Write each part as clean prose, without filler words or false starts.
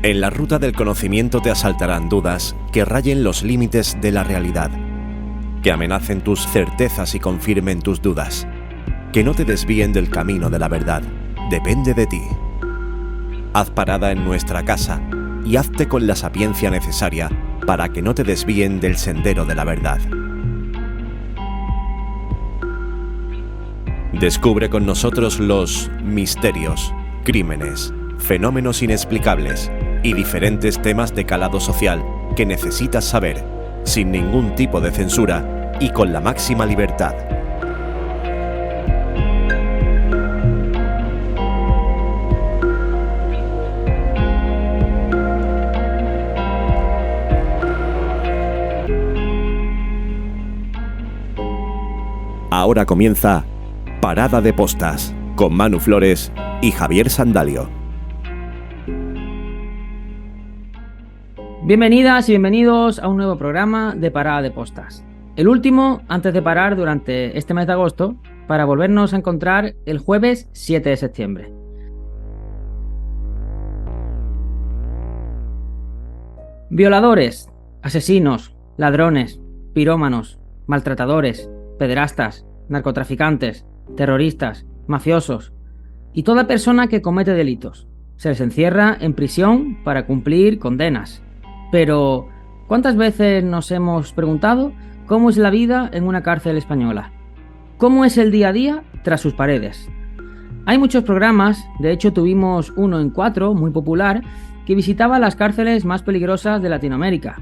En la ruta del conocimiento te asaltarán dudas que rayen los límites de la realidad, que amenacen tus certezas y confirmen tus dudas, que no te desvíen del camino de la verdad. Depende de ti. Haz parada en nuestra casa y hazte con la sapiencia necesaria para que no te desvíen del sendero de la verdad. Descubre con nosotros los misterios, crímenes, fenómenos inexplicables y diferentes temas de calado social que necesitas saber, sin ningún tipo de censura y con la máxima libertad. Ahora comienza Parada de Postas con Manu Flores y Javier Sandalio. Bienvenidas y bienvenidos a un nuevo programa de Parada de Postas. El último antes de parar durante este mes de agosto para volvernos a encontrar el jueves 7 de septiembre. Violadores, asesinos, ladrones, pirómanos, maltratadores, pederastas, narcotraficantes, terroristas, mafiosos y toda persona que comete delitos. Se les encierra en prisión para cumplir condenas. Pero, ¿cuántas veces nos hemos preguntado cómo es la vida en una cárcel española? ¿Cómo es el día a día tras sus paredes? Hay muchos programas, de hecho tuvimos uno en 4, muy popular, que visitaba las cárceles más peligrosas de Latinoamérica,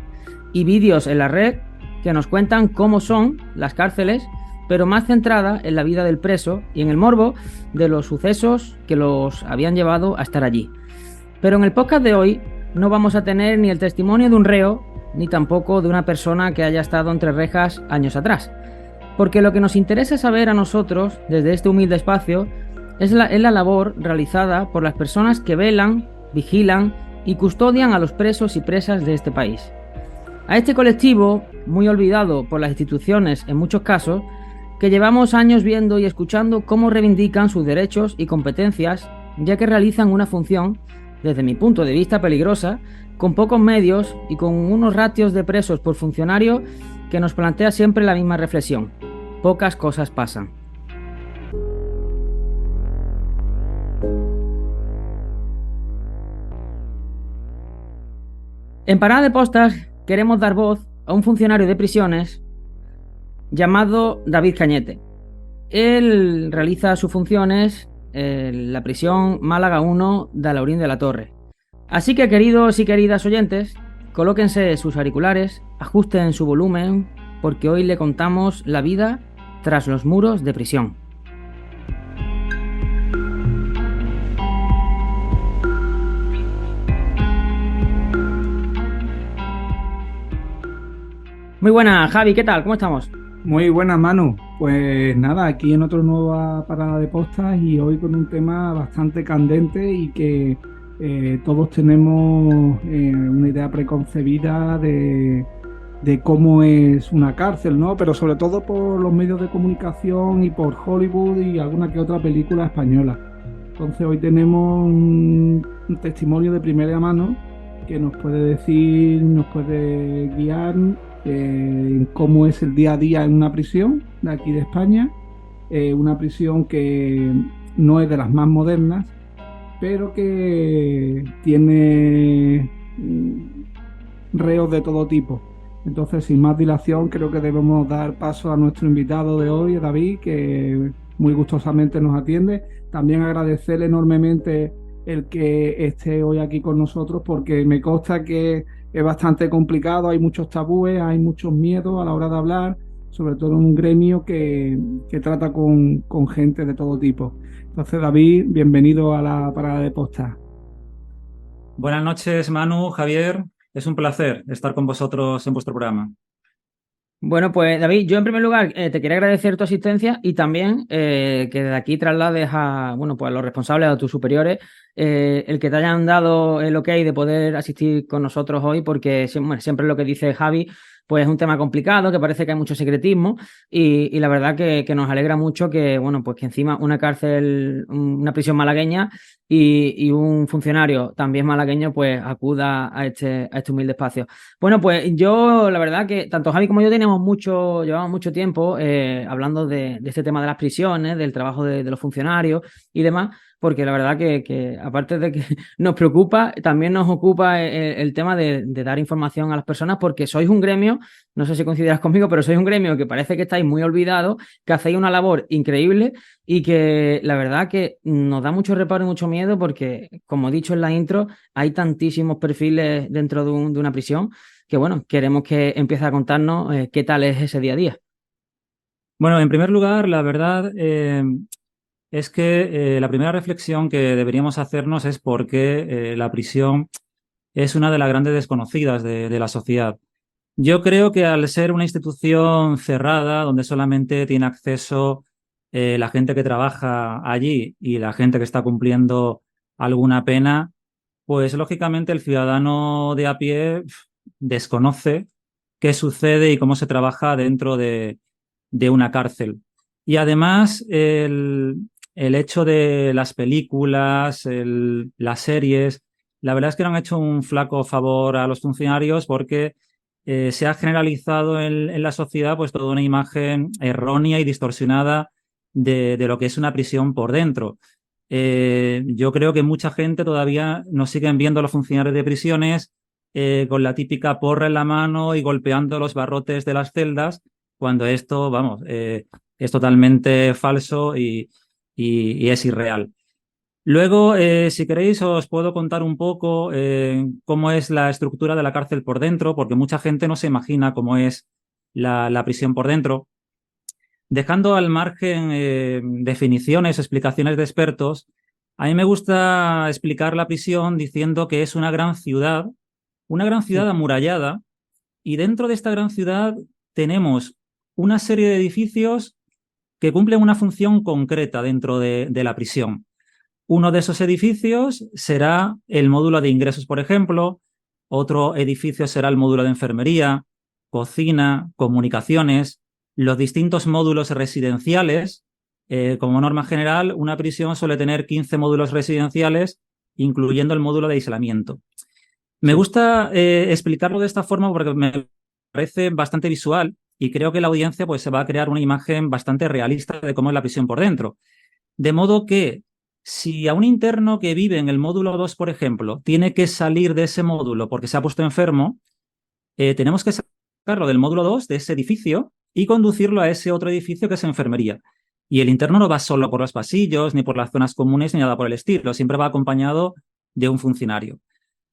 y vídeos en la red que nos cuentan cómo son las cárceles, pero más centrada en la vida del preso y en el morbo de los sucesos que los habían llevado a estar allí. Pero en el podcast de hoy no vamos a tener ni el testimonio de un reo, ni tampoco de una persona que haya estado entre rejas años atrás. Porque lo que nos interesa saber a nosotros, desde este humilde espacio, es la labor realizada por las personas que velan, vigilan y custodian a los presos y presas de este país. A este colectivo, muy olvidado por las instituciones en muchos casos, que llevamos años viendo y escuchando cómo reivindican sus derechos y competencias, ya que realizan una función, desde mi punto de vista peligrosa, con pocos medios y con unos ratios de presos por funcionario que nos plantea siempre la misma reflexión: pocas cosas pasan. En Parada de Postas queremos dar voz a un funcionario de prisiones llamado David Cañete. Él realiza sus funciones en la prisión Málaga 1 de Alaurín de la Torre. Así que, queridos y queridas oyentes, colóquense sus auriculares, ajusten su volumen, porque hoy le contamos la vida tras los muros de prisión. Muy buenas, Javi, ¿qué tal? ¿Cómo estamos? Muy buenas, Manu. Pues nada, aquí en otra nueva Parada de Postas y hoy con un tema bastante candente y que todos tenemos una idea preconcebida de cómo es una cárcel, ¿no? Pero sobre todo por los medios de comunicación y por Hollywood y alguna que otra película española. Entonces hoy tenemos un testimonio de primera mano que nos puede decir, nos puede guiar en cómo es el día a día en una prisión de aquí de España, una prisión que no es de las más modernas, pero que tiene reos de todo tipo. Entonces, sin más dilación, creo que debemos dar paso a nuestro invitado de hoy, David, que muy gustosamente nos atiende. También agradecerle enormemente el que esté hoy aquí con nosotros, porque me consta que es bastante complicado, hay muchos tabúes, hay muchos miedos a la hora de hablar, sobre todo en un gremio que trata con gente de todo tipo. Entonces, David, bienvenido a la Parada de Postas. Buenas noches, Manu, Javier. Es un placer estar con vosotros en vuestro programa. Bueno, pues David, yo en primer lugar te quería agradecer tu asistencia y también que desde aquí traslades a, pues a los responsables, a tus superiores, el que te hayan dado el ok de poder asistir con nosotros hoy, porque siempre lo que dice Javi, pues es un tema complicado, que parece que hay mucho secretismo y la verdad que nos alegra mucho que, bueno, pues que encima una cárcel, una prisión malagueña y un funcionario también malagueño, pues acuda a este humilde espacio. Bueno, pues yo, la verdad que tanto Javi como yo llevamos mucho tiempo hablando de este tema de las prisiones, del trabajo de los funcionarios y demás, porque la verdad que aparte de que nos preocupa, también nos ocupa el tema de dar información a las personas, porque sois un gremio, no sé si coincidirás conmigo, pero sois un gremio que parece que estáis muy olvidados, que hacéis una labor increíble y que la verdad que nos da mucho reparo y mucho miedo porque, como he dicho en la intro, hay tantísimos perfiles dentro de una prisión que, bueno, queremos que empiece a contarnos qué tal es ese día a día. Bueno, en primer lugar, la verdad es que la primera reflexión que deberíamos hacernos es por qué la prisión es una de las grandes desconocidas de la sociedad. Yo creo que al ser una institución cerrada, donde solamente tiene acceso la gente que trabaja allí y la gente que está cumpliendo alguna pena, pues lógicamente el ciudadano de a pie desconoce qué sucede y cómo se trabaja dentro de una cárcel. Y además el hecho de las películas, las series, la verdad es que no han hecho un flaco favor a los funcionarios porque se ha generalizado en la sociedad pues toda una imagen errónea y distorsionada de lo que es una prisión por dentro. Yo creo que mucha gente todavía nos siguen viendo a los funcionarios de prisiones con la típica porra en la mano y golpeando los barrotes de las celdas, cuando esto, vamos, es totalmente falso y es irreal. Luego, si queréis, os puedo contar un poco cómo es la estructura de la cárcel por dentro, porque mucha gente no se imagina cómo es la prisión por dentro. Dejando al margen definiciones, explicaciones de expertos, a mí me gusta explicar la prisión diciendo que es una gran ciudad amurallada, y dentro de esta gran ciudad tenemos una serie de edificios que cumplen una función concreta dentro de la prisión. Uno de esos edificios será el módulo de ingresos, por ejemplo. Otro edificio será el módulo de enfermería, cocina, comunicaciones, los distintos módulos residenciales. Como norma general, una prisión suele tener 15 módulos residenciales, incluyendo el módulo de aislamiento. Me gusta explicarlo de esta forma porque me parece bastante visual y creo que la audiencia pues, se va a crear una imagen bastante realista de cómo es la prisión por dentro. De modo que si a un interno que vive en el módulo 2, por ejemplo, tiene que salir de ese módulo porque se ha puesto enfermo, tenemos que sacarlo del módulo 2, de ese edificio, y conducirlo a ese otro edificio que es enfermería. Y el interno no va solo por los pasillos, ni por las zonas comunes, ni nada por el estilo. Siempre va acompañado de un funcionario.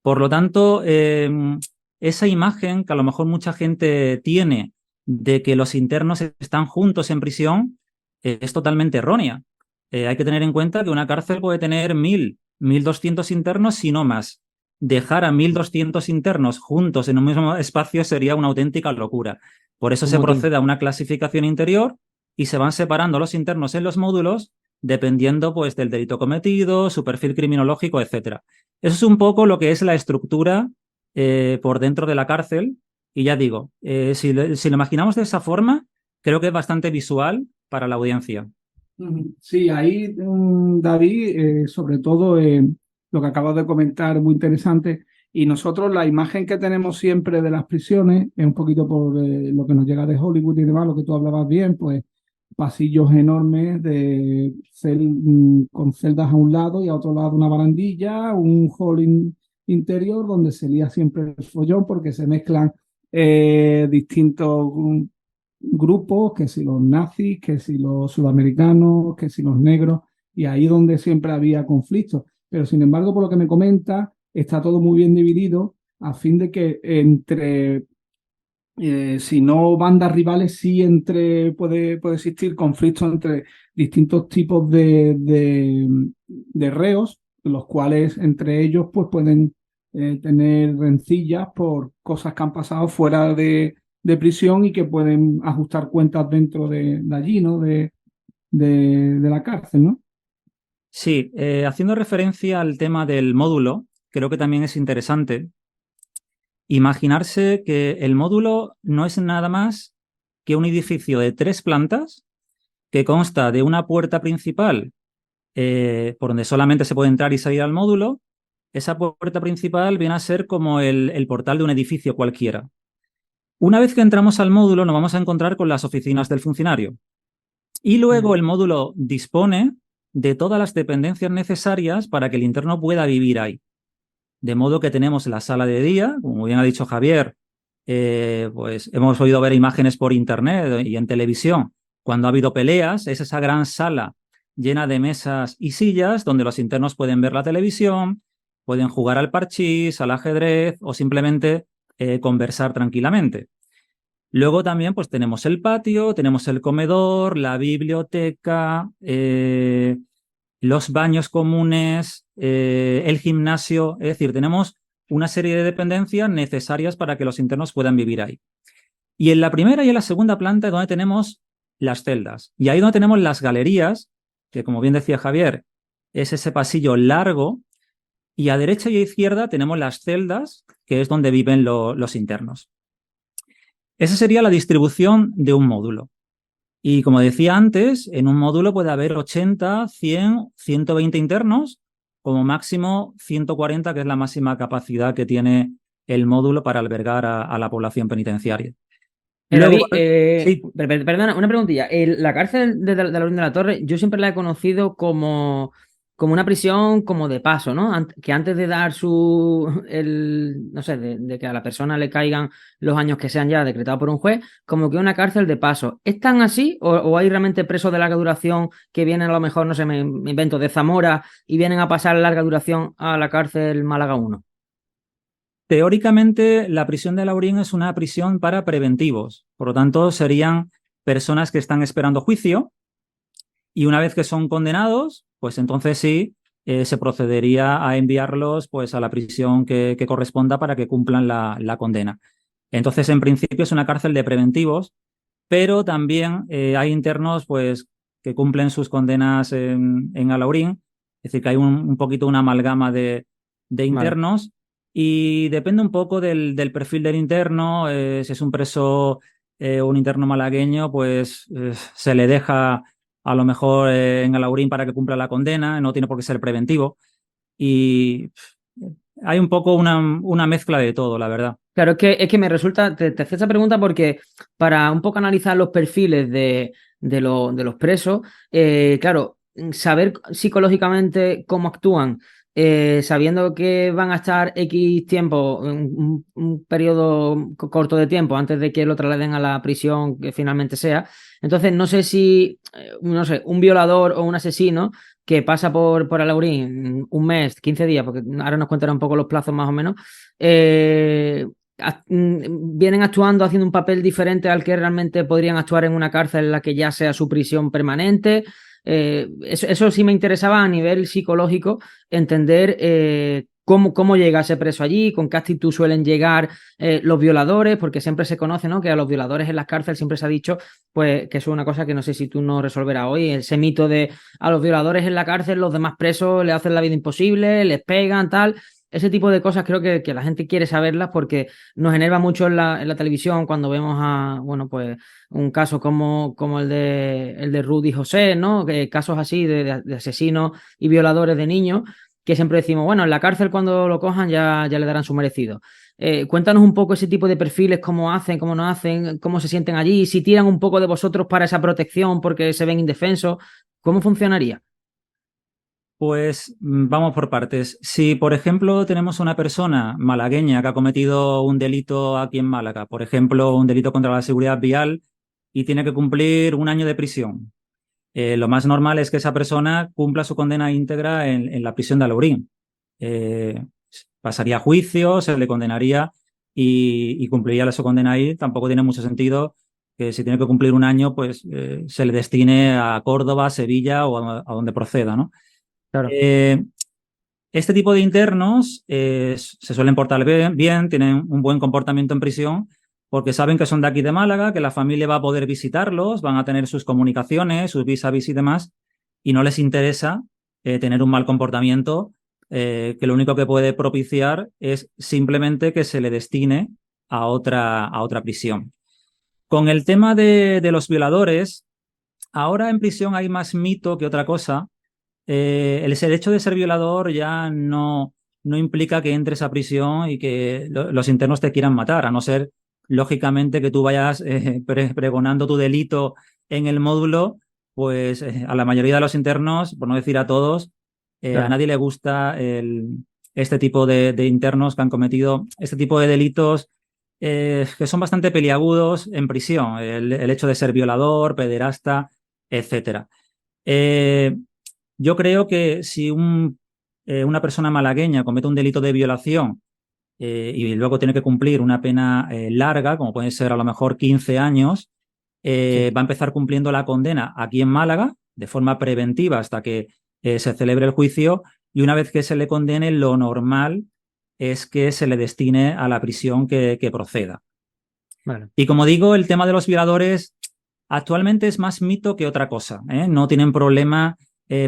Por lo tanto, esa imagen que a lo mejor mucha gente tiene de que los internos están juntos en prisión es totalmente errónea. Hay que tener en cuenta que una cárcel puede tener 1.200 internos, si no más. Dejar a 1.200 internos juntos en un mismo espacio sería una auténtica locura. Por eso se procede a una clasificación interior y se van separando los internos en los módulos dependiendo pues, del delito cometido, su perfil criminológico, etc. Eso es un poco lo que es la estructura por dentro de la cárcel. Y ya digo, si lo imaginamos de esa forma, creo que es bastante visual para la audiencia. Sí, ahí, David, sobre todo lo que acabas de comentar, muy interesante. Y nosotros la imagen que tenemos siempre de las prisiones es un poquito por lo que nos llega de Hollywood y demás, lo que tú hablabas bien, pues pasillos enormes con celdas a un lado y a otro lado una barandilla, un hall interior donde se lía siempre el follón porque se mezclan distintos grupos, que si los nazis, que si los sudamericanos, que si los negros, y ahí donde siempre había conflictos. Pero sin embargo, por lo que me comenta, está todo muy bien dividido a fin de que entre, si no bandas rivales, sí puede existir conflictos entre distintos tipos de reos, los cuales entre ellos pues pueden tener rencillas por cosas que han pasado fuera de prisión y que pueden ajustar cuentas dentro de allí, ¿no? De la cárcel, ¿no? Sí, haciendo referencia al tema del módulo, creo que también es interesante imaginarse que el módulo no es nada más que un edificio de 3 plantas que consta de una puerta principal por donde solamente se puede entrar y salir al módulo. Esa puerta principal viene a ser como el portal de un edificio cualquiera. Una vez que entramos al módulo, nos vamos a encontrar con las oficinas del funcionario. Y luego el módulo dispone de todas las dependencias necesarias para que el interno pueda vivir ahí. De modo que tenemos la sala de día, como bien ha dicho Javier, pues hemos podido ver imágenes por internet y en televisión. Cuando ha habido peleas, es esa gran sala llena de mesas y sillas donde los internos pueden ver la televisión, pueden jugar al parchís, al ajedrez o simplemente conversar tranquilamente. Luego también pues tenemos el patio, tenemos el comedor, la biblioteca, los baños comunes, el gimnasio. Es decir, tenemos una serie de dependencias necesarias para que los internos puedan vivir ahí. Y en la primera y en la segunda planta es donde tenemos las celdas. Y ahí donde tenemos las galerías, que como bien decía Javier, es ese pasillo largo. Y a derecha y a izquierda tenemos las celdas, que es donde viven los internos. Esa sería la distribución de un módulo. Y como decía antes, en un módulo puede haber 80, 100, 120 internos, como máximo 140, que es la máxima capacidad que tiene el módulo para albergar a la población penitenciaria. David, Luego, sí. perdona, una preguntilla. La cárcel de la Orden de la Torre, yo siempre la he conocido como una prisión como de paso, ¿no? Que antes de dar no sé, de que a la persona le caigan los años que sean ya decretados por un juez, como que una cárcel de paso. ¿Es tan así o hay realmente presos de larga duración que vienen a lo mejor, no sé, me invento, de Zamora y vienen a pasar larga duración a la cárcel Málaga 1? Teóricamente, la prisión de Laurín es una prisión para preventivos. Por lo tanto, serían personas que están esperando juicio y una vez que son condenados, pues entonces sí, se procedería a enviarlos pues, a la prisión que corresponda para que cumplan la condena. Entonces, en principio, es una cárcel de preventivos, pero también hay internos pues, que cumplen sus condenas en Alaurín. Es decir, que hay un poquito una amalgama de Vale. internos. Y depende un poco del perfil del interno. Si es un preso, un interno malagueño, pues se le deja a lo mejor en Alaurín para que cumpla la condena, no tiene por qué ser preventivo. Y hay un poco una mezcla de todo, la verdad. Claro, es que me resulta, te hacía esa pregunta porque para un poco analizar los perfiles de los presos, claro, saber psicológicamente cómo actúan, sabiendo que van a estar X tiempo, un periodo corto de tiempo antes de que lo trasladen a la prisión que finalmente sea. Entonces, no sé si, no sé, un violador o un asesino que pasa por Alaurín un mes, 15 días, porque ahora nos contará un poco los plazos más o menos. eh, Vienen actuando, haciendo un papel diferente al que realmente podrían actuar en una cárcel en la que ya sea su prisión permanente. Eso sí me interesaba a nivel psicológico, entender cómo llega ese preso allí, con qué actitud suelen llegar los violadores, porque siempre se conoce, ¿no? Que a los violadores en las cárceles siempre se ha dicho, pues, que eso es una cosa que no sé si tú no resolverás hoy, ese mito de a los violadores en la cárcel, los demás presos le hacen la vida imposible, les pegan, tal. Ese tipo de cosas creo que la gente quiere saberlas porque nos enerva mucho en la televisión cuando vemos bueno, pues un caso como el de Rudy José, ¿no? Casos así de asesinos y violadores de niños, que siempre decimos, bueno, en la cárcel cuando lo cojan ya le darán su merecido. Cuéntanos un poco ese tipo de perfiles, cómo hacen, cómo no hacen, cómo se sienten allí, si tiran un poco de vosotros para esa protección porque se ven indefensos, ¿cómo funcionaría? Pues vamos por partes. Si, por ejemplo, tenemos una persona malagueña que ha cometido un delito aquí en Málaga, por ejemplo, un delito contra la seguridad vial y tiene que cumplir un año de prisión, lo más normal es que esa persona cumpla su condena íntegra en la prisión de Alaurín. Pasaría a juicio, se le condenaría y cumpliría su condena ahí. Tampoco tiene mucho sentido que si tiene que cumplir un año, pues se le destine a Córdoba, Sevilla o a donde proceda, ¿no? Claro. Este tipo de internos se suelen portar bien, tienen un buen comportamiento en prisión porque saben que son de aquí de Málaga, que la familia va a poder visitarlos, van a tener sus comunicaciones, sus vis a vis y demás, y no les interesa tener un mal comportamiento que lo único que puede propiciar es simplemente que se le destine a otra prisión. Con el tema de los violadores, ahora en prisión hay más mito que otra cosa. El hecho de ser violador ya no implica que entres a prisión y que los internos te quieran matar, a no ser, lógicamente, que tú vayas pregonando tu delito en el módulo, pues a la mayoría de los internos, por no decir a todos, Claro. a nadie le gusta este tipo de internos que han cometido este tipo de delitos que son bastante peliagudos en prisión, el hecho de ser violador, pederasta, etcétera. Yo creo que si una persona malagueña comete un delito de violación y luego tiene que cumplir una pena larga, como puede ser a lo mejor 15 años, va a empezar cumpliendo la condena aquí en Málaga de forma preventiva hasta que se celebre el juicio, y una vez que se le condene, lo normal es que se le destine a la prisión que proceda. Vale. Y como digo, el tema de los violadores actualmente es más mito que otra cosa, ¿eh? No tienen problema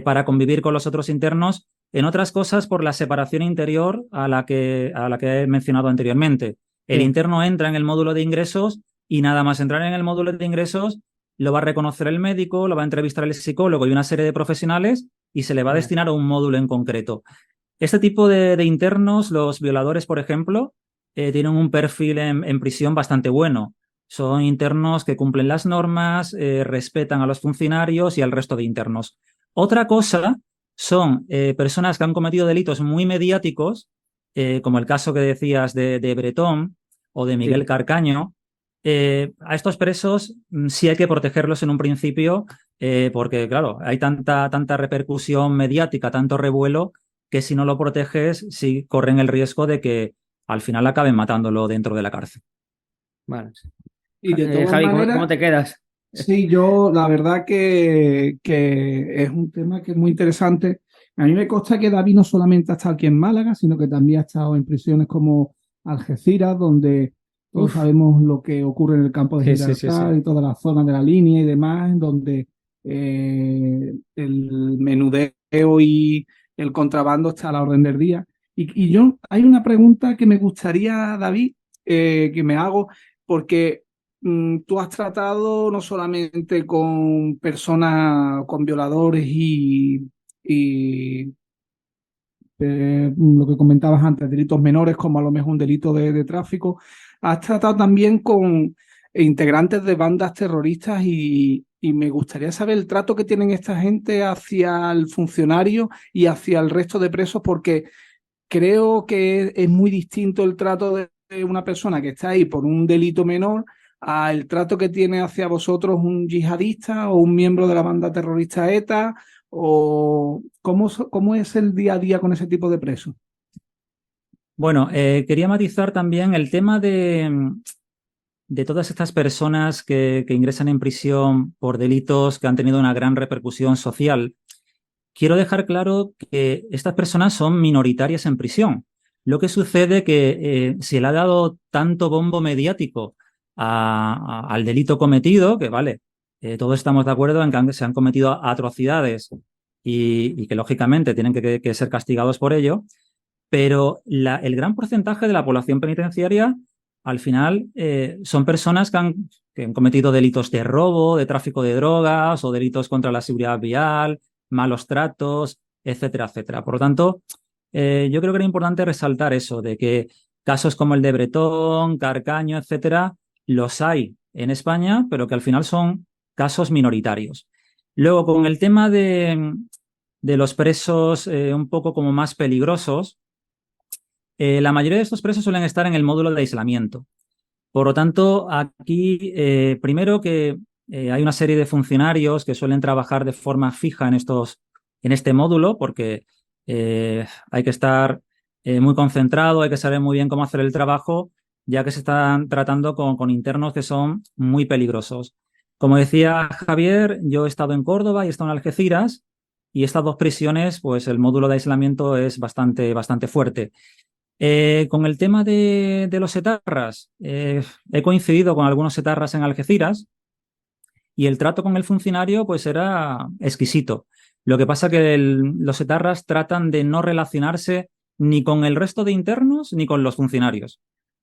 para convivir con los otros internos en otras cosas por la separación interior a la que he mencionado anteriormente. El Sí. interno entra en el módulo de ingresos y nada más entrar en el módulo de ingresos lo va a reconocer el médico, lo va a entrevistar el psicólogo y una serie de profesionales y se le va a destinar a un módulo en concreto. Este tipo de internos, los violadores, por ejemplo, tienen un perfil en prisión bastante bueno. Son internos que cumplen las normas, respetan a los funcionarios y al resto de internos. Otra cosa son personas que han cometido delitos muy mediáticos, como el caso que decías de Bretón o de Miguel Carcaño. A estos presos sí hay que protegerlos en un principio porque, claro, hay tanta repercusión mediática, tanto revuelo, que si no lo proteges, sí corren el riesgo de que al final acaben matándolo dentro de la cárcel. Vale. Y de todas Javi, maneras, ¿cómo te quedas? sí, yo la verdad que es un tema que es muy interesante. A mí me consta que David no solamente ha estado aquí en Málaga, sino que también ha estado en prisiones como Algeciras, donde todos sabemos lo que ocurre en el campo de Sí. Gibraltar y todas las zonas de la línea y demás, en donde el menudeo y el contrabando está a la orden del día. Hay una pregunta que me gustaría, David, que me hago, porque tú has tratado no solamente con personas, con violadores y lo que comentabas antes, delitos menores como a lo mejor un delito de tráfico, has tratado también con integrantes de bandas terroristas y me gustaría saber el trato que tienen esta gente hacia el funcionario y hacia el resto de presos, porque creo que es muy distinto el trato de una persona que está ahí por un delito menor al trato que tiene hacia vosotros un yihadista o un miembro de la banda terrorista ETA, o cómo es el día a día con ese tipo de presos. Bueno, quería matizar también el tema de todas estas personas que ingresan en prisión por delitos que han tenido una gran repercusión social. Quiero dejar claro que estas personas son minoritarias en prisión. Lo que sucede que se le ha dado tanto bombo mediático al delito cometido, que vale, todos estamos de acuerdo en que se han cometido atrocidades y que lógicamente tienen que ser castigados por ello, pero el gran porcentaje de la población penitenciaria al final son personas que han cometido delitos de robo, de tráfico de drogas o delitos contra la seguridad vial, malos tratos, etcétera, etcétera. Por lo tanto, yo creo que era importante resaltar eso, de que casos como el de Bretón, Carcaño, etcétera, los hay en España, pero que al final son casos minoritarios. Luego, con el tema de los presos un poco como más peligrosos, la mayoría de estos presos suelen estar en el módulo de aislamiento. Por lo tanto, aquí, primero que hay una serie de funcionarios que suelen trabajar de forma fija en este módulo, porque hay que estar muy concentrado, hay que saber muy bien cómo hacer el trabajo, ya que se están tratando con internos que son muy peligrosos. Como decía Javier, yo he estado en Córdoba y he estado en Algeciras, y estas dos prisiones, pues el módulo de aislamiento es bastante fuerte. Con el tema de los etarras, he coincidido con algunos etarras en Algeciras y el trato con el funcionario pues era exquisito. Lo que pasa que los etarras tratan de no relacionarse ni con el resto de internos ni con los funcionarios.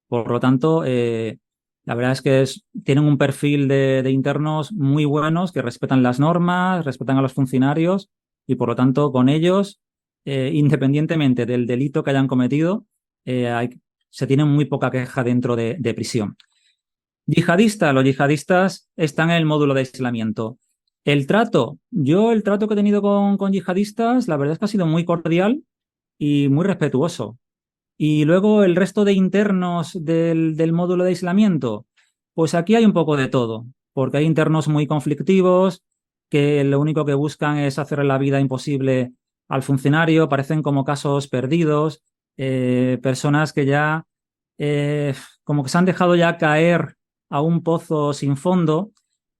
Por lo tanto, la verdad es que tienen un perfil de internos muy buenos que respetan las normas, respetan a los funcionarios y, por lo tanto, con ellos, independientemente del delito que hayan cometido, se tiene muy poca queja dentro de prisión. Los yihadistas están en el módulo de aislamiento. El trato que he tenido con yihadistas, la verdad es que ha sido muy cordial y muy respetuoso. Y luego el resto de internos del módulo de aislamiento, pues aquí hay un poco de todo, porque hay internos muy conflictivos que lo único que buscan es hacer la vida imposible al funcionario, parecen como casos perdidos, personas que ya como que se han dejado ya caer a un pozo sin fondo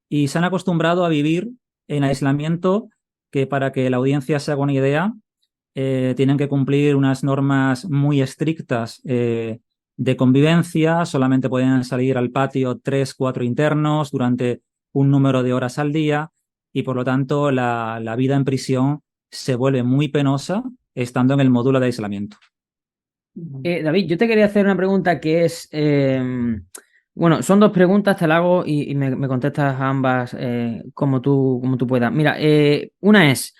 y se han acostumbrado a vivir en aislamiento, que para que la audiencia se haga una idea, tienen que cumplir unas normas muy estrictas de convivencia, solamente pueden salir al patio 3, 4 internos durante un número de horas al día y por lo tanto la vida en prisión se vuelve muy penosa estando en el módulo de aislamiento. David, yo te quería hacer una pregunta que es, bueno, son dos preguntas, te la hago y me contestas a ambas como tú puedas. Mira, una es,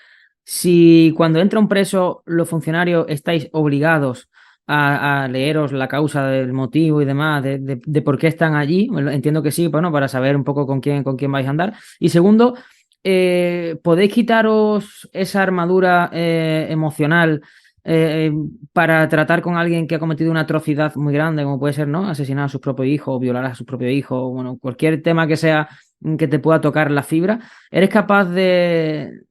si cuando entra un preso, los funcionarios estáis obligados a leeros la causa del motivo y demás, de por qué están allí, bueno, entiendo que sí, bueno, para saber un poco con quién vais a andar. Y segundo, ¿podéis quitaros esa armadura emocional? eh, para tratar con alguien que ha cometido una atrocidad muy grande, como puede ser, ¿no? Asesinar a sus propios hijos o violar a sus propios hijos, o, bueno, cualquier tema que sea que te pueda tocar la fibra, eres capaz de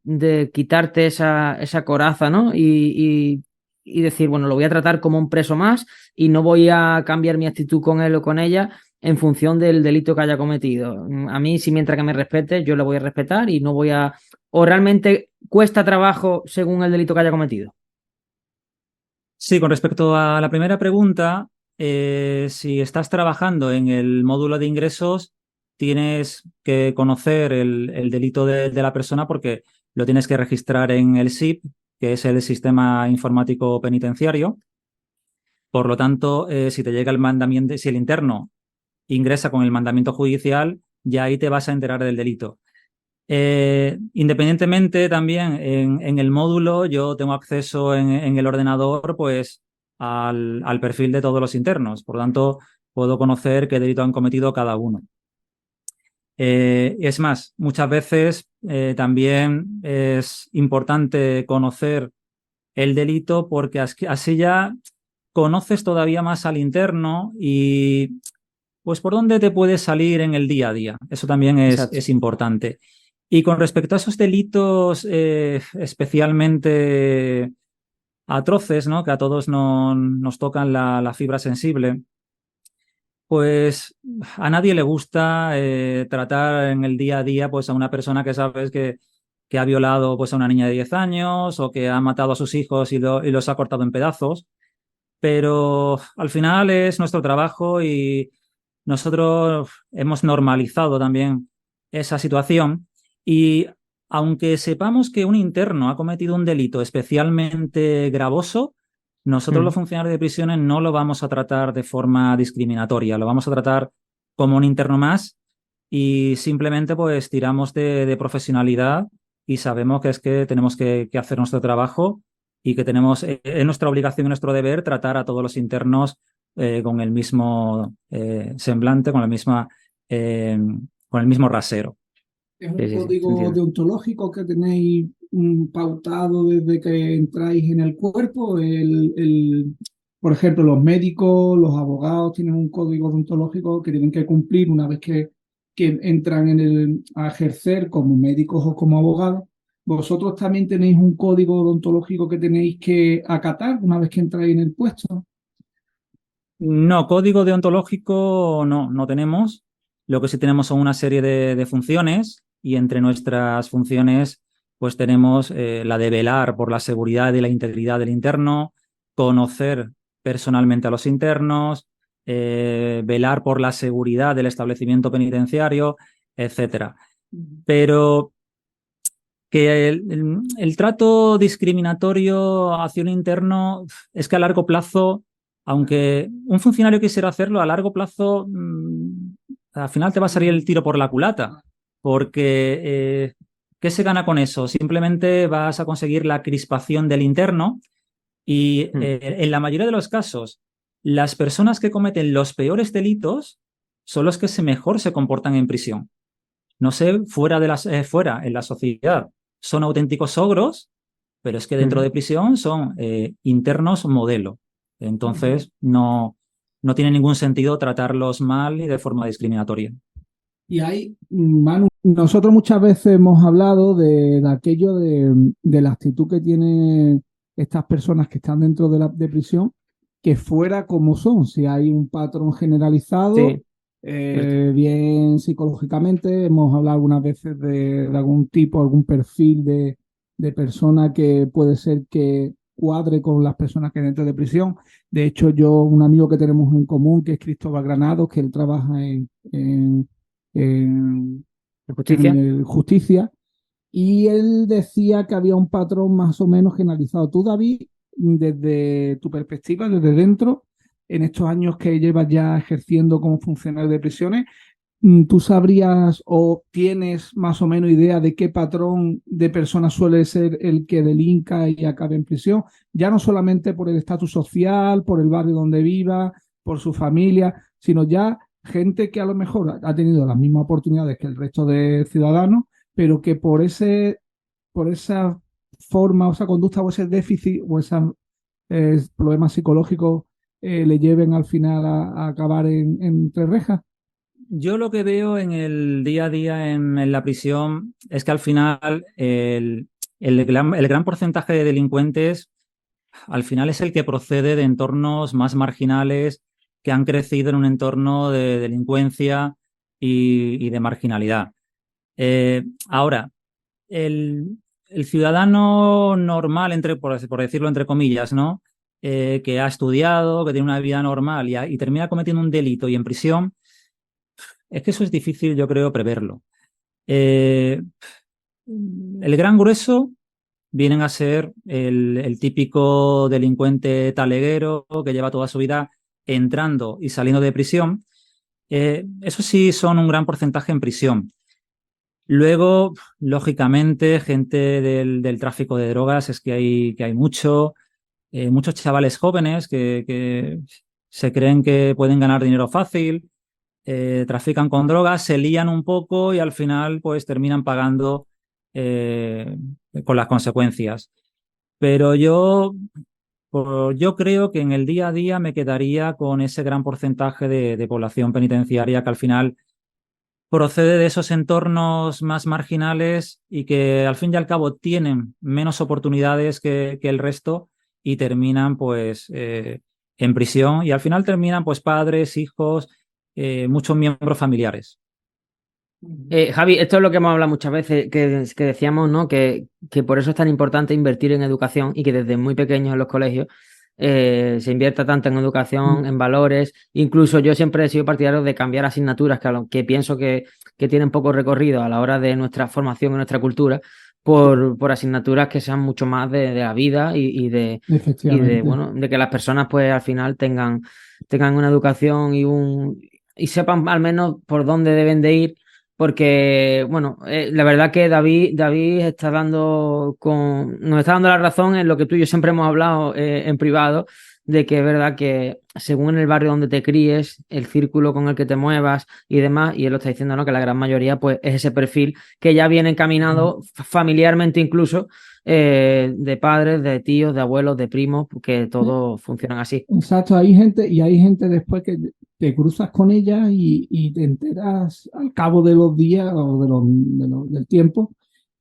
quitarte esa coraza, ¿no? Y decir, bueno, lo voy a tratar como un preso más y no voy a cambiar mi actitud con él o con ella en función del delito que haya cometido. A mí, si mientras que me respete, yo lo voy a respetar y no voy a... ¿O realmente cuesta trabajo según el delito que haya cometido? Sí, con respecto a la primera pregunta, si estás trabajando en el módulo de ingresos, tienes que conocer el delito de la persona porque lo tienes que registrar en el SIP, que es el Sistema Informático Penitenciario. Por lo tanto, si te llega el mandamiento, si el interno ingresa con el mandamiento judicial, ya ahí te vas a enterar del delito. Independientemente también en el módulo yo tengo acceso en el ordenador pues al perfil de todos los internos, por lo tanto puedo conocer qué delito han cometido cada uno. Es más, muchas veces también es importante conocer el delito porque así ya conoces todavía más al interno y pues por dónde te puedes salir en el día a día. Eso también Exacto. es importante. Y con respecto a esos delitos especialmente atroces, ¿no? Que a todos nos tocan la fibra sensible, pues a nadie le gusta tratar en el día a día pues, a una persona que sabes que ha violado pues, a una niña de 10 años o que ha matado a sus hijos y los ha cortado en pedazos. Pero al final es nuestro trabajo y nosotros hemos normalizado también esa situación y aunque sepamos que un interno ha cometido un delito especialmente gravoso, nosotros los funcionarios de prisiones no lo vamos a tratar de forma discriminatoria, lo vamos a tratar como un interno más y simplemente pues tiramos de profesionalidad y sabemos que es que tenemos que hacer nuestro trabajo y que tenemos, es nuestra obligación y nuestro deber tratar a todos los internos con el mismo semblante, con el mismo rasero. ¿Es un Sí, sí, sí, código entiendo. deontológico que tenéis pautado desde que entráis en el cuerpo? Por ejemplo, los médicos, los abogados tienen un código deontológico que tienen que cumplir una vez que entran a ejercer como médicos o como abogados. ¿Vosotros también tenéis un código deontológico que tenéis que acatar una vez que entráis en el puesto? No, código deontológico no tenemos. Lo que sí tenemos son una serie de funciones y entre nuestras funciones pues tenemos la de velar por la seguridad y la integridad del interno, conocer personalmente a los internos, velar por la seguridad del establecimiento penitenciario, etcétera. Pero que el trato discriminatorio hacia un interno es que a largo plazo, aunque un funcionario quisiera hacerlo, a largo plazo al final te va a salir el tiro por la culata, porque ¿qué se gana con eso? Simplemente vas a conseguir la crispación del interno y en la mayoría de los casos, las personas que cometen los peores delitos son los que mejor se comportan en prisión. No sé, fuera, en la sociedad, son auténticos ogros, pero es que dentro de prisión son internos modelo. Entonces, no tiene ningún sentido tratarlos mal y de forma discriminatoria. Y hay, Manu, nosotros muchas veces hemos hablado de aquello de la actitud que tienen estas personas que están dentro de prisión, que fuera como son, si hay un patrón generalizado, Sí, bien psicológicamente, hemos hablado algunas veces de algún tipo, algún perfil de persona que puede ser que cuadre con las personas que hay dentro de prisión. De hecho, un amigo que tenemos en común, que es Cristóbal Granados, que él trabaja en justicia. justicia, y él decía que había un patrón más o menos generalizado. Tú, David, desde tu perspectiva, desde dentro, en estos años que llevas ya ejerciendo como funcionario de prisiones, ¿tú sabrías o tienes más o menos idea de qué patrón de persona suele ser el que delinca y acabe en prisión? Ya no solamente por el estatus social, por el barrio donde viva, por su familia, sino ya gente que a lo mejor ha tenido las mismas oportunidades que el resto de ciudadanos, pero que por esa forma o esa conducta o ese déficit o esos problemas psicológicos le lleven al final a acabar entre rejas. Yo lo que veo en el día a día en la prisión es que al final el gran porcentaje de delincuentes al final es el que procede de entornos más marginales que han crecido en un entorno de delincuencia y de marginalidad. Ahora, el ciudadano normal, por decirlo entre comillas, ¿no? Que ha estudiado, que tiene una vida normal y termina cometiendo un delito y en prisión, es que eso es difícil, yo creo, preverlo. El gran grueso vienen a ser el típico delincuente taleguero que lleva toda su vida entrando y saliendo de prisión. Eso sí son un gran porcentaje en prisión. Luego, lógicamente, gente del tráfico de drogas es que hay muchos chavales jóvenes que se creen que pueden ganar dinero fácil, trafican con drogas, se lían un poco y al final pues terminan pagando con las consecuencias. Pero yo creo que en el día a día me quedaría con ese gran porcentaje de población penitenciaria que al final procede de esos entornos más marginales y que al fin y al cabo tienen menos oportunidades que el resto y terminan pues en prisión y al final terminan pues padres, hijos, muchos miembros familiares. Javi, esto es lo que hemos hablado muchas veces, que decíamos, ¿no? Que por eso es tan importante invertir en educación y que desde muy pequeños en los colegios se invierta tanto en educación, en valores. Incluso yo siempre he sido partidario de cambiar asignaturas que pienso que tienen poco recorrido a la hora de nuestra formación y nuestra cultura por asignaturas que sean mucho más de la vida y de bueno, de que las personas pues al final tengan una educación y sepan al menos por dónde deben de ir. Porque, bueno, la verdad que David nos está dando la razón en lo que tú y yo siempre hemos hablado en privado, de que es verdad que según el barrio donde te críes, el círculo con el que te muevas y demás, y él lo está diciendo, ¿no? Que la gran mayoría pues es ese perfil que ya viene encaminado familiarmente incluso, de padres, de tíos, de abuelos, de primos, que todos funcionan así. Exacto, hay gente después que te cruzas con ella y te enteras al cabo de los días o del tiempo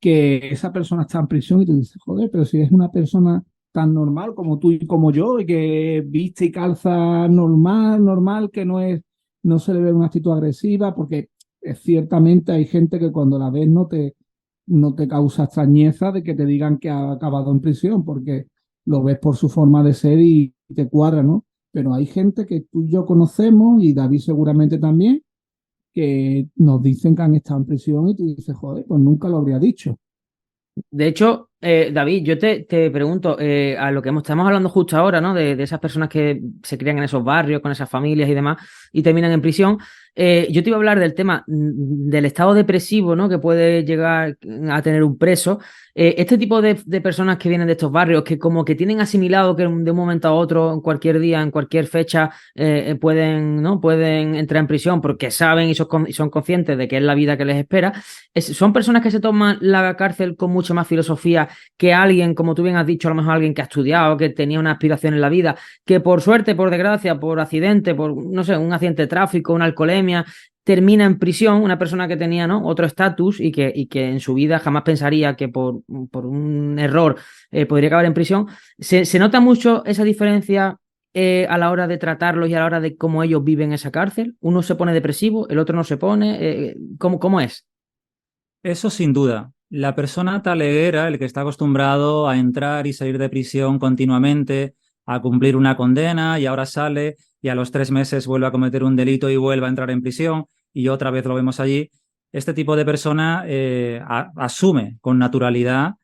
que esa persona está en prisión y te dices, joder, pero si es una persona tan normal como tú y como yo y que viste y calza normal, que no se le ve una actitud agresiva, porque ciertamente hay gente que cuando la ves no te causa extrañeza de que te digan que ha acabado en prisión, porque lo ves por su forma de ser y te cuadra, ¿no? Pero hay gente que tú y yo conocemos, y David seguramente también, que nos dicen que han estado en prisión y tú dices, joder, pues nunca lo habría dicho. De hecho, David, yo te pregunto, a lo que estamos hablando justo ahora, ¿no? De esas personas que se crían en esos barrios, con esas familias y demás, y terminan en prisión. Yo te iba a hablar del tema del estado depresivo, ¿no? Que puede llegar a tener un preso. Este tipo de personas que vienen de estos barrios, que como que tienen asimilado que de un momento a otro, en cualquier día, en cualquier fecha, pueden, ¿no? Pueden entrar en prisión porque saben y son conscientes de que es la vida que les espera. Son personas que se toman la cárcel con mucha más filosofía que alguien, como tú bien has dicho, a lo mejor alguien que ha estudiado, que tenía una aspiración en la vida, que por suerte, por desgracia, por accidente, por, no sé, un accidente de tráfico, una alcoholemia, termina en prisión, una persona que tenía, ¿no?, otro estatus y que en su vida jamás pensaría que por un error podría acabar en prisión. Se nota mucho esa diferencia a la hora de tratarlos y a la hora de cómo ellos viven esa cárcel. Uno se pone depresivo, el otro no se pone. ¿Cómo es? Eso sin duda. La persona taleguera, el que está acostumbrado a entrar y salir de prisión continuamente, a cumplir una condena y ahora sale y a los 3 meses vuelve a cometer un delito y vuelve a entrar en prisión y otra vez lo vemos allí. Este tipo de persona asume con naturalidad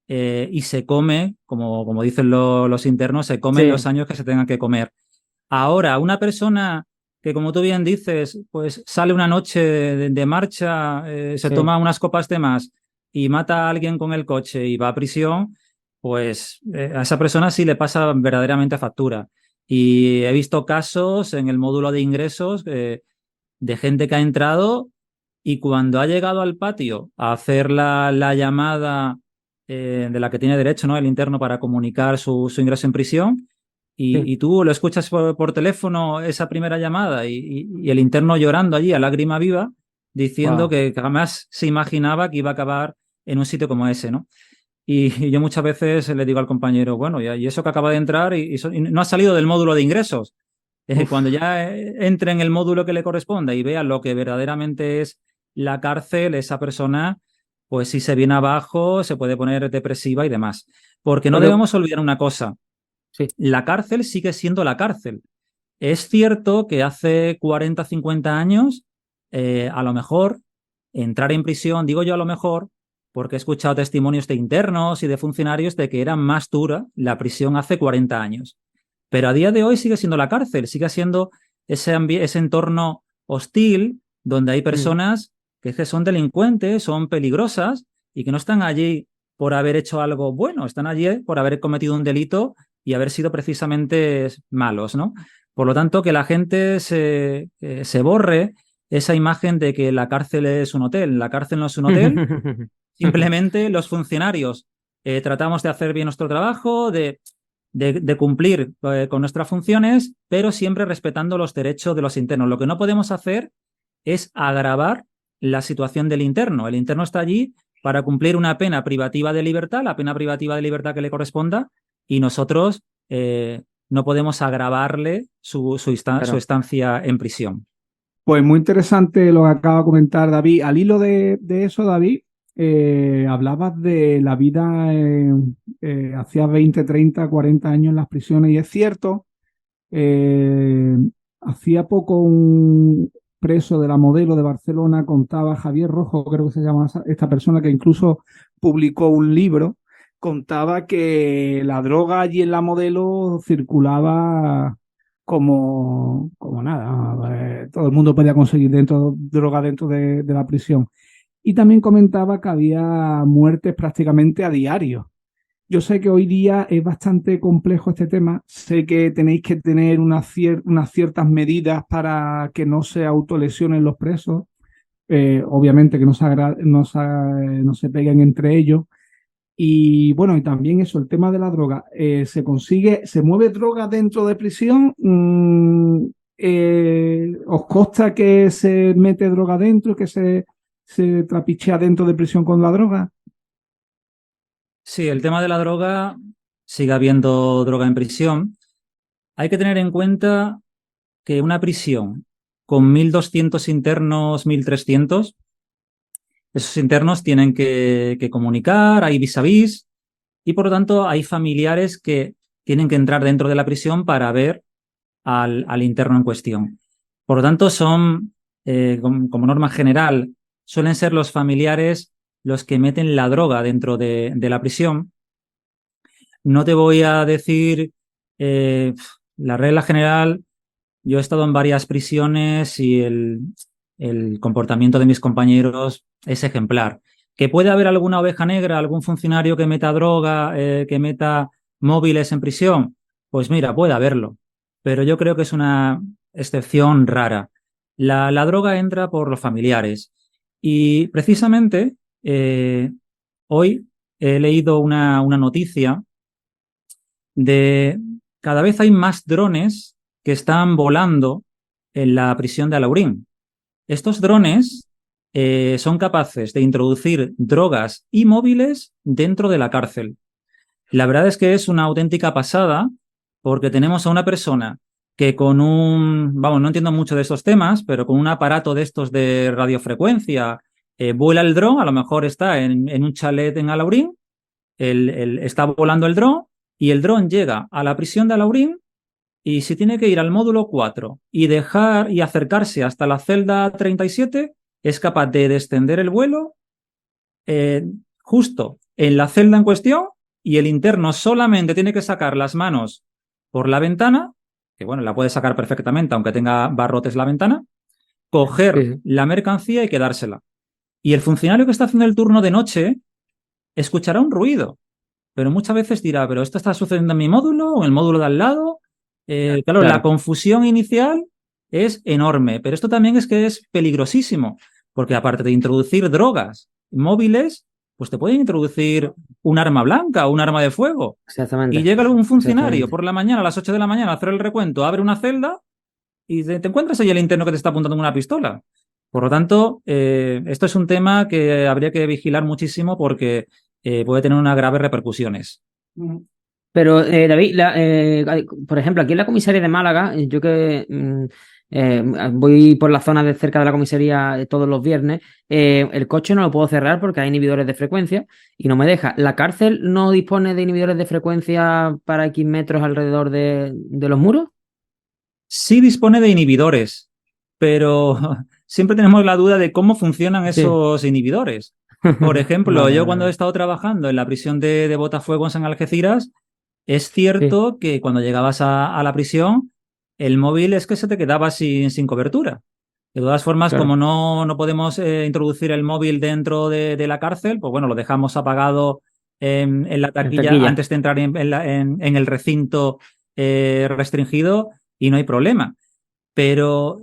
y se come, como dicen los internos, se comen Sí, los años que se tengan que comer. Ahora, una persona que, como tú bien dices, pues sale una noche de marcha, se sí. toma unas copas de más y mata a alguien con el coche y va a prisión, pues a esa persona sí le pasa verdaderamente factura. Y he visto casos en el módulo de ingresos de gente que ha entrado y cuando ha llegado al patio a hacer la llamada de la que tiene derecho, ¿no?, el interno para comunicar su ingreso en prisión, Sí. y tú lo escuchas por teléfono esa primera llamada y el interno llorando allí a lágrima viva, diciendo Wow. que jamás se imaginaba que iba a acabar en un sitio como ese, ¿no? Y yo muchas veces le digo al compañero, bueno, y eso que acaba de entrar y no ha salido del módulo de ingresos. Cuando Uf. ya entre en el módulo que le corresponda y vea lo que verdaderamente es la cárcel, esa persona, pues si se viene abajo, se puede poner depresiva y demás. Porque no Porque, debemos olvidar una cosa, sí. la cárcel sigue siendo la cárcel. Es cierto que hace 40, 50 años, a lo mejor entrar en prisión, digo yo a lo mejor, porque he escuchado testimonios de internos y de funcionarios de que era más dura la prisión hace 40 años. Pero a día de hoy sigue siendo la cárcel, sigue siendo ese entorno hostil donde hay Mm. personas que son delincuentes, son peligrosas y que no están allí por haber hecho algo bueno, están allí por haber cometido un delito y haber sido precisamente malos, ¿no? Por lo tanto, que la gente se borre esa imagen de que la cárcel es un hotel. La cárcel no es un hotel, simplemente los funcionarios tratamos de hacer bien nuestro trabajo, de cumplir con nuestras funciones, pero siempre respetando los derechos de los internos. Lo que no podemos hacer es agravar la situación del interno. El interno está allí para cumplir una pena privativa de libertad, la pena privativa de libertad que le corresponda, y nosotros no podemos agravarle su Claro. estancia en prisión. Pues muy interesante lo que acaba de comentar David. Al hilo de eso, David, hablabas de la vida hacía 20, 30, 40 años en las prisiones y es cierto, eh, hacía poco un preso de la Modelo de Barcelona contaba, Javier Rojo, creo que se llama esta persona que incluso publicó un libro, contaba que la droga allí en la Modelo circulaba como nada. Todo el mundo podía conseguir droga dentro de la prisión. Y también comentaba que había muertes prácticamente a diario. Yo sé que hoy día es bastante complejo este tema. Sé que tenéis que tener unas ciertas medidas para que no se autolesionen los presos. Obviamente que no se peguen entre ellos. Y bueno, y también eso, el tema de la droga. Se mueve droga dentro de prisión. ¿Os consta que se mete droga dentro, que se trapichea dentro de prisión con la droga? Sí, el tema de la droga, sigue habiendo droga en prisión. Hay que tener en cuenta que una prisión con 1.200 internos, 1.300, esos internos tienen que comunicar, hay vis a vis, y por lo tanto hay familiares que tienen que entrar dentro de la prisión para ver al interno en cuestión. Por lo tanto, como norma general, suelen ser los familiares los que meten la droga dentro de la prisión. No te voy a decir la regla general. Yo he estado en varias prisiones y el comportamiento de mis compañeros es ejemplar. ¿Que puede haber alguna oveja negra, algún funcionario que meta droga, que meta móviles en prisión? Pues mira, puede haberlo, pero yo creo que es una excepción rara. La droga entra por los familiares y precisamente hoy he leído una noticia de cada vez hay más drones que están volando en la prisión de Alaurín. Estos drones son capaces de introducir drogas y móviles dentro de la cárcel. La verdad es que es una auténtica pasada porque tenemos a una persona que con no entiendo mucho de estos temas, pero con un aparato de estos de radiofrecuencia, vuela el dron, a lo mejor está en un chalet en Alaurín, está volando el dron y el dron llega a la prisión de Alaurín y si tiene que ir al módulo 4 y dejar y acercarse hasta la celda 37, es capaz de descender el vuelo justo en la celda en cuestión y el interno solamente tiene que sacar las manos por la ventana, que bueno, la puede sacar perfectamente aunque tenga barrotes la ventana, coger la mercancía y quedársela. Y el funcionario que está haciendo el turno de noche escuchará un ruido, pero muchas veces dirá, ¿pero esto está sucediendo en mi módulo o en el módulo de al lado? Claro, la confusión inicial es enorme, pero esto también es que es peligrosísimo, porque aparte de introducir drogas móviles, pues te pueden introducir un arma blanca o un arma de fuego. Exactamente. Y llega algún funcionario por la mañana, a las 8 de la mañana, a hacer el recuento, abre una celda y te encuentras ahí el interno que te está apuntando con una pistola. Por lo tanto, esto es un tema que habría que vigilar muchísimo porque puede tener unas graves repercusiones. Pero, David, por ejemplo, aquí en la comisaría de Málaga, yo que voy por la zona de cerca de la comisaría todos los viernes, el coche no lo puedo cerrar porque hay inhibidores de frecuencia y no me deja. ¿La cárcel no dispone de inhibidores de frecuencia para X metros alrededor de los muros? Sí dispone de inhibidores, pero siempre tenemos la duda de cómo funcionan esos inhibidores. Por ejemplo, yo cuando he estado trabajando en la prisión de Botafuegos en Algeciras, es cierto que cuando llegabas a la prisión, el móvil es que se te quedaba sin cobertura. De todas formas, como no podemos introducir el móvil dentro de la cárcel, pues bueno, lo dejamos apagado en la taquilla antes de entrar en el recinto restringido y no hay problema. Pero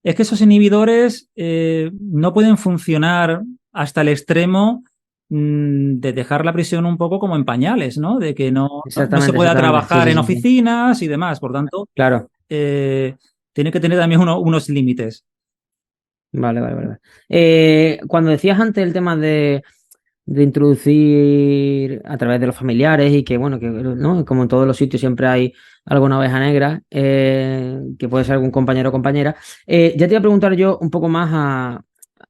es que esos inhibidores no pueden funcionar hasta el extremo de dejar la prisión un poco como en pañales, ¿no? De que no se pueda trabajar en oficinas y demás. Por tanto, tiene que tener también unos límites. Vale. Cuando decías antes el tema de introducir a través de los familiares y que, bueno, que ¿no? Como en todos los sitios siempre hay alguna oveja negra, que puede ser algún compañero o compañera. Ya te iba a preguntar yo un poco más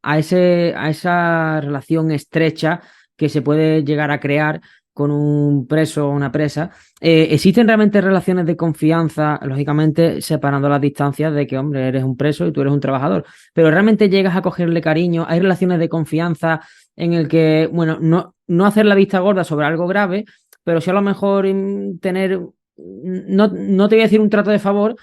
a esa relación estrecha que se puede llegar a crear con un preso o una presa. ¿Existen realmente relaciones de confianza, lógicamente separando las distancias de que, hombre, eres un preso y tú eres un trabajador, pero realmente llegas a cogerle cariño? ¿Hay relaciones de confianza en el que, bueno, no hacer la vista gorda sobre algo grave, pero sí a lo mejor tener, no te voy a decir un trato de favor,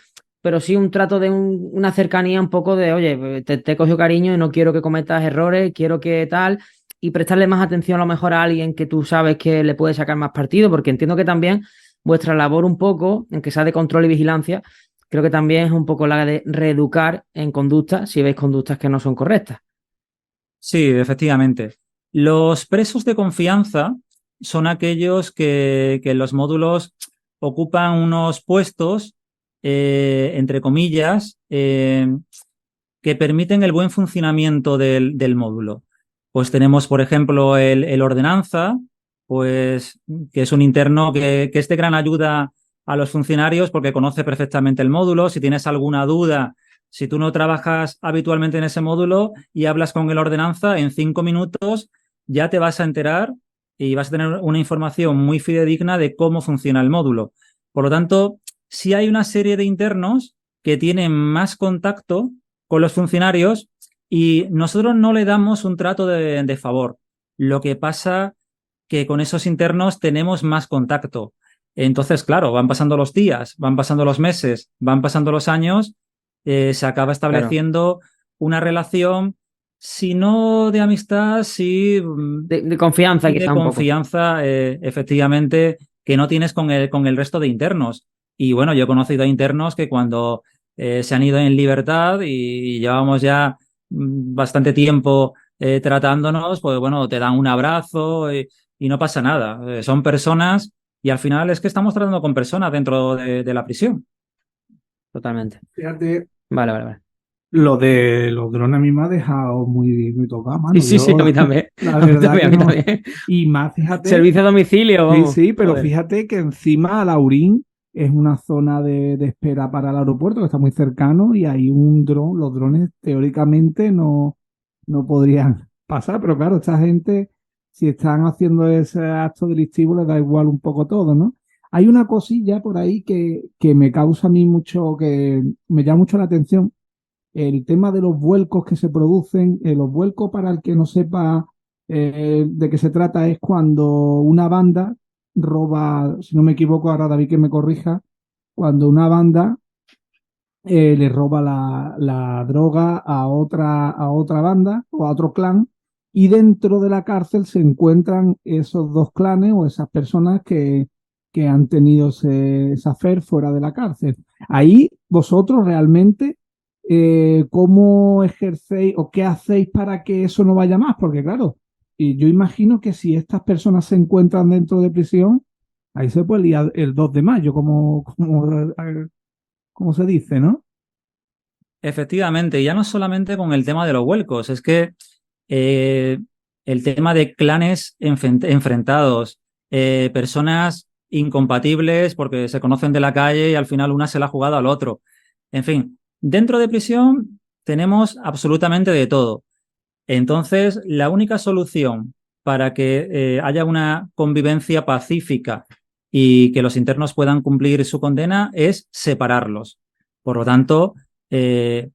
pero sí un trato de una cercanía un poco de, oye, te cogido cariño y no quiero que cometas errores, quiero que tal, y prestarle más atención a lo mejor a alguien que tú sabes que le puede sacar más partido, porque entiendo que también vuestra labor un poco, aunque sea de control y vigilancia, creo que también es un poco la de reeducar en conductas si veis conductas que no son correctas. Sí, efectivamente. Los presos de confianza son aquellos que en los módulos ocupan unos puestos, entre comillas, que permiten el buen funcionamiento del módulo. Pues tenemos, por ejemplo, el ordenanza, pues que es un interno que es de gran ayuda a los funcionarios porque conoce perfectamente el módulo. Si tienes alguna duda, si tú no trabajas habitualmente en ese módulo y hablas con el ordenanza, en 5 minutos ya te vas a enterar y vas a tener una información muy fidedigna de cómo funciona el módulo. Por lo tanto, sí hay una serie de internos que tienen más contacto con los funcionarios y nosotros no le damos un trato de favor. Lo que pasa que con esos internos tenemos más contacto. Entonces, claro, van pasando los días, van pasando los meses, van pasando los años, se acaba estableciendo una relación, si no de amistad, sí de confianza, y quizá de un poco. confianza, efectivamente, que no tienes con el resto de internos. Y bueno, yo he conocido a internos que cuando se han ido en libertad y llevamos ya bastante tiempo tratándonos, pues bueno, te dan un abrazo y no pasa nada. Son personas y al final es que estamos tratando con personas dentro de la prisión. Totalmente. Fíjate, Vale. lo de los drones a mí me ha dejado muy tocado, mano. Sí, a mí también. La A mí verdad también, a que mí no. también. Y más, fíjate, Servicio a domicilio, vamos. sí, pero Joder. fíjate que encima Laurín es una zona de espera para el aeropuerto que está muy cercano y hay un dron. Los drones teóricamente no podrían pasar, pero claro, esta gente, si están haciendo ese acto delictivo, les da igual un poco todo, ¿no? Hay una cosilla por ahí que me causa a mí mucho, que me llama mucho la atención, el tema de los vuelcos que se producen. Los vuelcos, para el que no sepa de qué se trata, es cuando una banda roba, si no me equivoco, ahora David que me corrija, cuando una banda le roba la droga a otra banda o a otro clan, y dentro de la cárcel se encuentran esos dos clanes o esas personas que han tenido ese affair fuera de la cárcel. Ahí vosotros realmente, ¿cómo ejercéis o qué hacéis para que eso no vaya más? Porque claro, y yo imagino que si estas personas se encuentran dentro de prisión, ahí se puede liar el 2 de mayo, como se dice, ¿no? Efectivamente, ya no solamente con el tema de los vuelcos, es que eh, el tema de clanes enfrentados, personas incompatibles porque se conocen de la calle y al final una se la ha jugado al otro. En fin, dentro de prisión tenemos absolutamente de todo. Entonces, la única solución para que haya una convivencia pacífica y que los internos puedan cumplir su condena es separarlos. Por lo tanto, eh,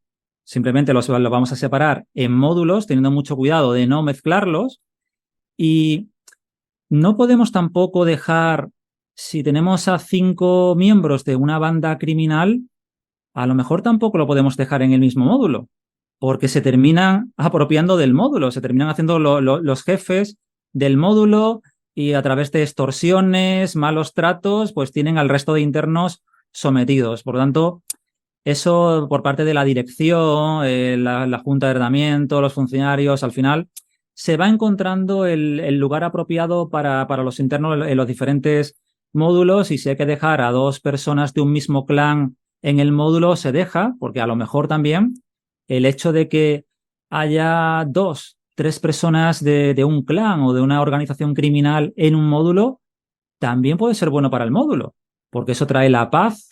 simplemente los vamos a separar en módulos, teniendo mucho cuidado de no mezclarlos. Y no podemos tampoco dejar, si tenemos a 5 miembros de una banda criminal, a lo mejor tampoco lo podemos dejar en el mismo módulo, porque se terminan apropiando del módulo, se terminan haciendo los jefes del módulo y a través de extorsiones, malos tratos, pues tienen al resto de internos sometidos. Por lo tanto, eso por parte de la dirección, la junta de tratamiento, los funcionarios, al final se va encontrando el lugar apropiado para los internos en los diferentes módulos, y si hay que dejar a 2 personas de un mismo clan en el módulo, se deja, porque a lo mejor también el hecho de que haya 2, 3 personas de un clan o de una organización criminal en un módulo también puede ser bueno para el módulo, porque eso trae la paz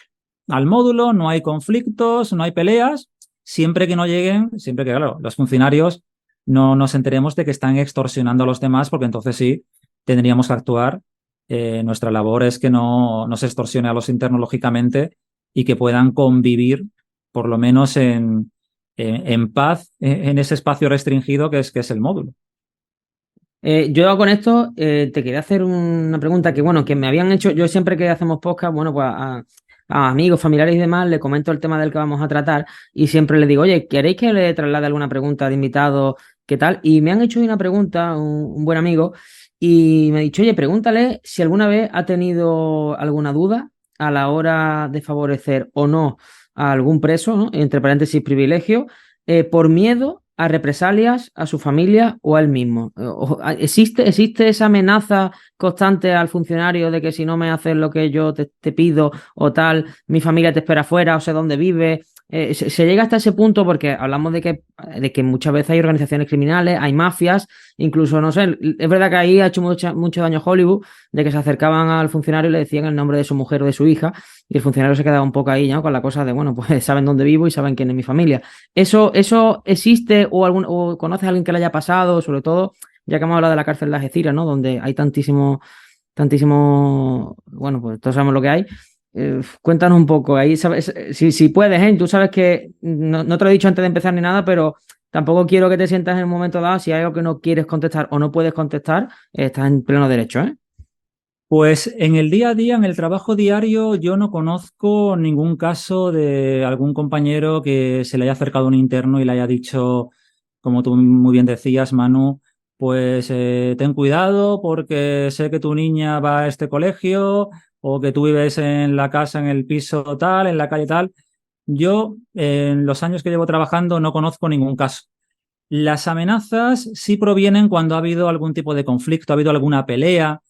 al módulo, no hay conflictos, no hay peleas, siempre que no lleguen, siempre que, claro, los funcionarios no nos enteremos de que están extorsionando a los demás, porque entonces sí tendríamos que actuar. Nuestra labor es que no se extorsione a los internos, lógicamente, y que puedan convivir, por lo menos en paz, en ese espacio restringido que es el módulo. Yo con esto te quería hacer una pregunta que, bueno, que me habían hecho. Yo siempre que hacemos podcast, bueno, pues a amigos, familiares y demás, le comento el tema del que vamos a tratar y siempre les digo, oye, ¿queréis que le traslade alguna pregunta de invitado? ¿Qué tal? Y me han hecho una pregunta, un buen amigo, y me ha dicho, oye, pregúntale si alguna vez ha tenido alguna duda a la hora de favorecer o no a algún preso, ¿no? Entre paréntesis, privilegio, por miedo a represalias a su familia o a él mismo. ¿Existe esa amenaza constante al funcionario de que si no me haces lo que yo te pido o tal, mi familia te espera afuera o sé dónde vive? Se llega hasta ese punto porque hablamos de que muchas veces hay organizaciones criminales, hay mafias, incluso, no sé, es verdad que ahí ha hecho mucho daño Hollywood, de que se acercaban al funcionario y le decían el nombre de su mujer o de su hija, y el funcionario se quedaba un poco ahí, ¿no? Con la cosa de, bueno, pues saben dónde vivo y saben quién es mi familia. ¿Eso existe o conoces a alguien que le haya pasado? Sobre todo, ya que hemos hablado de la cárcel de Algeciras, ¿no? Donde hay tantísimo, bueno, pues todos sabemos lo que hay. Cuéntanos un poco ahí, ¿sabes? Si puedes, ¿eh? Tú sabes que no te lo he dicho antes de empezar ni nada, pero tampoco quiero que te sientas en un momento dado, si hay algo que no quieres contestar o no puedes contestar, estás en pleno derecho, ¿eh? Pues en el día a día, en el trabajo diario, yo no conozco ningún caso de algún compañero que se le haya acercado a un interno y le haya dicho, como tú muy bien decías, Manu, pues ten cuidado porque sé que tu niña va a este colegio o que tú vives en la casa, en el piso tal, en la calle tal. Yo, en los años que llevo trabajando, no conozco ningún caso. Las amenazas sí provienen cuando ha habido algún tipo de conflicto, ha habido alguna pelea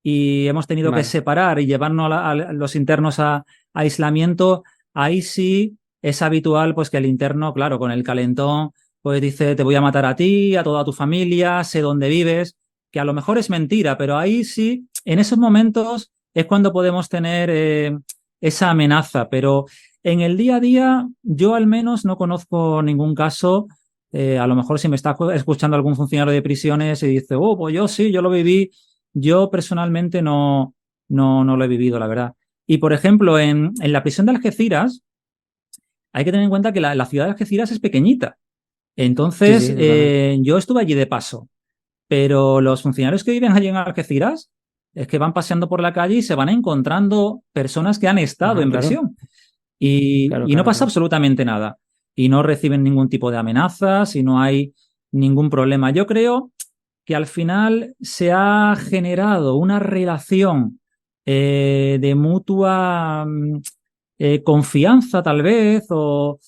y hemos tenido que Vale. separar y llevarnos a los internos a aislamiento. Ahí sí es habitual pues que el interno, claro, con el calentón, pues dice, te voy a matar a ti, a toda tu familia, sé dónde vives, que a lo mejor es mentira, pero ahí sí, en esos momentos es cuando podemos tener esa amenaza. Pero en el día a día, yo al menos no conozco ningún caso. A lo mejor si me está escuchando algún funcionario de prisiones y dice, oh, pues yo sí, yo lo viví. Yo personalmente no lo he vivido, la verdad. Y por ejemplo, en la prisión de Algeciras, hay que tener en cuenta que la ciudad de Algeciras es pequeñita. Sí, Entonces, sí, totalmente. yo estuve allí de paso, pero los funcionarios que viven allí en Algeciras es que van paseando por la calle y se van encontrando personas que han estado Ajá, en claro, prisión claro, y no claro, pasa claro. absolutamente nada. Y no reciben ningún tipo de amenazas y no hay ningún problema. Yo creo que al final se ha generado una relación de mutua confianza, tal vez, o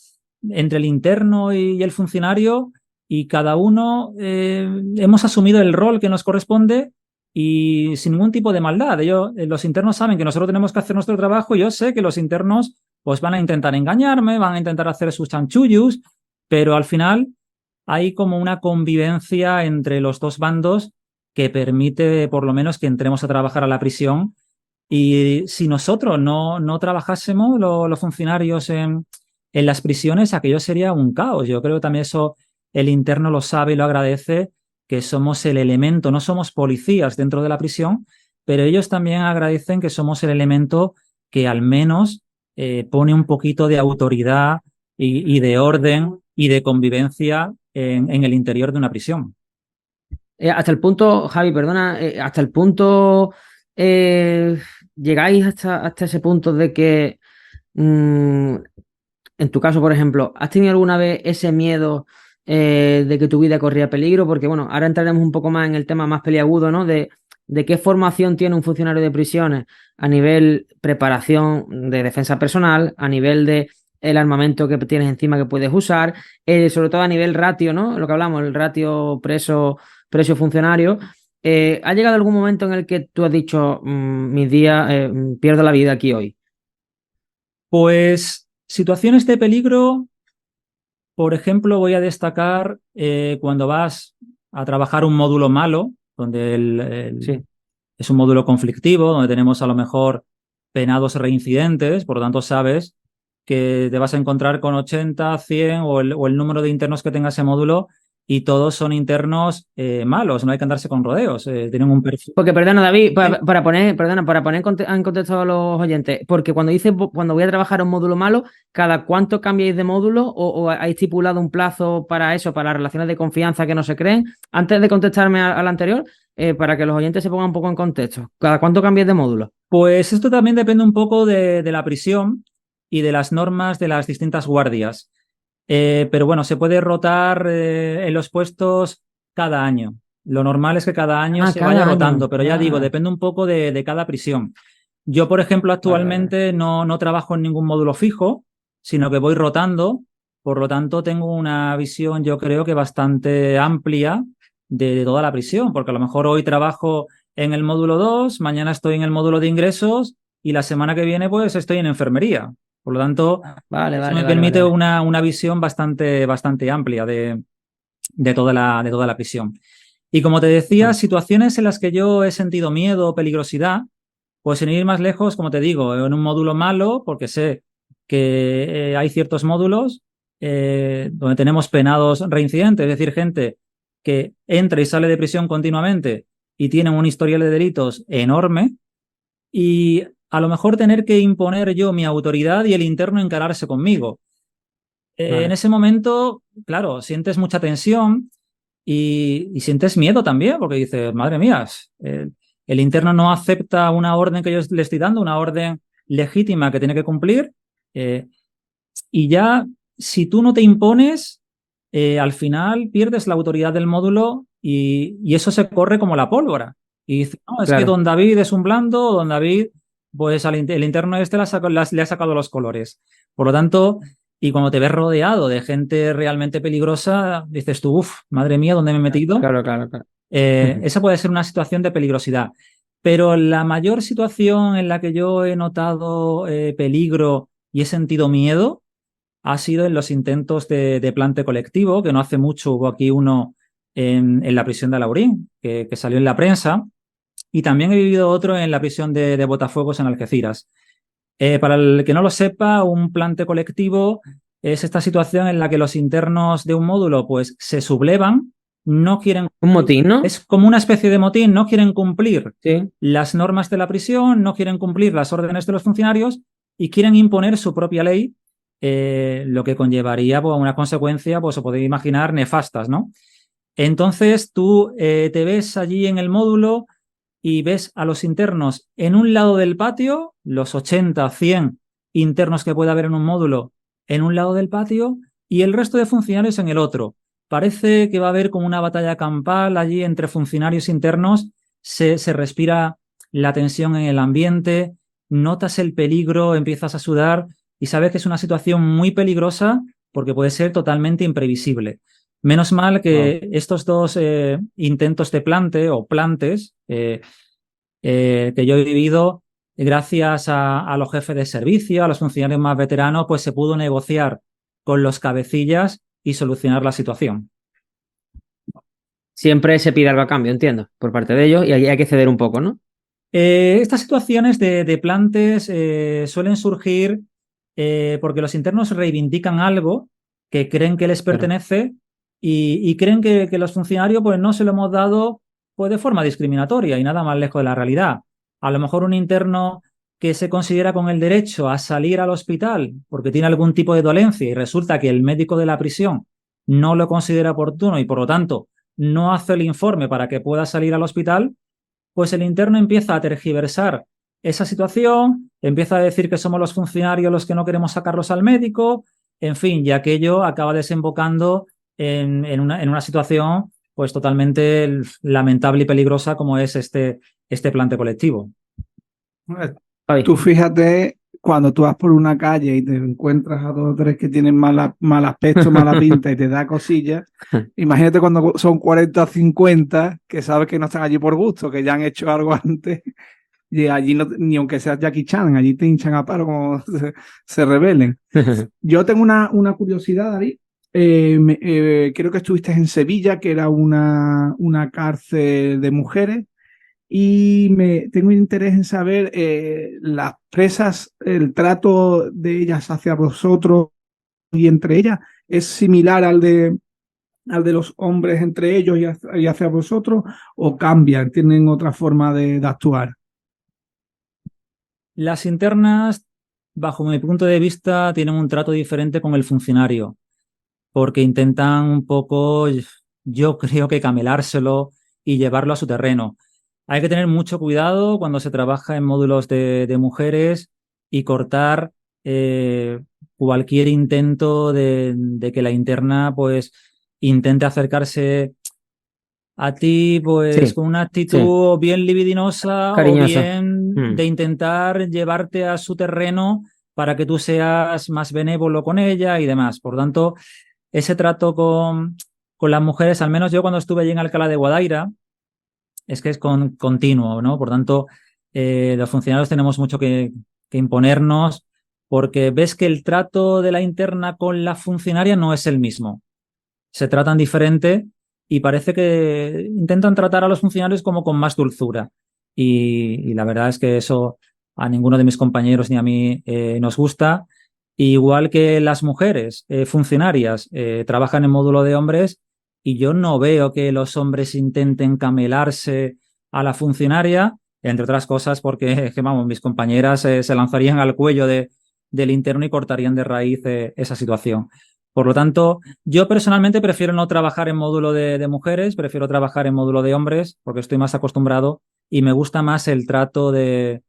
entre el interno y el funcionario, y cada uno hemos asumido el rol que nos corresponde y sin ningún tipo de maldad. Los internos saben que nosotros tenemos que hacer nuestro trabajo y yo sé que los internos pues van a intentar engañarme, van a intentar hacer sus chanchullos, pero al final hay como una convivencia entre los dos bandos que permite por lo menos que entremos a trabajar a la prisión. Y si nosotros no trabajásemos, los funcionarios en las prisiones, aquello sería un caos. Yo creo que también eso el interno lo sabe y lo agradece, que somos el elemento, no somos policías dentro de la prisión, pero ellos también agradecen que somos el elemento que al menos pone un poquito de autoridad y de orden y de convivencia en el interior de una prisión. Hasta el punto, Javi, perdona, hasta el punto, eh, llegáis hasta ese punto de que, mm, en tu caso, por ejemplo, ¿has tenido alguna vez ese miedo de que tu vida corría peligro? Porque, bueno, ahora entraremos un poco más en el tema más peliagudo, ¿no? De qué formación tiene un funcionario de prisiones a nivel preparación de defensa personal, a nivel de el armamento que tienes encima que puedes usar, sobre todo a nivel ratio, ¿no? Lo que hablamos, el ratio preso funcionario. ¿Ha llegado algún momento en el que tú has dicho, mis días, pierdo la vida aquí hoy? Pues situaciones de peligro. Por ejemplo, voy a destacar cuando vas a trabajar un módulo malo, donde Sí. es un módulo conflictivo, donde tenemos a lo mejor penados reincidentes, por lo tanto sabes que te vas a encontrar con 80, 100 o el número de internos que tenga ese módulo y todos son internos malos, no hay que andarse con rodeos, tienen un perfil. Porque, perdona, David, para poner en contexto a los oyentes, porque cuando dices, cuando voy a trabajar un módulo malo, ¿cada cuánto cambiáis de módulo o hay estipulado un plazo para eso, para las relaciones de confianza que no se creen? Antes de contestarme al anterior, para que los oyentes se pongan un poco en contexto, ¿cada cuánto cambiáis de módulo? Pues esto también depende un poco de la prisión y de las normas de las distintas guardias. Pero bueno, se puede rotar en los puestos cada año. Lo normal es que cada año Ah, se vaya cada año. rotando, pero ya digo, Ah, depende un poco de cada prisión. Yo, por ejemplo, vale, vale, vale. actualmente no trabajo en ningún módulo fijo, sino que voy rotando. Por lo tanto, tengo una visión, yo creo que bastante amplia de toda la prisión, porque a lo mejor hoy trabajo en el módulo 2, mañana estoy en el módulo de ingresos y la semana que viene pues estoy en enfermería. Por lo tanto, Vale, eso vale, me vale, vale, permite vale. una visión bastante amplia de toda la prisión. Y como te decía, Vale. situaciones en las que yo he sentido miedo o peligrosidad, pues sin ir más lejos, como te digo, en un módulo malo, porque sé que hay ciertos módulos donde tenemos penados reincidentes, es decir, gente que entra y sale de prisión continuamente y tienen un historial de delitos enorme y a lo mejor tener que imponer yo mi autoridad y el interno encararse conmigo. Vale. En ese momento, claro, sientes mucha tensión y sientes miedo también, porque dices, madre mía, el interno no acepta una orden que yo le estoy dando, una orden legítima que tiene que cumplir, eh, y ya si tú no te impones, al final pierdes la autoridad del módulo y eso se corre como la pólvora. Y dices, no, es que Claro. don David es un blando, don David, pues el interno este le ha sacado los colores. Por lo tanto, y cuando te ves rodeado de gente realmente peligrosa, dices tú, uff, madre mía, ¿dónde me he metido? Claro, claro, claro. Esa puede ser una situación de peligrosidad. Pero la mayor situación en la que yo he notado peligro y he sentido miedo ha sido en los intentos de plante colectivo, que no hace mucho hubo aquí uno en la prisión de Alaurín, que salió en la prensa, y también he vivido otro en la prisión de Botafuegos en Algeciras. Para el que no lo sepa, un plante colectivo es esta situación en la que los internos de un módulo pues se sublevan, no quieren, Un motín, ¿no? es como una especie de motín, no quieren cumplir Sí. las normas de la prisión, no quieren cumplir las órdenes de los funcionarios y quieren imponer su propia ley, lo que conllevaría pues, una consecuencia, pues se podéis imaginar, nefastas, ¿no? Entonces tú te ves allí en el módulo y ves a los internos en un lado del patio, los 80, 100 internos que puede haber en un módulo en un lado del patio y el resto de funcionarios en el otro. Parece que va a haber como una batalla campal allí entre funcionarios internos, se respira la tensión en el ambiente, notas el peligro, empiezas a sudar y sabes que es una situación muy peligrosa porque puede ser totalmente imprevisible. Menos mal que estos dos intentos de plante o plantes que yo he vivido, gracias a los jefes de servicio, a los funcionarios más veteranos, pues se pudo negociar con los cabecillas y solucionar la situación. Siempre se pide algo a cambio, entiendo, por parte de ellos y ahí hay que ceder un poco, ¿no? Estas situaciones de plantes suelen surgir porque los internos reivindican algo que creen que les Claro. pertenece y creen que los funcionarios pues, no se lo hemos dado pues, de forma discriminatoria y nada más lejos de la realidad. A lo mejor un interno que se considera con el derecho a salir al hospital porque tiene algún tipo de dolencia y resulta que el médico de la prisión no lo considera oportuno y por lo tanto no hace el informe para que pueda salir al hospital, pues el interno empieza a tergiversar esa situación, empieza a decir que somos los funcionarios los que no queremos sacarlos al médico, en fin, y aquello acaba desembocando en una situación pues totalmente lamentable y peligrosa como es este plante colectivo. Javi. Tú fíjate, cuando tú vas por una calle y te encuentras a dos o tres que tienen mal aspecto, mala pinta y te da cosillas, imagínate cuando son 40 o 50 que sabes que no están allí por gusto, que ya han hecho algo antes y allí no, ni aunque seas Jackie Chan, allí te hinchan a paro como se rebelen. Yo tengo una curiosidad, David. Creo que estuviste en Sevilla, que era una cárcel de mujeres. Y tengo interés en saber las presas, el trato de ellas hacia vosotros y entre ellas, ¿es similar al de los hombres entre ellos y hacia vosotros o cambian, tienen otra forma de actuar? Las internas, bajo mi punto de vista, tienen un trato diferente con el funcionario, porque intentan un poco, yo creo que camelárselo y llevarlo a su terreno. Hay que tener mucho cuidado cuando se trabaja en módulos de mujeres y cortar cualquier intento de que la interna pues intente acercarse a ti pues Sí, con una sí, actitud bien libidinosa o cariñoso. bien de intentar llevarte a su terreno para que tú seas más benévolo con ella y demás. Por tanto, ese trato con las mujeres, al menos yo cuando estuve allí en Alcalá de Guadaira, es que es continuo, ¿no? Por tanto, los funcionarios tenemos mucho que imponernos porque ves que el trato de la interna con la funcionaria no es el mismo. Se tratan diferente y parece que intentan tratar a los funcionarios como con más dulzura. Y la verdad es que eso a ninguno de mis compañeros ni a mí nos gusta. Igual que las mujeres funcionarias trabajan en módulo de hombres y yo no veo que los hombres intenten camelarse a la funcionaria, entre otras cosas porque, vamos, mis compañeras se lanzarían al cuello del interno y cortarían de raíz esa situación. Por lo tanto, yo personalmente prefiero no trabajar en módulo de mujeres, prefiero trabajar en módulo de hombres porque estoy más acostumbrado y me gusta más el trato del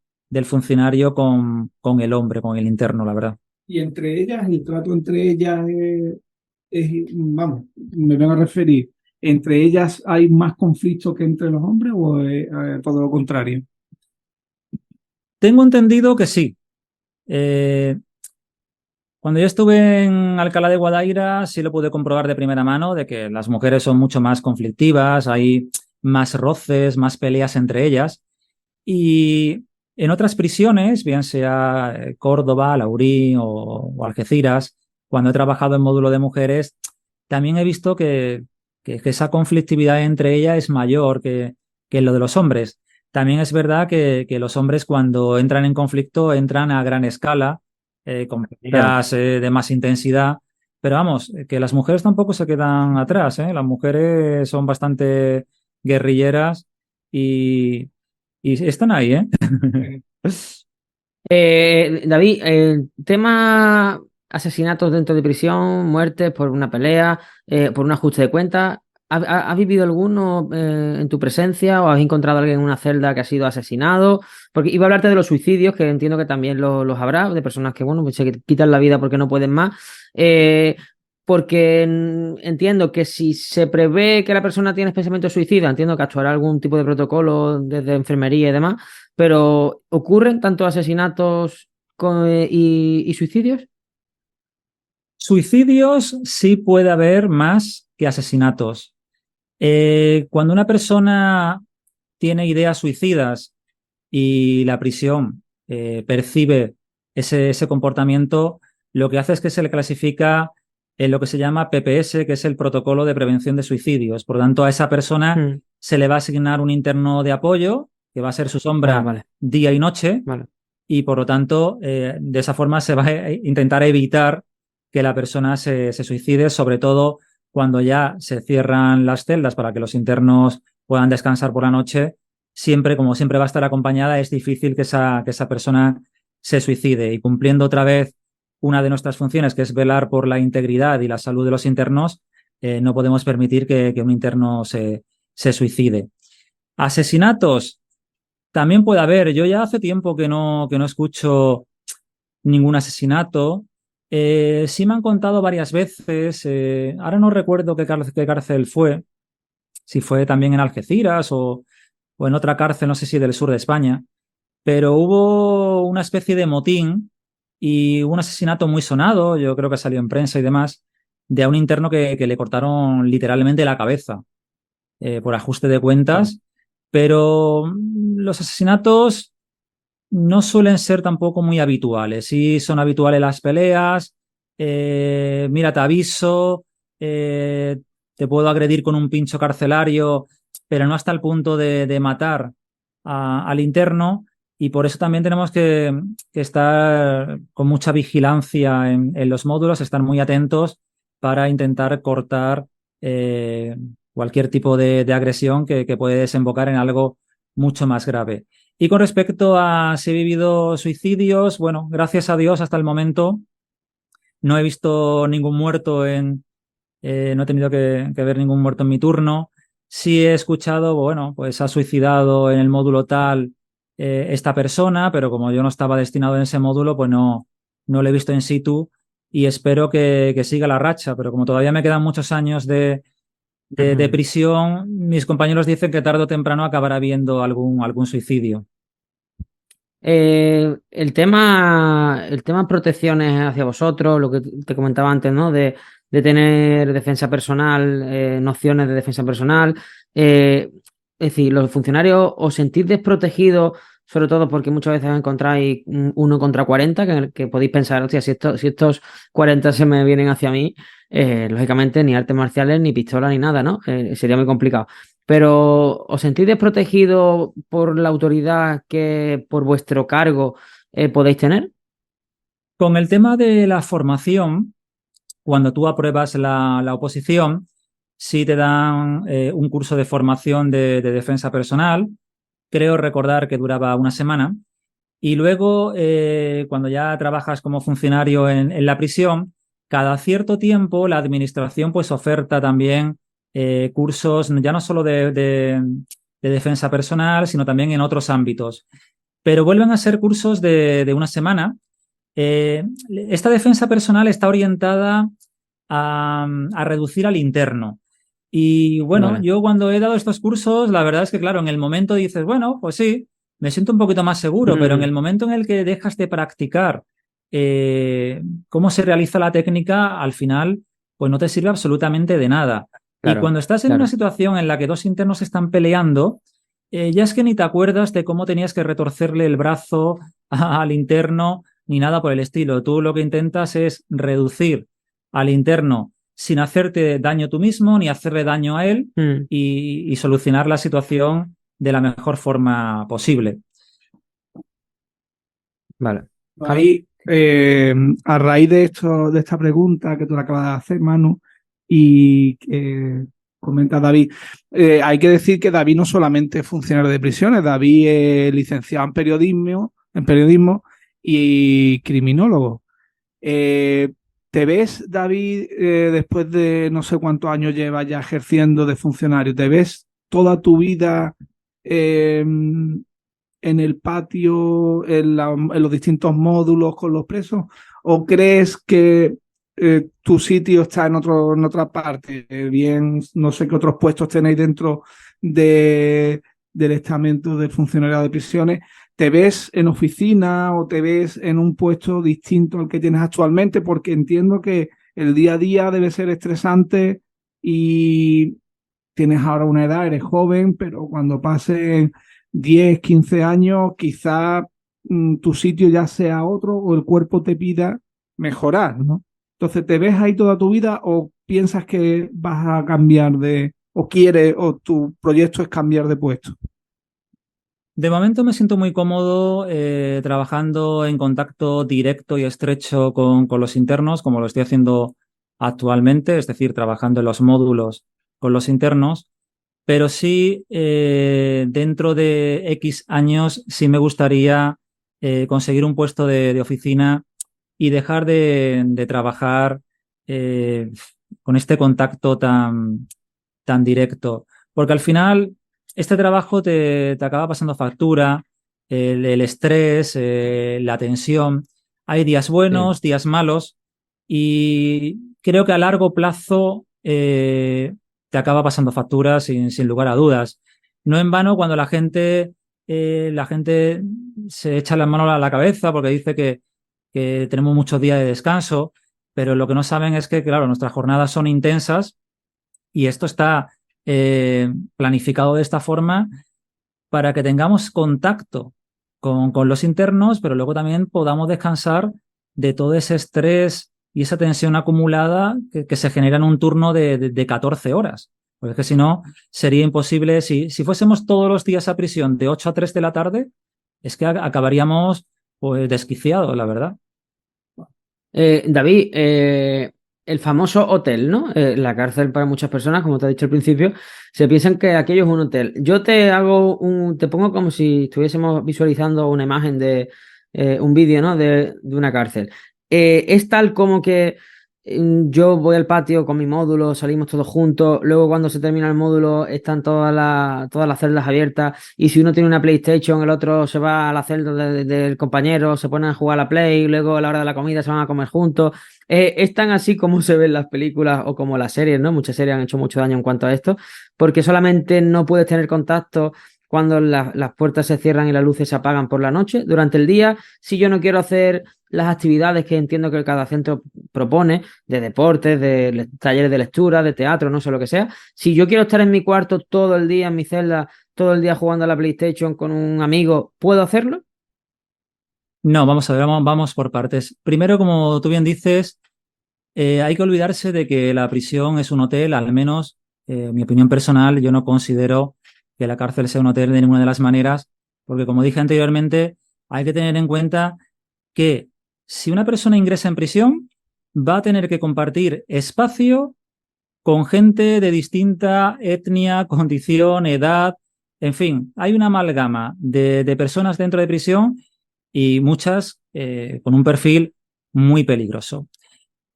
funcionario con el hombre, con el interno, la verdad. Y entre ellas, el trato entre ellas vamos, me vengo a referir, ¿entre ellas hay más conflicto que entre los hombres o es todo lo contrario? Tengo entendido que sí. Eh, Cuando yo estuve en Alcalá de Guadaira, sí lo pude comprobar de primera mano, de que las mujeres son mucho más conflictivas, hay más roces, más peleas entre ellas. Y en otras prisiones, bien sea Córdoba, Laurín o Algeciras, cuando he trabajado en módulo de mujeres, también he visto que esa conflictividad entre ellas es mayor que lo de los hombres. También es verdad que los hombres cuando entran en conflicto entran a gran escala, con peleas de más intensidad. Pero vamos, que las mujeres tampoco se quedan atrás, ¿eh? Las mujeres son bastante guerrilleras y están ahí, ¿eh? David, el tema asesinatos dentro de prisión, muertes por una pelea, por un ajuste de cuentas, ¿has vivido alguno en tu presencia o has encontrado a alguien en una celda que ha sido asesinado? Porque iba a hablarte de los suicidios, que entiendo que también los habrá, de personas que, bueno, pues se quitan la vida porque no pueden más. Eh, Porque entiendo que si se prevé que la persona tiene pensamiento suicida, entiendo que actuará algún tipo de protocolo desde enfermería y demás, pero ¿ocurren tanto asesinatos y suicidios? Suicidios sí puede haber más que asesinatos. Cuando una persona tiene ideas suicidas y la prisión percibe ese comportamiento, lo que hace es que se le clasifica en lo que se llama PPS, que es el Protocolo de Prevención de Suicidios. Por lo tanto, a esa persona se le va a asignar un interno de apoyo, que va a ser su sombra Vale, día y noche, vale. y por lo tanto, de esa forma se va a intentar evitar que la persona se suicide, sobre todo cuando ya se cierran las celdas para que los internos puedan descansar por la noche. Siempre, como siempre va a estar acompañada, es difícil que esa persona se suicide. Y cumpliendo otra vez una de nuestras funciones, que es velar por la integridad y la salud de los internos, no podemos permitir que un interno se suicide. Asesinatos también puede haber. Yo ya hace tiempo que no escucho ningún asesinato. Sí me han contado varias veces, ahora no recuerdo qué cárcel fue, si fue también en Algeciras o en otra cárcel, no sé si del sur de España, pero hubo una especie de motín y un asesinato muy sonado, yo creo que salió en prensa y demás, de a un interno que le cortaron literalmente la cabeza por ajuste de cuentas, pero los asesinatos no suelen ser tampoco muy habituales. Sí son habituales las peleas, mira, te aviso, te puedo agredir con un pincho carcelario, pero no hasta el punto de matar al interno. Y por eso también tenemos que estar con mucha vigilancia en los módulos, estar muy atentos para intentar cortar cualquier tipo de agresión que puede desembocar en algo mucho más grave. Y con respecto a si he vivido suicidios, bueno, gracias a Dios hasta el momento no he visto ningún muerto no he tenido que ver ningún muerto en mi turno. Sí he escuchado, bueno, pues ha suicidado en el módulo tal esta persona, pero como yo no estaba destinado en ese módulo, pues no lo he visto in situ y espero que siga la racha, pero como todavía me quedan muchos años de prisión, mis compañeros dicen que tarde o temprano acabará habiendo algún suicidio. El tema protecciones hacia vosotros, lo que te comentaba antes, ¿no? De tener defensa personal, nociones de defensa personal. Es decir, los funcionarios os sentís desprotegidos, sobre todo porque muchas veces encontráis uno contra 40, que podéis pensar, hostia, si estos 40 se me vienen hacia mí, lógicamente ni artes marciales, ni pistola, ni nada, ¿no? Sería muy complicado. Pero ¿os sentís desprotegidos por la autoridad que por vuestro cargo podéis tener? Con el tema de la formación, cuando tú apruebas la oposición, sí te dan un curso de formación de defensa personal. Creo recordar que duraba una semana. Y luego, cuando ya trabajas como funcionario en la prisión, cada cierto tiempo la administración pues oferta también cursos, ya no solo de defensa personal, sino también en otros ámbitos. Pero vuelven a ser cursos de una semana. Esta defensa personal está orientada a reducir al interno. Y bueno, Vale. yo cuando he dado estos cursos, la verdad es que, claro, en el momento dices, bueno, pues sí, me siento un poquito más seguro, pero en el momento en el que dejas de practicar cómo se realiza la técnica, al final, pues no te sirve absolutamente de nada. Y Claro, cuando estás en una claro. situación en la que dos internos están peleando, ya es que ni te acuerdas de cómo tenías que retorcerle el brazo al interno ni nada por el estilo. Tú lo que intentas es reducir al interno sin hacerte daño tú mismo ni hacerle daño a él Mm, y solucionar la situación de la mejor forma posible. vale. Javi. Ahí, a raíz de esto, de esta pregunta que tú le acabas de hacer, Manu, y que comenta David, hay que decir que David no solamente es funcionario de prisiones, David es licenciado en periodismo y criminólogo. Eh, ¿Te ves, David, después de no sé cuántos años llevas ya ejerciendo de funcionario, te ves toda tu vida eh, en el patio, en los distintos módulos con los presos? ¿O crees que tu sitio está en otra parte? Bien, no sé qué otros puestos tenéis dentro del estamento de funcionariado de prisiones. ¿Te ves en oficina o te ves en un puesto distinto al que tienes actualmente? Porque entiendo que el día a día debe ser estresante y tienes ahora una edad, eres joven, pero cuando pasen 10, 15 años, quizá tu sitio ya sea otro o el cuerpo te pida mejorar, ¿no? Entonces, ¿te ves ahí toda tu vida o piensas que vas a cambiar o quieres, o tu proyecto es cambiar de puesto? De momento me siento muy cómodo trabajando en contacto directo y estrecho con los internos, como lo estoy haciendo actualmente, es decir, trabajando en los módulos con los internos, pero sí dentro de X años sí me gustaría conseguir un puesto de oficina y dejar de trabajar eh, con este contacto tan directo, porque al final este trabajo te acaba pasando factura, el estrés, la tensión. Hay días Sí. buenos, días malos y creo que a largo plazo te acaba pasando factura sin lugar a dudas. No en vano cuando la gente se echa las manos a la cabeza porque dice que tenemos muchos días de descanso, pero lo que no saben es que, claro, nuestras jornadas son intensas y esto está planificado de esta forma para que tengamos contacto con los internos, pero luego también podamos descansar de todo ese estrés y esa tensión acumulada que se genera en un turno de 14 horas. Porque es que si no, sería imposible. Si fuésemos todos los días a prisión de 8 a 3 de la tarde, es que acabaríamos pues desquiciados, la verdad. David, el famoso hotel, ¿no? La cárcel para muchas personas, como te he dicho al principio, se piensan que aquello es un hotel. Yo te pongo como si estuviésemos visualizando una imagen de un vídeo, ¿no? De una cárcel. Es tal como que yo voy al patio con mi módulo, salimos todos juntos, luego cuando se termina el módulo están todas las celdas abiertas y si uno tiene una PlayStation, el otro se va a la celda del compañero, se ponen a jugar a la Play, luego a la hora de la comida se van a comer juntos. Es tan así como se ven las películas o como las series, ¿no? Muchas series han hecho mucho daño en cuanto a esto, porque solamente no puedes tener contacto cuando las puertas se cierran y las luces se apagan por la noche. Durante el día, si yo no quiero hacer las actividades que entiendo que cada centro propone, de deportes, de talleres de lectura, de teatro, no sé lo que sea, si yo quiero estar en mi cuarto todo el día, en mi celda, todo el día jugando a la PlayStation con un amigo, ¿puedo hacerlo? No, vamos a ver, vamos por partes. Primero, como tú bien dices, hay que olvidarse de que la prisión es un hotel, al menos, mi opinión personal, yo no considero que la cárcel sea un hotel de ninguna de las maneras, porque como dije anteriormente, hay que tener en cuenta que si una persona ingresa en prisión, va a tener que compartir espacio con gente de distinta etnia, condición, edad, en fin, hay una amalgama de personas dentro de prisión y muchas con un perfil muy peligroso.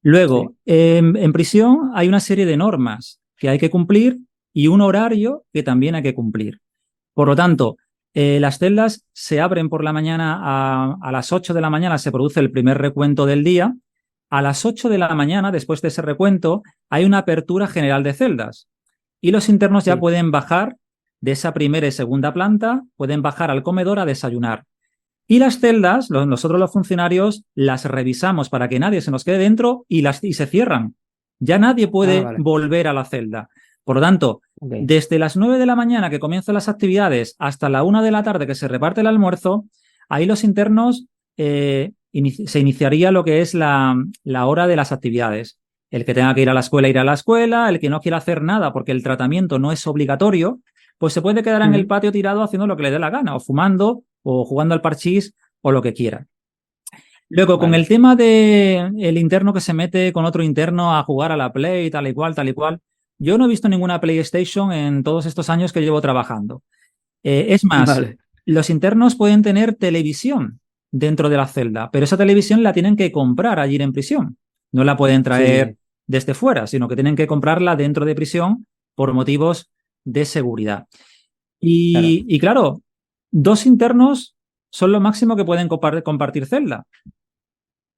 Luego, en prisión hay una serie de normas que hay que cumplir y un horario que también hay que cumplir. Por lo tanto, las celdas se abren por la mañana a las 8 de la mañana, se produce el primer recuento del día. A las 8 de la mañana, después de ese recuento, hay una apertura general de celdas y los internos ya pueden bajar de esa primera y segunda planta, pueden bajar al comedor a desayunar. Y las celdas, nosotros los funcionarios, las revisamos para que nadie se nos quede dentro y se cierran. Ya nadie puede volver a la celda. Por lo tanto, desde las 9 de la mañana que comienzan las actividades hasta la 1 de la tarde que se reparte el almuerzo, ahí los internos se iniciaría lo que es la hora de las actividades. El que tenga que ir a la escuela, irá a la escuela. El que no quiera hacer nada porque el tratamiento no es obligatorio, pues se puede quedar en el patio tirado haciendo lo que le dé la gana, o fumando, o jugando al parchís, o lo que quiera. Luego, con el tema del interno que se mete con otro interno a jugar a la Play, tal y cual, yo no he visto ninguna PlayStation en todos estos años que llevo trabajando. Es más, los internos pueden tener televisión dentro de la celda, pero esa televisión la tienen que comprar allí en prisión. No la pueden traer desde fuera, sino que tienen que comprarla dentro de prisión por motivos de seguridad. Y claro, 2 internos son lo máximo que pueden compartir celda.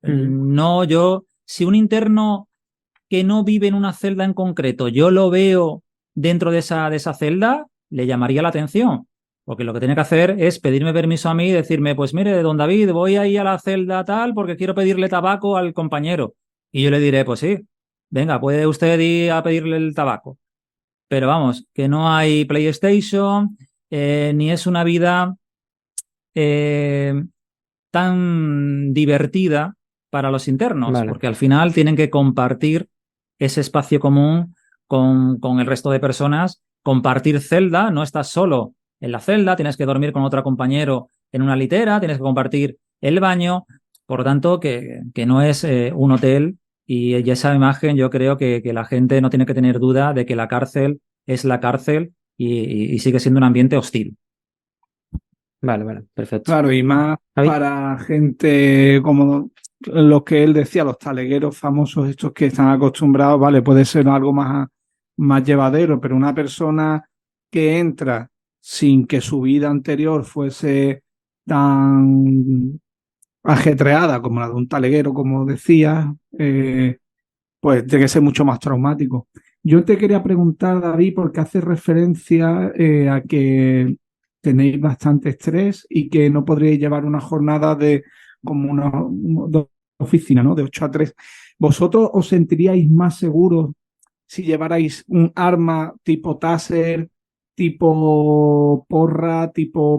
Si un interno que no vive en una celda en concreto, yo lo veo dentro de esa celda, le llamaría la atención. Porque lo que tiene que hacer es pedirme permiso a mí y decirme, pues mire, don David, voy a ir a la celda tal porque quiero pedirle tabaco al compañero. Y yo le diré, pues sí, venga, puede usted ir a pedirle el tabaco. Pero vamos, que no hay PlayStation, ni es una vida tan divertida para los internos, porque al final tienen que compartir ese espacio común con el resto de personas, compartir celda, no estás solo en la celda, tienes que dormir con otro compañero en una litera, tienes que compartir el baño, por lo tanto que no es un hotel y esa imagen yo creo que la gente no tiene que tener duda de que la cárcel es la cárcel y sigue siendo un ambiente hostil. Vale, perfecto. Claro, y más para gente como los que él decía, los talegueros famosos, estos que están acostumbrados, vale, puede ser algo más llevadero, pero una persona que entra sin que su vida anterior fuese tan ajetreada como la de un taleguero, como decía, pues tiene que ser mucho más traumático. Yo te quería preguntar, David, porque hace referencia a que tenéis bastante estrés y que no podríais llevar una jornada de como una oficina, ¿no? De 8 a 3. ¿Vosotros os sentiríais más seguros si llevarais un arma tipo taser, tipo porra,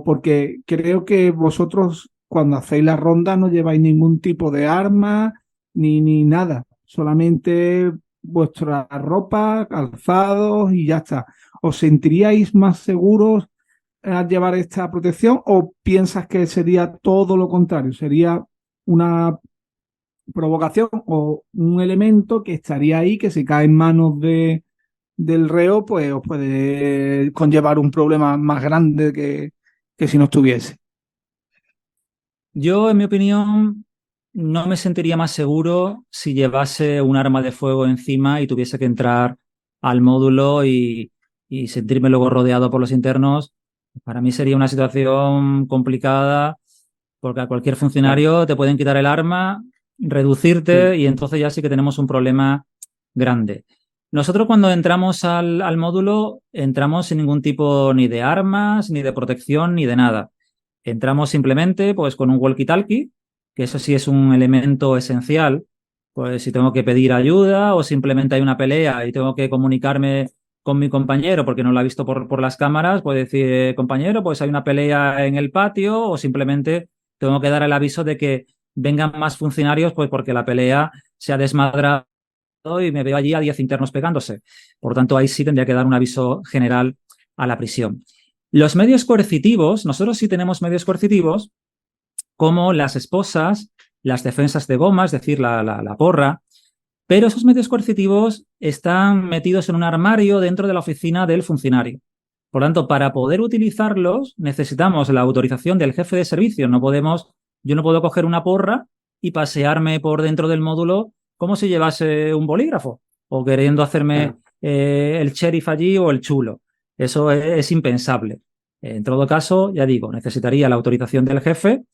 porque creo que vosotros cuando hacéis la ronda no lleváis ningún tipo de arma ni nada, solamente vuestra ropa, calzados y ya está. ¿Os sentiríais más seguros al llevar esta protección o piensas que sería todo lo contrario? ¿Sería una provocación o un elemento que estaría ahí, que si cae en manos del reo, pues os puede conllevar un problema más grande que si no estuviese? Yo, en mi opinión, no me sentiría más seguro si llevase un arma de fuego encima y tuviese que entrar al módulo y sentirme luego rodeado por los internos. Para mí sería una situación complicada porque a cualquier funcionario te pueden quitar el arma, reducirte y entonces ya sí que tenemos un problema grande. Nosotros cuando entramos al módulo entramos sin ningún tipo ni de armas, ni de protección, ni de nada. Entramos simplemente pues con un walkie-talkie, que eso sí es un elemento esencial, pues si tengo que pedir ayuda o simplemente hay una pelea y tengo que comunicarme con mi compañero porque no lo ha visto por las cámaras, puedo decir, compañero, pues hay una pelea en el patio o simplemente tengo que dar el aviso de que vengan más funcionarios pues porque la pelea se ha desmadrado y me veo allí a 10 internos pegándose. Por tanto, ahí sí tendría que dar un aviso general a la prisión. Los medios coercitivos, nosotros sí tenemos medios coercitivos como las esposas, las defensas de goma, es decir, la porra, pero esos medios coercitivos están metidos en un armario dentro de la oficina del funcionario. Por tanto, para poder utilizarlos necesitamos la autorización del jefe de servicio. Yo no puedo coger una porra y pasearme por dentro del módulo como si llevase un bolígrafo o queriendo hacerme el sheriff allí o el chulo. Eso es impensable. En todo caso, ya digo, necesitaría la autorización del jefe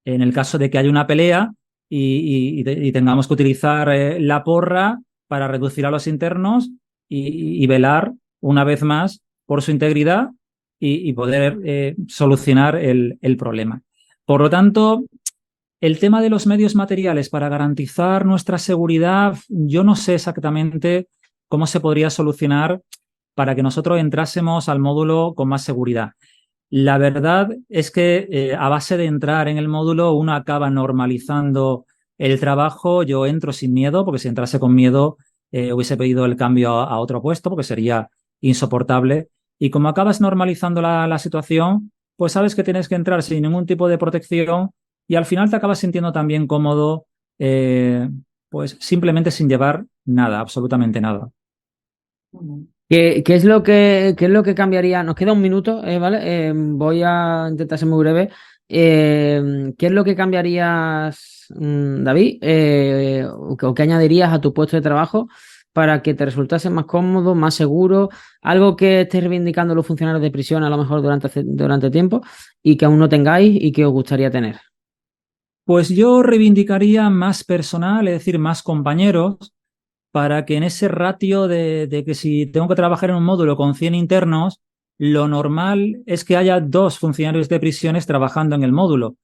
en el caso de que haya una pelea y tengamos que utilizar la porra para reducir a los internos y velar una vez más por su integridad y poder solucionar el problema. Por lo tanto, el tema de los medios materiales para garantizar nuestra seguridad, yo no sé exactamente cómo se podría solucionar para que nosotros entrásemos al módulo con más seguridad. La verdad es que a base de entrar en el módulo uno acaba normalizando el trabajo. Yo entro sin miedo, porque si entrase con miedo hubiese pedido el cambio a otro puesto, porque sería insoportable. Y como acabas normalizando la situación, pues sabes que tienes que entrar sin ningún tipo de protección y al final te acabas sintiendo también cómodo, pues simplemente sin llevar nada, absolutamente nada. ¿Qué es lo que cambiaría? Nos queda un minuto, ¿vale? Voy a intentar ser muy breve. ¿Qué es lo que cambiarías, David? ¿O qué añadirías a tu puesto de trabajo para que te resultase más cómodo, más seguro? Algo que estés reivindicando los funcionarios de prisión a lo mejor durante tiempo y que aún no tengáis y que os gustaría tener. Pues yo reivindicaría más personal, es decir, más compañeros, para que en ese ratio de que si tengo que trabajar en un módulo con 100 internos, lo normal es que haya 2 funcionarios de prisiones trabajando en el módulo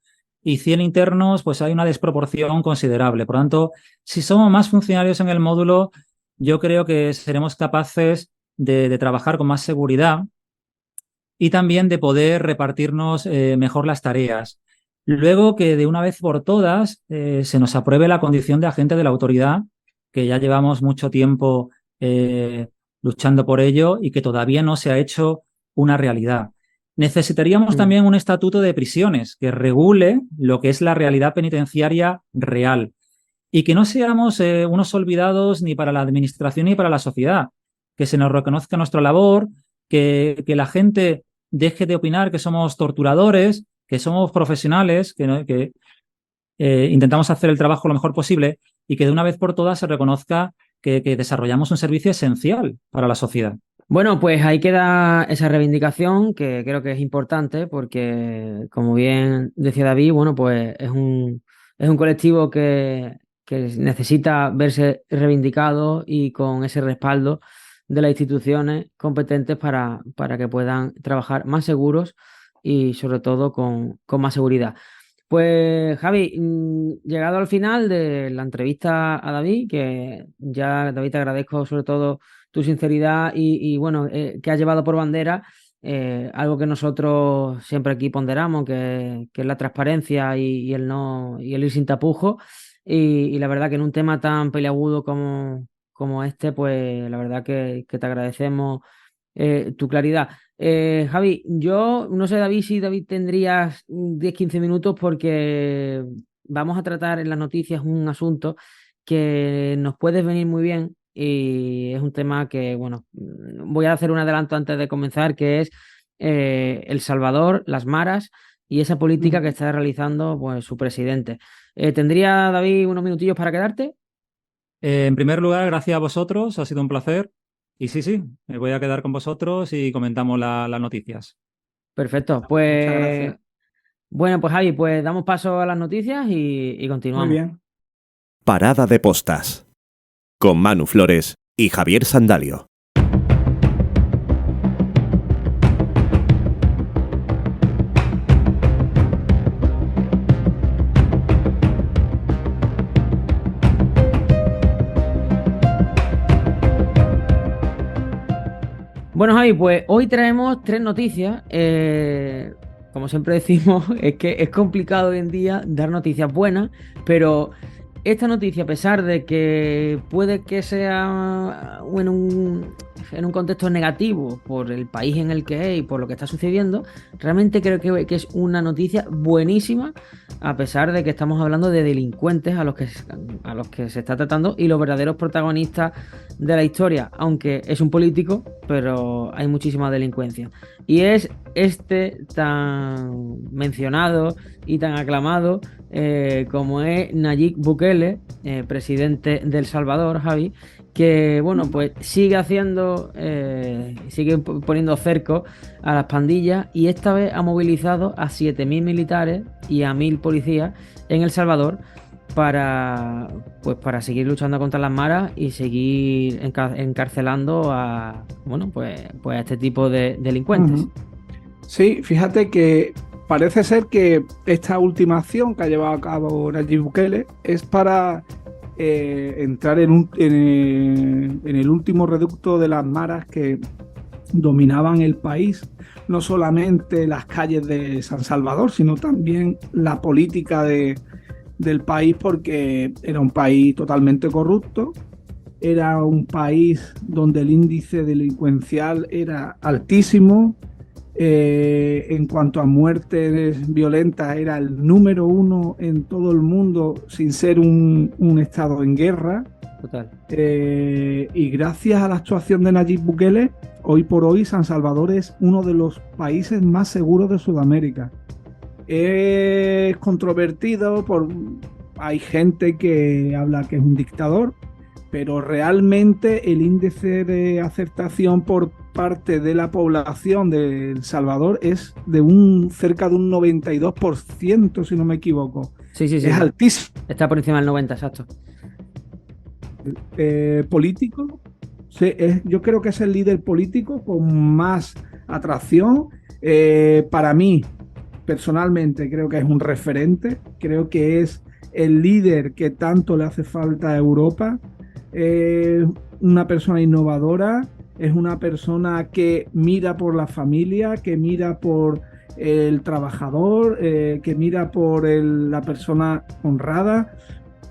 y 100 internos, pues hay una desproporción considerable. Por lo tanto, si somos más funcionarios en el módulo, yo creo que seremos capaces de trabajar con más seguridad y también de poder repartirnos mejor las tareas. Luego que de una vez por todas se nos apruebe la condición de agente de la autoridad, que ya llevamos mucho tiempo luchando por ello y que todavía no se ha hecho una realidad. Necesitaríamos también un estatuto de prisiones que regule lo que es la realidad penitenciaria real y que no seamos unos olvidados ni para la administración ni para la sociedad, que se nos reconozca nuestra labor, que la gente deje de opinar que somos torturadores, que somos profesionales, que intentamos hacer el trabajo lo mejor posible y que de una vez por todas se reconozca que desarrollamos un servicio esencial para la sociedad. Bueno, pues ahí queda esa reivindicación que creo que es importante porque, como bien decía David, bueno, pues es un colectivo que necesita verse reivindicado y con ese respaldo de las instituciones competentes para que puedan trabajar más seguros y sobre todo con más seguridad. Pues Javi, llegado al final de la entrevista a David, que ya David te agradezco sobre todo tu sinceridad y bueno, que has llevado por bandera algo que nosotros siempre aquí ponderamos, que es la transparencia y el no y el ir sin tapujos. Y la verdad que en un tema tan peliagudo como este, pues la verdad que te agradecemos tu claridad. Javi, yo no sé, David, si David tendrías 10-15 minutos porque vamos a tratar en las noticias un asunto que nos puede venir muy bien y es un tema que, bueno, voy a hacer un adelanto antes de comenzar, que es El Salvador, las maras y esa política que está realizando pues, su presidente. ¿Tendría, David, unos minutillos para quedarte? En primer lugar, gracias a vosotros, ha sido un placer. Y sí, me voy a quedar con vosotros y comentamos las noticias. Perfecto, Muchas pues gracias. bueno, pues Javi, pues damos paso a las noticias y continuamos. Muy bien. Parada de postas. Con Manu Flores y Javier Sandalio. Bueno, Javi, pues hoy traemos 3 noticias. Como siempre decimos, es que es complicado hoy en día dar noticias buenas, pero esta noticia, a pesar de que puede que sea bueno, en un contexto negativo por el país en el que es y por lo que está sucediendo, realmente creo que es una noticia buenísima, a pesar de que estamos hablando de delincuentes a los que se está tratando y los verdaderos protagonistas de la historia, aunque es un político, pero hay muchísima delincuencia. Y es este tan mencionado y tan aclamado como es Nayib Bukele, presidente de El Salvador, Javi, que bueno, pues sigue poniendo cerco a las pandillas, y esta vez ha movilizado a 7.000 militares y a 1.000 policías en El Salvador para seguir luchando contra las maras y seguir encarcelando a a este tipo de delincuentes. Uh-huh. Sí, fíjate que parece ser que esta última acción que ha llevado a cabo Nayib Bukele es para entrar en el último reducto de las maras que dominaban el país, no solamente las calles de San Salvador, sino también la política del país, porque era un país totalmente corrupto, era un país donde el índice delincuencial era altísimo. En cuanto a muertes violentas, era el número 1 en todo el mundo, sin ser un estado en guerra. Total. Y gracias a la actuación de Nayib Bukele, hoy por hoy San Salvador es uno de los países más seguros de Sudamérica. Es controvertido, hay gente que habla que es un dictador, pero realmente el índice de aceptación por parte de la población de El Salvador es de cerca de un 92%, si no me equivoco. Sí. Es altísimo. Está por encima del 90%, exacto. Político, sí, yo creo que es el líder político con más atracción. Para mí, personalmente, creo que es un referente. Creo que es el líder que tanto le hace falta a Europa. Una persona innovadora, es una persona que mira por la familia, que mira por el trabajador, que mira por la persona honrada.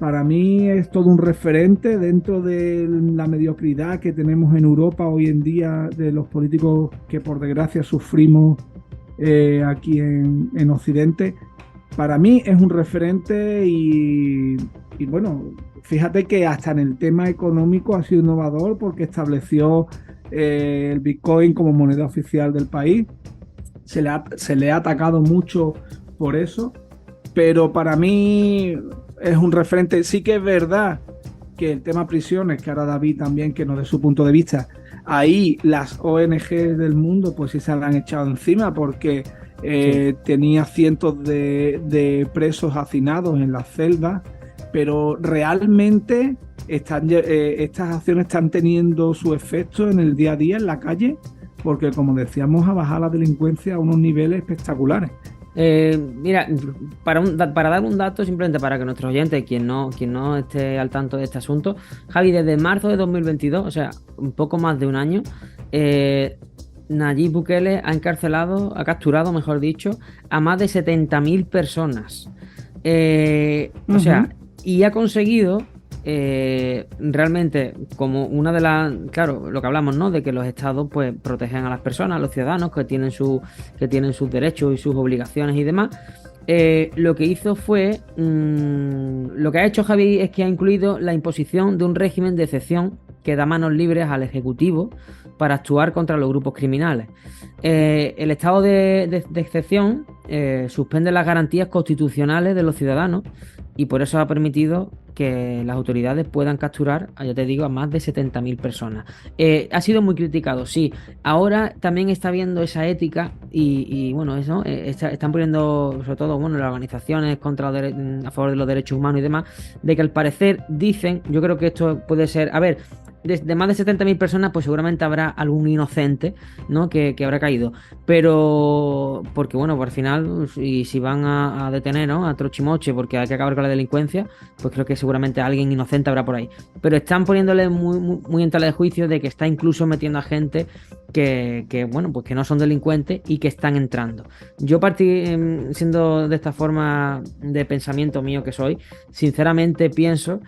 Para mí es todo un referente dentro de la mediocridad que tenemos en Europa hoy en día, de los políticos que por desgracia sufrimos aquí en Occidente. Para mí es un referente y bueno, fíjate que hasta en el tema económico ha sido innovador, porque estableció el Bitcoin como moneda oficial del país. Se le ha atacado mucho por eso, pero para mí es un referente. Sí que es verdad que el tema prisiones, que ahora David también que nos dé su punto de vista, ahí las ONG del mundo pues sí se le han echado encima, porque tenía cientos de presos hacinados en las celdas, pero realmente estas acciones están teniendo su efecto en el día a día en la calle, porque como decíamos, ha bajado la delincuencia a unos niveles espectaculares. Mira, para dar un dato, simplemente para que nuestros oyentes, quien no esté al tanto de este asunto, Javi, desde marzo de 2022, o sea, un poco más de un año, Nayib Bukele ha capturado, mejor dicho, a más de 70.000 personas. O sea, y ha conseguido realmente, como una de las, claro, lo que hablamos, ¿no? De que los estados pues protegen a las personas, a los ciudadanos que tienen sus derechos y sus obligaciones y demás. Lo que hizo fue, lo que ha hecho Javi es que ha incluido la imposición de un régimen de excepción que da manos libres al Ejecutivo para actuar contra los grupos criminales. El estado de excepción suspende las garantías constitucionales de los ciudadanos, y por eso ha permitido que las autoridades puedan capturar, ya te digo, a más de 70.000 personas. Ha sido muy criticado, sí. Ahora también está viendo esa ética y bueno, eso están poniendo, sobre todo, bueno, las organizaciones a favor de los derechos humanos y demás, de que al parecer dicen, yo creo que esto puede ser, a ver, de más de 70.000 personas, pues seguramente habrá algún inocente, ¿no? que habrá caído. Pero, porque bueno, pues al final, si van a detener, ¿no? A trochimoche, porque hay que acabar con la delincuencia, pues creo que seguramente alguien inocente habrá por ahí. Pero están poniéndole muy en tela de juicio de que está incluso metiendo a gente que bueno, pues que no son delincuentes y que están entrando. Yo siendo de esta forma de pensamiento mío que soy, sinceramente pienso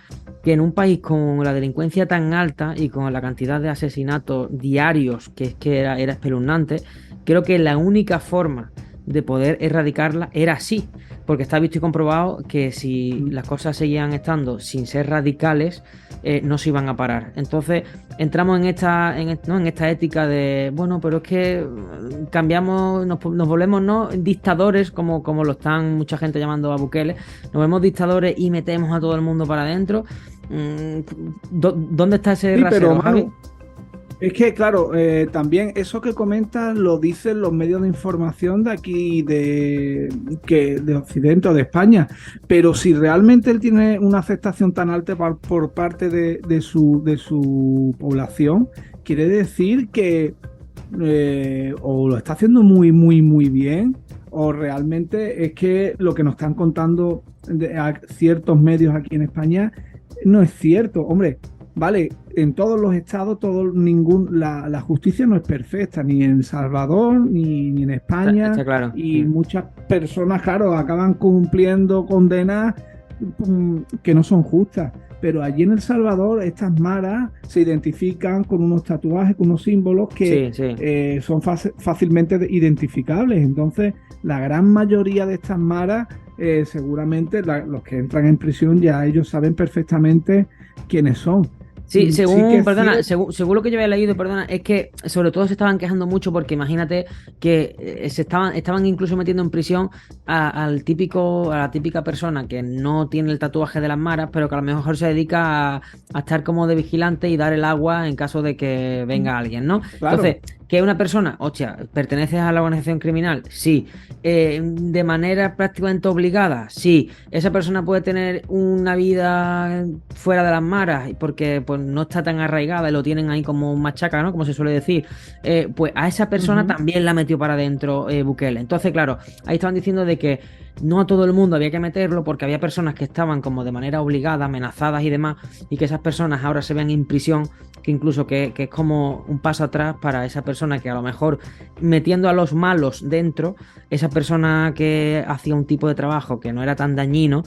que en un país con la delincuencia tan alta, esta y con la cantidad de asesinatos diarios que es que era espeluznante, creo que la única forma de poder erradicarla era así, porque está visto y comprobado que si las cosas seguían estando sin ser radicales, no se iban a parar. Entonces entramos en esta ética de, bueno, pero es que cambiamos, nos volvemos, ¿no?, dictadores, como lo están mucha gente llamando a Bukele, nos volvemos dictadores y metemos a todo el mundo para adentro. ¿Dónde está ese rasero, pero, Javi? Es que, claro, también eso que comentas lo dicen los medios de información de aquí, de Occidente o de España, pero si realmente él tiene una aceptación tan alta por parte de su población, quiere decir que o lo está haciendo muy, muy, muy bien, o realmente es que lo que nos están contando a ciertos medios aquí en España no es cierto. Hombre, vale, en todos los estados, la justicia no es perfecta, ni en El Salvador, ni en España. Está claro. Y muchas personas, claro, acaban cumpliendo condenas que no son justas. Pero allí en El Salvador, estas maras se identifican con unos tatuajes, con unos símbolos que son fácilmente identificables. Entonces, la gran mayoría de estas maras, seguramente los que entran en prisión, ya ellos saben perfectamente quiénes son. Sí, según lo que yo había leído, es que sobre todo se estaban quejando mucho porque imagínate que estaban incluso metiendo en prisión a la típica persona que no tiene el tatuaje de las maras, pero que a lo mejor se dedica a estar como de vigilante y dar el agua en caso de que venga alguien, ¿no? Claro. Entonces, que una persona, ¿perteneces a la organización criminal? Sí. ¿De manera prácticamente obligada? Sí. ¿Esa persona puede tener una vida fuera de las maras porque pues no está tan arraigada y lo tienen ahí como un machaca, ¿no?, como se suele decir? Pues a esa persona también la metió para adentro Bukele. Entonces, claro, ahí estaban diciendo de que no a todo el mundo había que meterlo porque había personas que estaban como de manera obligada, amenazadas y demás, y que esas personas ahora se ven en prisión, que incluso que es como un paso atrás para esa persona que a lo mejor metiendo a los malos dentro, esa persona que hacía un tipo de trabajo que no era tan dañino,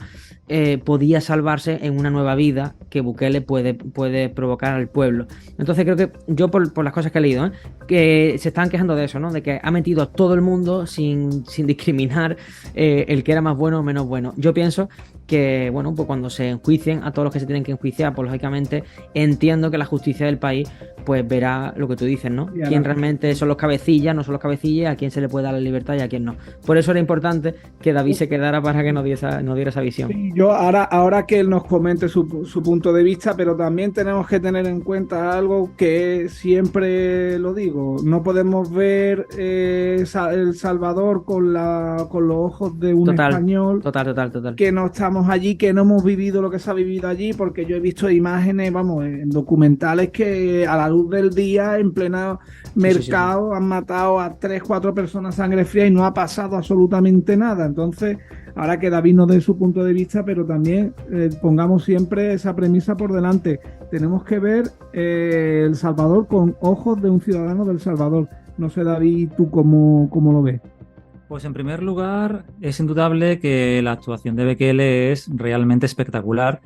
podía salvarse en una nueva vida que Bukele puede provocar al pueblo. Entonces creo que yo por las cosas que he leído, que se están quejando de eso, ¿no?, de que ha metido a todo el mundo sin discriminar el que era más bueno o menos bueno. Yo pienso que, bueno, pues cuando se enjuicien a todos los que se tienen que enjuiciar, pues lógicamente entiendo que la justicia del país pues verá lo que tú dices, ¿no? Quién realmente son los cabecillas, no son los cabecillas, a quién se le puede dar la libertad y a quién no. Por eso era importante que David se quedara para que nos diera esa visión. Sí, yo ahora que él nos comente su punto de vista, pero también tenemos que tener en cuenta algo que siempre lo digo, no podemos ver El Salvador con los ojos de un español. Total. Que no estamos allí, que no hemos vivido lo que se ha vivido allí, porque yo he visto imágenes, vamos, en documentales que a la luz del día, en pleno mercado, han matado a 3-4 personas a sangre fría y no ha pasado absolutamente nada. Entonces, ahora que David nos dé su punto de vista, pero también pongamos siempre esa premisa por delante. Tenemos que ver El Salvador con ojos de un ciudadano del Salvador. No sé, David, ¿tú cómo lo ves? Pues en primer lugar, es indudable que la actuación de Bukele es realmente espectacular.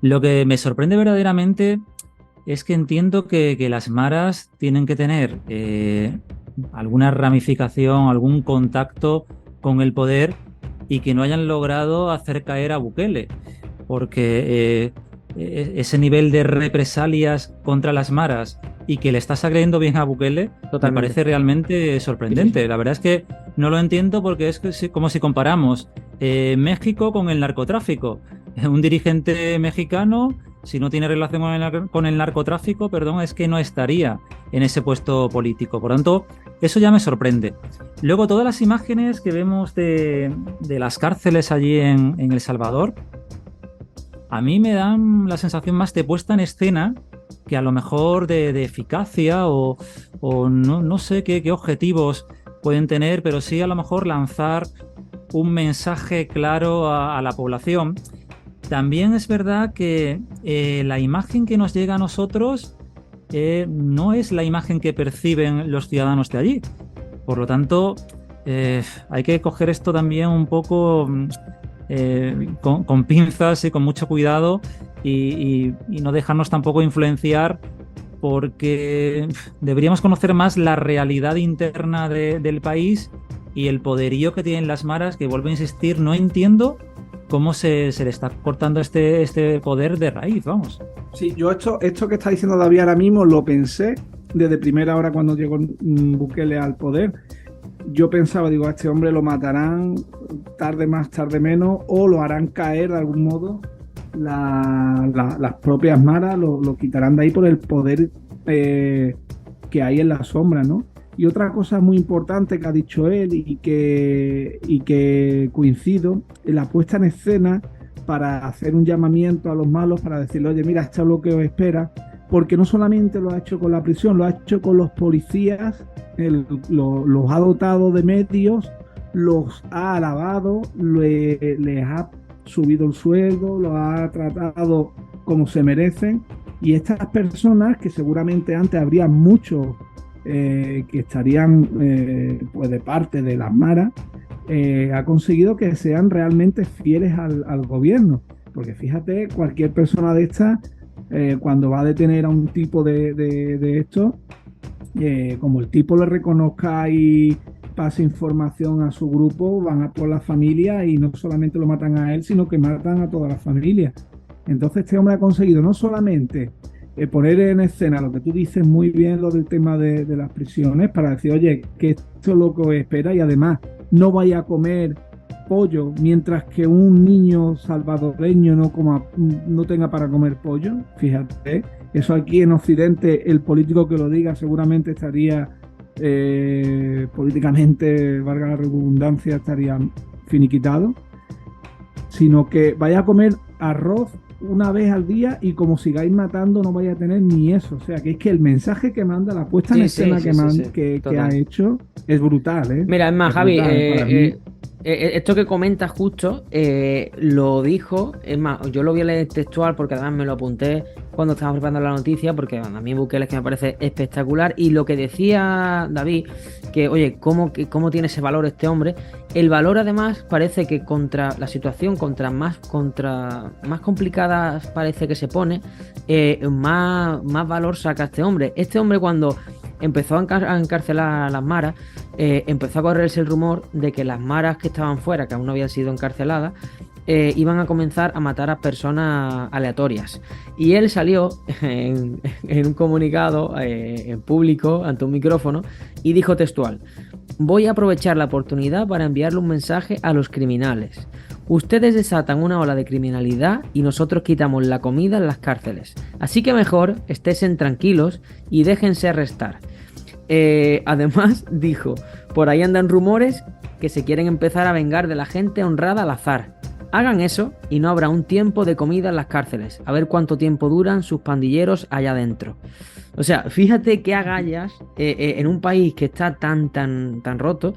Lo que me sorprende verdaderamente es que entiendo que las maras tienen que tener alguna ramificación, algún contacto con el poder y que no hayan logrado hacer caer a Bukele, porque ese nivel de represalias contra las maras y que le estás agrediendo bien a Bukele me parece realmente sorprendente. La verdad es que no lo entiendo porque es como si comparamos México con el narcotráfico. Un dirigente mexicano, si no tiene relación con el narcotráfico, es que no estaría en ese puesto político. Por tanto, eso ya me sorprende. Luego, todas las imágenes que vemos de las cárceles allí en El Salvador, a mí me dan la sensación más de puesta en escena que a lo mejor de eficacia o no sé qué objetivos pueden tener, pero sí a lo mejor lanzar un mensaje claro a la población. También es verdad que la imagen que nos llega a nosotros no es la imagen que perciben los ciudadanos de allí. Por lo tanto, hay que coger esto también un poco con pinzas y con mucho cuidado y no dejarnos tampoco influenciar porque deberíamos conocer más la realidad interna del país y el poderío que tienen las maras, que vuelvo a insistir, no entiendo cómo se le está cortando este poder de raíz, vamos. Sí, yo esto que está diciendo David ahora mismo lo pensé desde primera hora cuando llegó Bukele al poder. Yo pensaba, digo, a este hombre lo matarán tarde más, tarde menos, o lo harán caer de algún modo las propias maras, lo quitarán de ahí por el poder que hay en la sombra, ¿no? Y otra cosa muy importante que ha dicho él y que coincido, en la puesta en escena para hacer un llamamiento a los malos, para decirle, oye, mira, esto es lo que os espera, porque no solamente lo ha hecho con la prisión, lo ha hecho con los policías, los ha dotado de medios, los ha alabado, les ha subido el sueldo, los ha tratado como se merecen, y estas personas, que seguramente antes habría muchos que estarían pues de parte de las maras, ha conseguido que sean realmente fieles al gobierno, porque fíjate, cualquier persona de estas cuando va a detener a un tipo de esto, como el tipo le reconozca y pase información a su grupo, van a por la familia y no solamente lo matan a él, sino que matan a toda la familia. Entonces este hombre ha conseguido no solamente poner en escena lo que tú dices muy bien, lo del tema de las prisiones, para decir, oye, que esto es lo que os espera, y además no vaya a comer pollo mientras que un niño salvadoreño no tenga para comer pollo. Fíjate, eso aquí en Occidente, el político que lo diga seguramente estaría políticamente, valga la redundancia, estaría finiquitado, sino que vaya a comer arroz una vez al día y como sigáis matando no vaya a tener ni eso. O sea, que es que el mensaje que manda, la puesta en escena que ha hecho es brutal, ¿eh? Mira, es más, es Javi, brutal, esto que comentas justo, lo dijo, es más, yo lo voy a leer textual porque además me lo apunté cuando estaba preparando la noticia, porque a mí Bukele es que me parece espectacular, y lo que decía David, que oye, ¿cómo tiene ese valor este hombre? El valor además parece que contra la situación, contra más complicada parece que se pone, más valor saca este hombre. Este hombre, cuando empezó a encarcelar a las maras, empezó a correrse el rumor de que las maras que estaban fuera, que aún no habían sido encarceladas, iban a comenzar a matar a personas aleatorias. Y él salió en un comunicado en público, ante un micrófono, y dijo textual: voy a aprovechar la oportunidad para enviarle un mensaje a los criminales. Ustedes desatan una ola de criminalidad y nosotros quitamos la comida en las cárceles. Así que mejor estésen tranquilos y déjense arrestar. Además dijo, por ahí andan rumores que se quieren empezar a vengar de la gente honrada al azar. Hagan eso y no habrá un tiempo de comida en las cárceles. A ver cuánto tiempo duran sus pandilleros allá adentro. O sea, fíjate qué agallas en un país que está tan roto.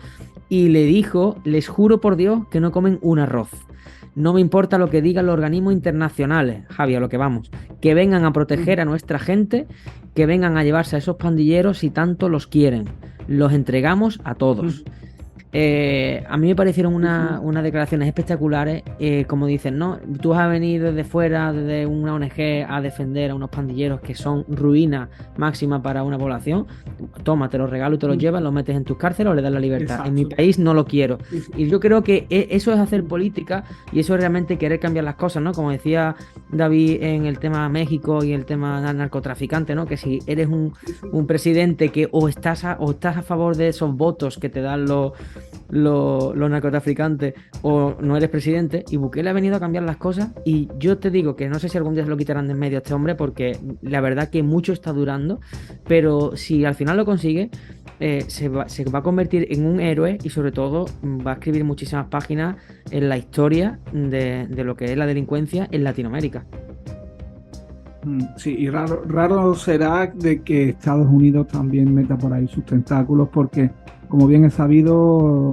Y le dijo, les juro por Dios que no comen un arroz. No me importa lo que digan los organismos internacionales, Javi, a lo que vamos. Que vengan a proteger a nuestra gente, que vengan a llevarse a esos pandilleros si tanto los quieren. Los entregamos a todos. A mí me parecieron unas declaraciones espectaculares, como dicen, ¿no? Tú vas a venir desde fuera, desde una ONG, a defender a unos pandilleros que son ruina máxima para una población. Toma, te los regalo y te los llevas, los metes en tus cárceles o le das la libertad. Exacto. En mi país no lo quiero. Y yo creo que eso es hacer política y eso es realmente querer cambiar las cosas, ¿no? Como decía David en el tema México y el tema narcotraficante, ¿no? Que si eres un presidente que o estás a favor de esos votos que te dan los narcotraficantes o no eres presidente, y Bukele ha venido a cambiar las cosas, y yo te digo que no sé si algún día se lo quitarán de en medio a este hombre, porque la verdad que mucho está durando, pero si al final lo consigue, se va a convertir en un héroe y sobre todo va a escribir muchísimas páginas en la historia de lo que es la delincuencia en Latinoamérica. Sí, y raro será de que Estados Unidos también meta por ahí sus tentáculos, porque como bien es sabido,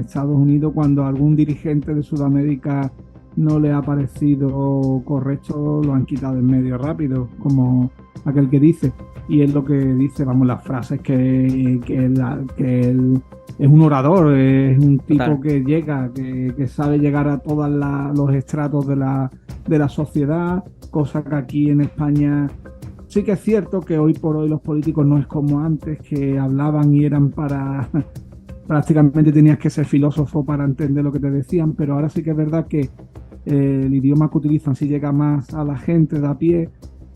Estados Unidos, cuando algún dirigente de Sudamérica no le ha parecido correcto, lo han quitado en medio rápido, como aquel que dice. Y es lo que dice, vamos, las frases que él es un orador, es un tipo claro, que llega, que sabe llegar a todos los estratos de la sociedad, cosa que aquí en España sí que es cierto que hoy por hoy los políticos no es como antes, que hablaban y eran para... prácticamente tenías que ser filósofo para entender lo que te decían, pero ahora sí que es verdad que el idioma que utilizan sí llega más a la gente de a pie,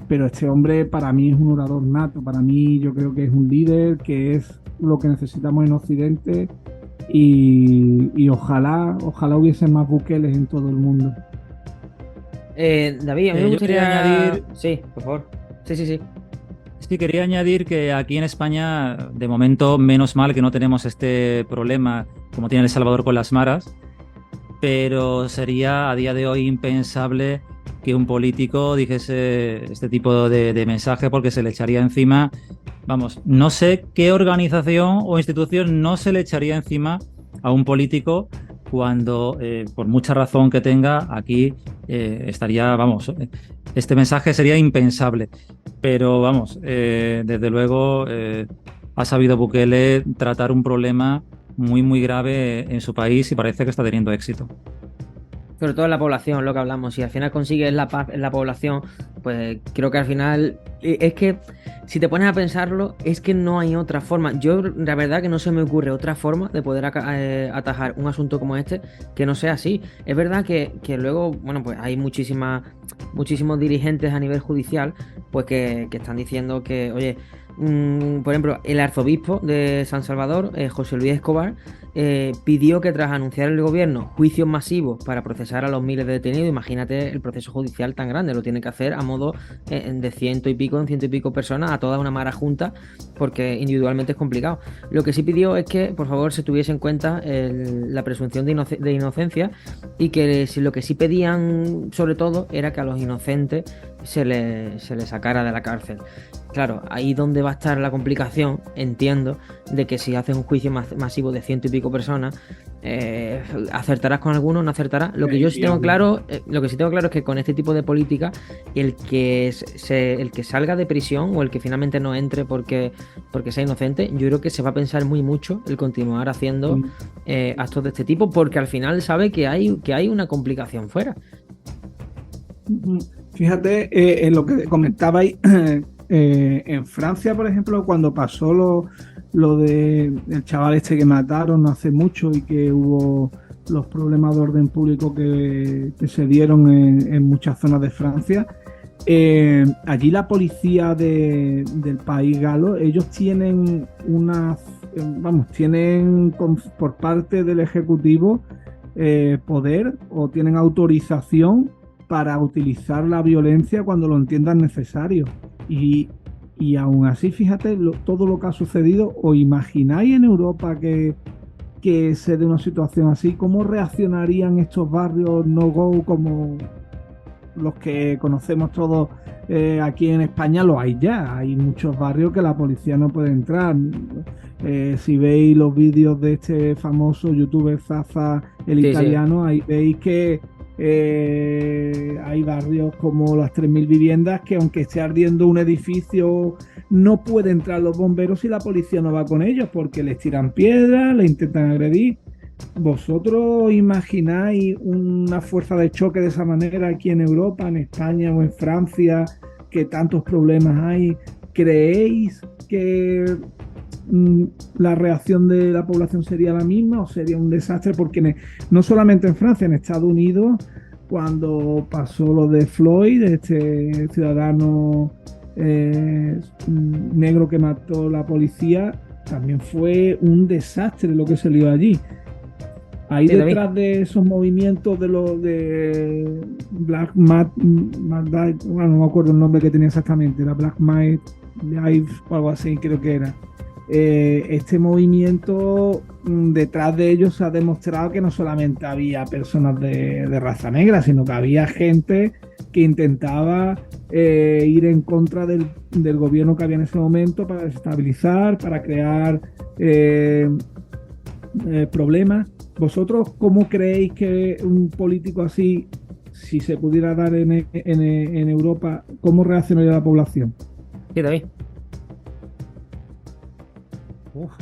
pero este hombre para mí es un orador nato, para mí yo creo que es un líder, que es lo que necesitamos en Occidente y ojalá hubiese más Bukeles en todo el mundo. David, a mí me Yo gustaría quería añadir, Sí, por favor. Sí, sí, sí. sí, quería añadir que aquí en España, de momento, menos mal que no tenemos este problema como tiene El Salvador con las maras, pero sería a día de hoy impensable que un político dijese este tipo de mensaje porque se le echaría encima, vamos, no sé qué organización o institución no se le echaría encima a un político cuando, por mucha razón que tenga, aquí estaría, vamos, este mensaje sería impensable. Pero vamos, desde luego ha sabido Bukele tratar un problema muy, muy grave en su país y parece que está teniendo éxito. Sobre todo en la población, lo que hablamos. Si al final consigues la paz en la población, pues creo que al final es que si te pones a pensarlo, es que no hay otra forma. Yo la verdad que no se me ocurre otra forma de poder atajar un asunto como este que no sea así. Es verdad que luego, bueno, pues hay muchísimos dirigentes a nivel judicial pues que están diciendo que, oye, por ejemplo, el arzobispo de San Salvador, José Luis Escobar, pidió que tras anunciar el gobierno juicios masivos para procesar a los miles de detenidos, imagínate el proceso judicial tan grande, lo tiene que hacer a modo de ciento y pico personas, a toda una mara junta, porque individualmente es complicado. Lo que sí pidió es que por favor se tuviese en cuenta la presunción de inocencia y que lo que sí pedían sobre todo era que a los inocentes se les sacara de la cárcel. Claro, ahí donde va a estar la complicación, entiendo, de que si haces un juicio masivo de ciento y pico personas, acertarás con algunos, no acertarás. Lo que yo sí tengo claro, es que con este tipo de política, el que salga de prisión o el que finalmente no entre porque sea inocente, yo creo que se va a pensar muy mucho el continuar haciendo actos de este tipo, porque al final sabe que hay una complicación fuera. Fíjate en lo que comentabais. En Francia, por ejemplo, cuando pasó lo de el chaval este que mataron no hace mucho y que hubo los problemas de orden público que se dieron en muchas zonas de Francia, allí la policía del país galo, ellos tienen por parte del Ejecutivo poder o tienen autorización para utilizar la violencia cuando lo entiendan necesario. Y aún así, fíjate todo lo que ha sucedido. ¿Os imagináis en Europa que se dé una situación así? ¿Cómo reaccionarían estos barrios no-go como los que conocemos todos aquí en España? Lo hay ya. Hay muchos barrios que la policía no puede entrar. Si veis los vídeos de este famoso youtuber Zaza, el italiano, ahí veis que hay barrios como las 3.000 viviendas que aunque esté ardiendo un edificio no puede entrar los bomberos y la policía no va con ellos porque les tiran piedras, les intentan agredir. ¿Vosotros imagináis una fuerza de choque de esa manera aquí en Europa, en España o en Francia, que tantos problemas hay? ¿Creéis que la reacción de la población sería la misma o sería un desastre? Porque no solamente en Francia, en Estados Unidos, cuando pasó lo de Floyd, este ciudadano negro que mató la policía, también fue un desastre lo que salió allí. Ahí detrás de esos movimientos de los de Black Lives, bueno, no me acuerdo el nombre que tenía exactamente, era Black Lives o algo así, creo que era. Este movimiento, detrás de ellos se ha demostrado que no solamente había personas de raza negra, sino que había gente que intentaba ir en contra del gobierno que había en ese momento para desestabilizar, para crear problemas. ¿Vosotros cómo creéis que un político así, si se pudiera dar en Europa, cómo reaccionaría la población? Sí, David.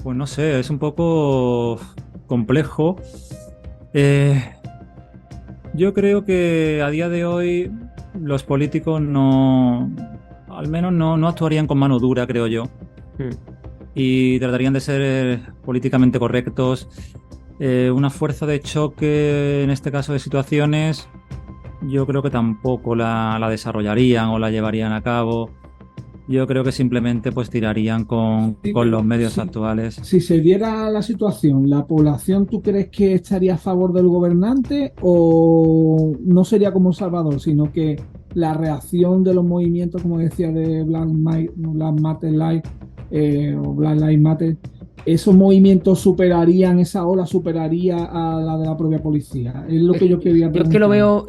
Pues no sé, es un poco complejo. Yo creo que a día de hoy los políticos no... al menos no actuarían con mano dura, creo yo. Y tratarían de ser políticamente correctos. Una fuerza de choque, en este caso de situaciones, yo creo que tampoco la desarrollarían o la llevarían a cabo. Yo creo que simplemente pues tirarían con los medios actuales. Si se diera la situación, ¿la población tú crees que estaría a favor del gobernante o no sería como El Salvador, sino que la reacción de los movimientos, como decía, de Black Matter Live o Black Lives Matter, esos movimientos superaría a la de la propia policía? Es lo que yo quería preguntar. Yo es que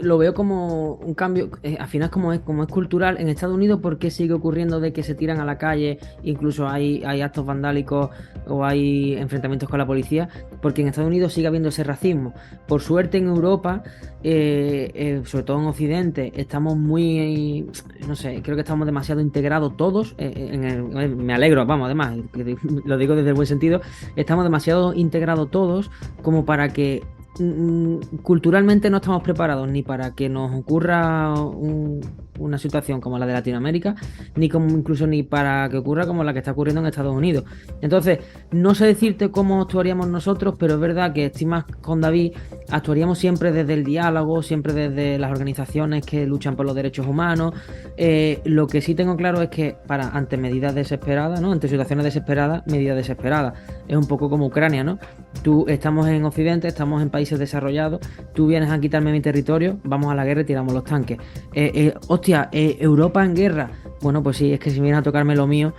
lo veo como un cambio, al final como es cultural. En Estados Unidos, ¿por qué sigue ocurriendo de que se tiran a la calle? Incluso hay actos vandálicos o hay enfrentamientos con la policía, porque en Estados Unidos sigue habiendo ese racismo. Por suerte en Europa, sobre todo en Occidente, estamos muy, no sé, creo que estamos demasiado integrados todos, me alegro, vamos, además, lo digo desde el buen sentido, estamos demasiado integrados todos como para que culturalmente no estamos preparados ni para que nos ocurra una situación como la de Latinoamérica, incluso ni para que ocurra como la que está ocurriendo en Estados Unidos. Entonces, no sé decirte cómo actuaríamos nosotros, pero es verdad que estoy más con David, actuaríamos siempre desde el diálogo, siempre desde las organizaciones que luchan por los derechos humanos. Lo que sí tengo claro es que ante medidas desesperadas, ¿no? Ante situaciones desesperadas, medidas desesperadas. Es un poco como Ucrania, ¿no? Estamos en Occidente, estamos en países desarrollados, tú vienes a quitarme mi territorio, vamos a la guerra y tiramos los tanques. Europa en guerra. Bueno, pues sí, es que si vienes a tocarme lo mío,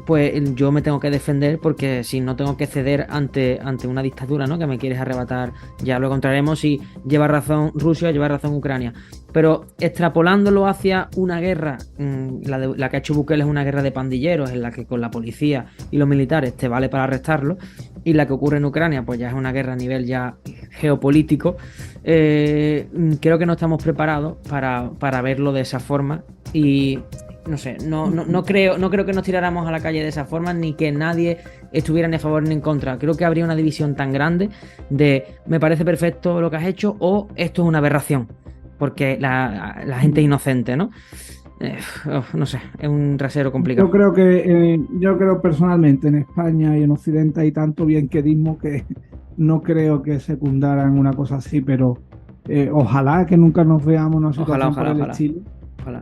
pues yo me tengo que defender, porque si no tengo que ceder ante una dictadura, ¿no? Que me quieres arrebatar. Ya lo encontraremos si lleva razón Rusia o lleva razón Ucrania. Pero extrapolándolo hacia una guerra, la que ha hecho Bukele es una guerra de pandilleros, en la que con la policía y los militares te vale para arrestarlo, y la que ocurre en Ucrania pues ya es una guerra a nivel ya geopolítico. Creo que no estamos preparados para verlo de esa forma, y no sé, no creo que nos tiráramos a la calle de esa forma, ni que nadie estuviera ni a favor ni en contra. Creo que habría una división tan grande de me parece perfecto lo que has hecho o esto es una aberración, porque la gente es inocente, ¿no? No sé, es un rasero complicado. Yo creo personalmente en España y en Occidente hay tanto bienquerismo que no creo que secundaran una cosa así, pero ojalá que nunca nos veamos en una situación por el estilo.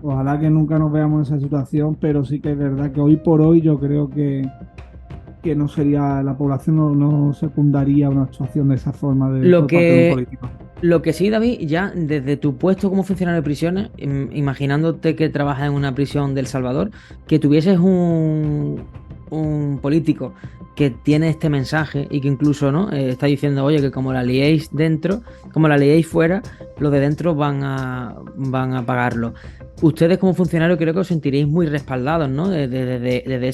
Ojalá que nunca nos veamos en esa situación, pero sí que es verdad que hoy por hoy yo creo que no sería, la población no secundaría una actuación de esa forma por parte de un político. Lo que sí, David, ya desde tu puesto como funcionario de prisiones, imaginándote que trabajas en una prisión de El Salvador, que tuvieses un político que tiene este mensaje y que incluso, ¿no? Está diciendo, oye, que como la liéis dentro, como la liéis fuera, los de dentro van a pagarlo. Ustedes como funcionarios creo que os sentiréis muy respaldados, ¿no? Desde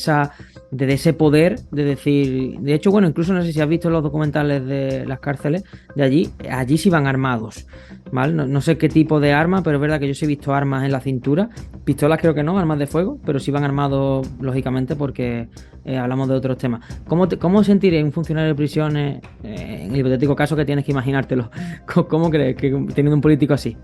ese poder de decir... De hecho, bueno, incluso no sé si has visto los documentales de las cárceles de allí sí van armados, ¿vale? No sé qué tipo de arma, pero es verdad que yo sí he visto armas en la cintura. Pistolas creo que no, armas de fuego, pero sí van armados, lógicamente, porque hablamos de otros temas. ¿Cómo sentiréis un funcionario de prisiones, en el hipotético caso que tienes que imaginártelo? ¿Cómo crees que teniendo un político así?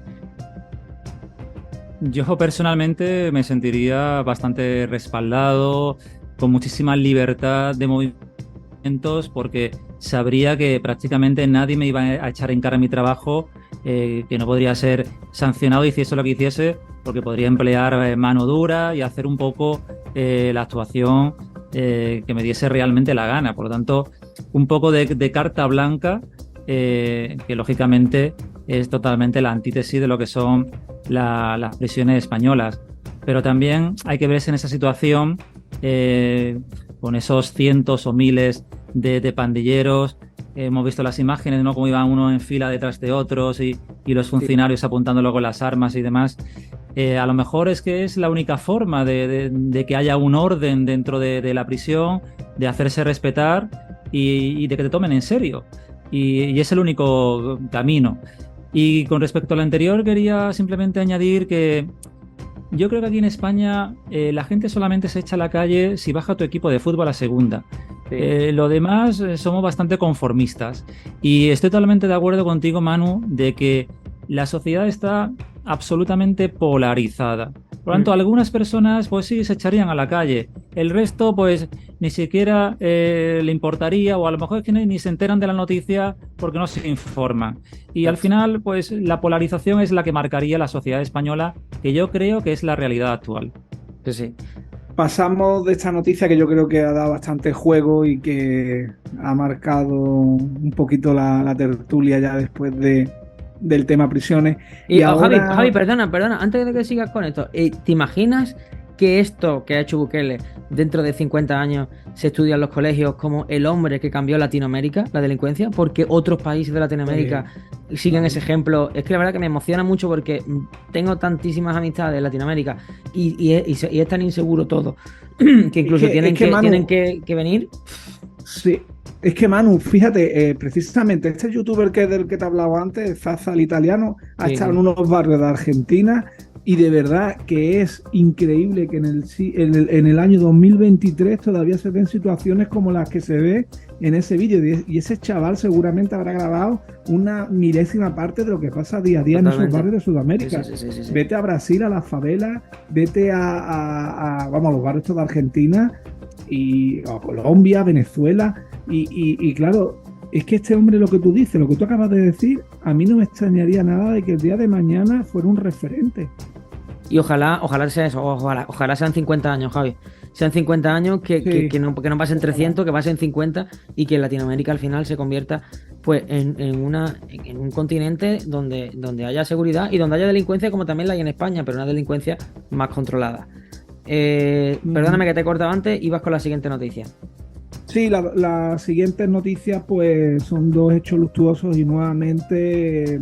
Yo personalmente me sentiría bastante respaldado, con muchísima libertad de movimientos, porque sabría que prácticamente nadie me iba a echar en cara mi trabajo, que no podría ser sancionado hiciese lo que hiciese, porque podría emplear mano dura y hacer un poco la actuación que me diese realmente la gana. Por lo tanto, un poco de carta blanca, que lógicamente es totalmente la antítesis de lo que son las prisiones españolas. Pero también hay que verse en esa situación con esos cientos o miles de pandilleros. Hemos visto las imágenes, ¿no? Cómo iban uno en fila detrás de otros y los funcionarios apuntándolo con las armas y demás. A lo mejor es que es la única forma de que haya un orden dentro de la prisión, de hacerse respetar y de que te tomen en serio. Y es el único camino. Y con respecto a lo anterior, quería simplemente añadir que yo creo que aquí en España la gente solamente se echa a la calle si baja tu equipo de fútbol a segunda. Sí. Lo demás somos bastante conformistas. Y estoy totalmente de acuerdo contigo, Manu, de que la sociedad está absolutamente polarizada. Por lo tanto, algunas personas, pues sí, se echarían a la calle. El resto, pues ni siquiera le importaría, o a lo mejor es que ni se enteran de la noticia porque no se informan. Y al final, pues la polarización es la que marcaría la sociedad española, que yo creo que es la realidad actual. Sí, sí. Pasamos de esta noticia que yo creo que ha dado bastante juego y que ha marcado un poquito la tertulia ya después del tema prisiones. Y ahora... Javi, perdona, antes de que sigas con esto, ¿te imaginas que esto que ha hecho Bukele dentro de 50 años se estudia en los colegios como el hombre que cambió Latinoamérica, la delincuencia? Porque otros países de Latinoamérica siguen ese ejemplo. Es que la verdad que me emociona mucho porque tengo tantísimas amistades en Latinoamérica y es tan inseguro todo que incluso tienen que venir. Sí, es que Manu, fíjate, precisamente este youtuber del que te hablaba antes, Zaza el italiano, ha estado en unos barrios de Argentina y de verdad que es increíble que en el año 2023 todavía se ven situaciones como las que se ve en ese vídeo, y ese chaval seguramente habrá grabado una milésima parte de lo que pasa día a día en esos barrios de Sudamérica. Sí. Vete a Brasil, a las favelas, vete a los barrios de Argentina y a Colombia, Venezuela, y claro, es que este hombre, lo que tú dices, lo que tú acabas de decir, a mí no me extrañaría nada de que el día de mañana fuera un referente. Y ojalá sea eso, ojalá sean 50 años, Javi. Sean 50 años que no pasen 300, que pasen 50 y que Latinoamérica al final se convierta pues en un continente donde haya seguridad y donde haya delincuencia como también la hay en España, pero una delincuencia más controlada. Perdóname que te he cortado antes y vas con la siguiente noticia. Sí, las siguientes noticias pues son dos hechos luctuosos y nuevamente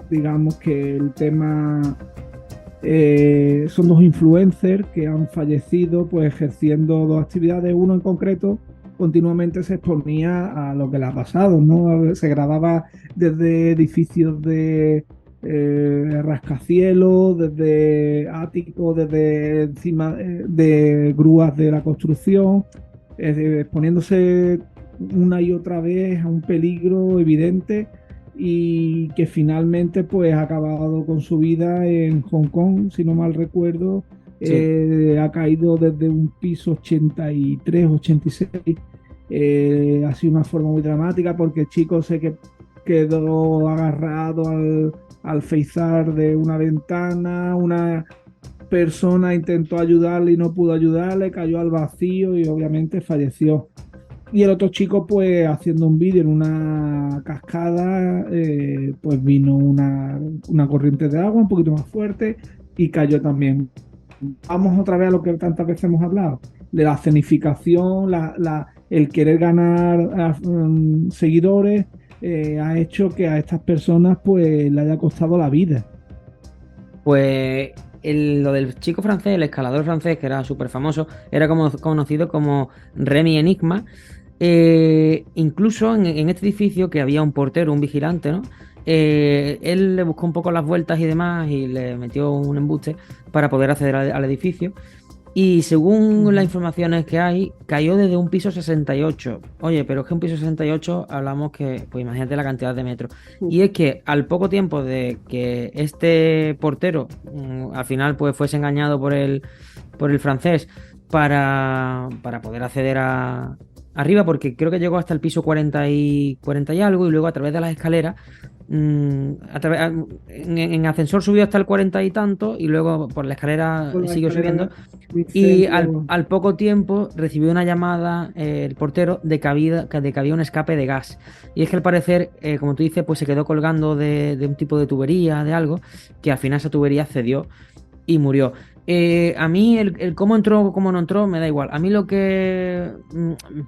digamos que el tema son dos influencers que han fallecido pues ejerciendo dos actividades. Uno en concreto continuamente se exponía a lo que le ha pasado, ¿no? Se grababa desde edificios de rascacielos, desde áticos, desde encima de grúas de la construcción, exponiéndose una y otra vez a un peligro evidente, y que finalmente pues ha acabado con su vida en Hong Kong, si no mal recuerdo. Sí. Ha caído desde un piso 83, 86. Ha sido una forma muy dramática porque el chico quedó agarrado al feizar de una ventana. Una persona intentó ayudarle y no pudo ayudarle, cayó al vacío y obviamente falleció. Y el otro chico, pues haciendo un vídeo en una cascada, pues vino una corriente de agua un poquito más fuerte y cayó también. Vamos otra vez a lo que tantas veces hemos hablado, de la escenificación, el querer ganar seguidores, ha hecho que a estas personas pues le haya costado la vida. Pues lo del chico francés, el escalador francés, que era súper famoso, era conocido como Remy Enigma. Incluso en este edificio, que había un portero, un vigilante, ¿no? Él le buscó un poco las vueltas y demás y le metió un embuste para poder acceder al edificio. Y según las informaciones que hay, cayó desde un piso 68. Oye, pero es que un piso 68 hablamos que, pues imagínate la cantidad de metros. Y es que al poco tiempo de que este portero al final pues fuese engañado por el francés para poder acceder arriba, porque creo que llegó hasta el piso 40 y algo, y luego a través de las escaleras en ascensor subió hasta el 40 y tanto, y luego por la escalera siguió subiendo, y al poco tiempo recibió una llamada el portero de que había un escape de gas, y es que al parecer, como tú dices, pues se quedó colgando de un tipo de tubería, de algo, que al final esa tubería cedió y murió. A mí el cómo entró, cómo no entró, me da igual. A mí lo que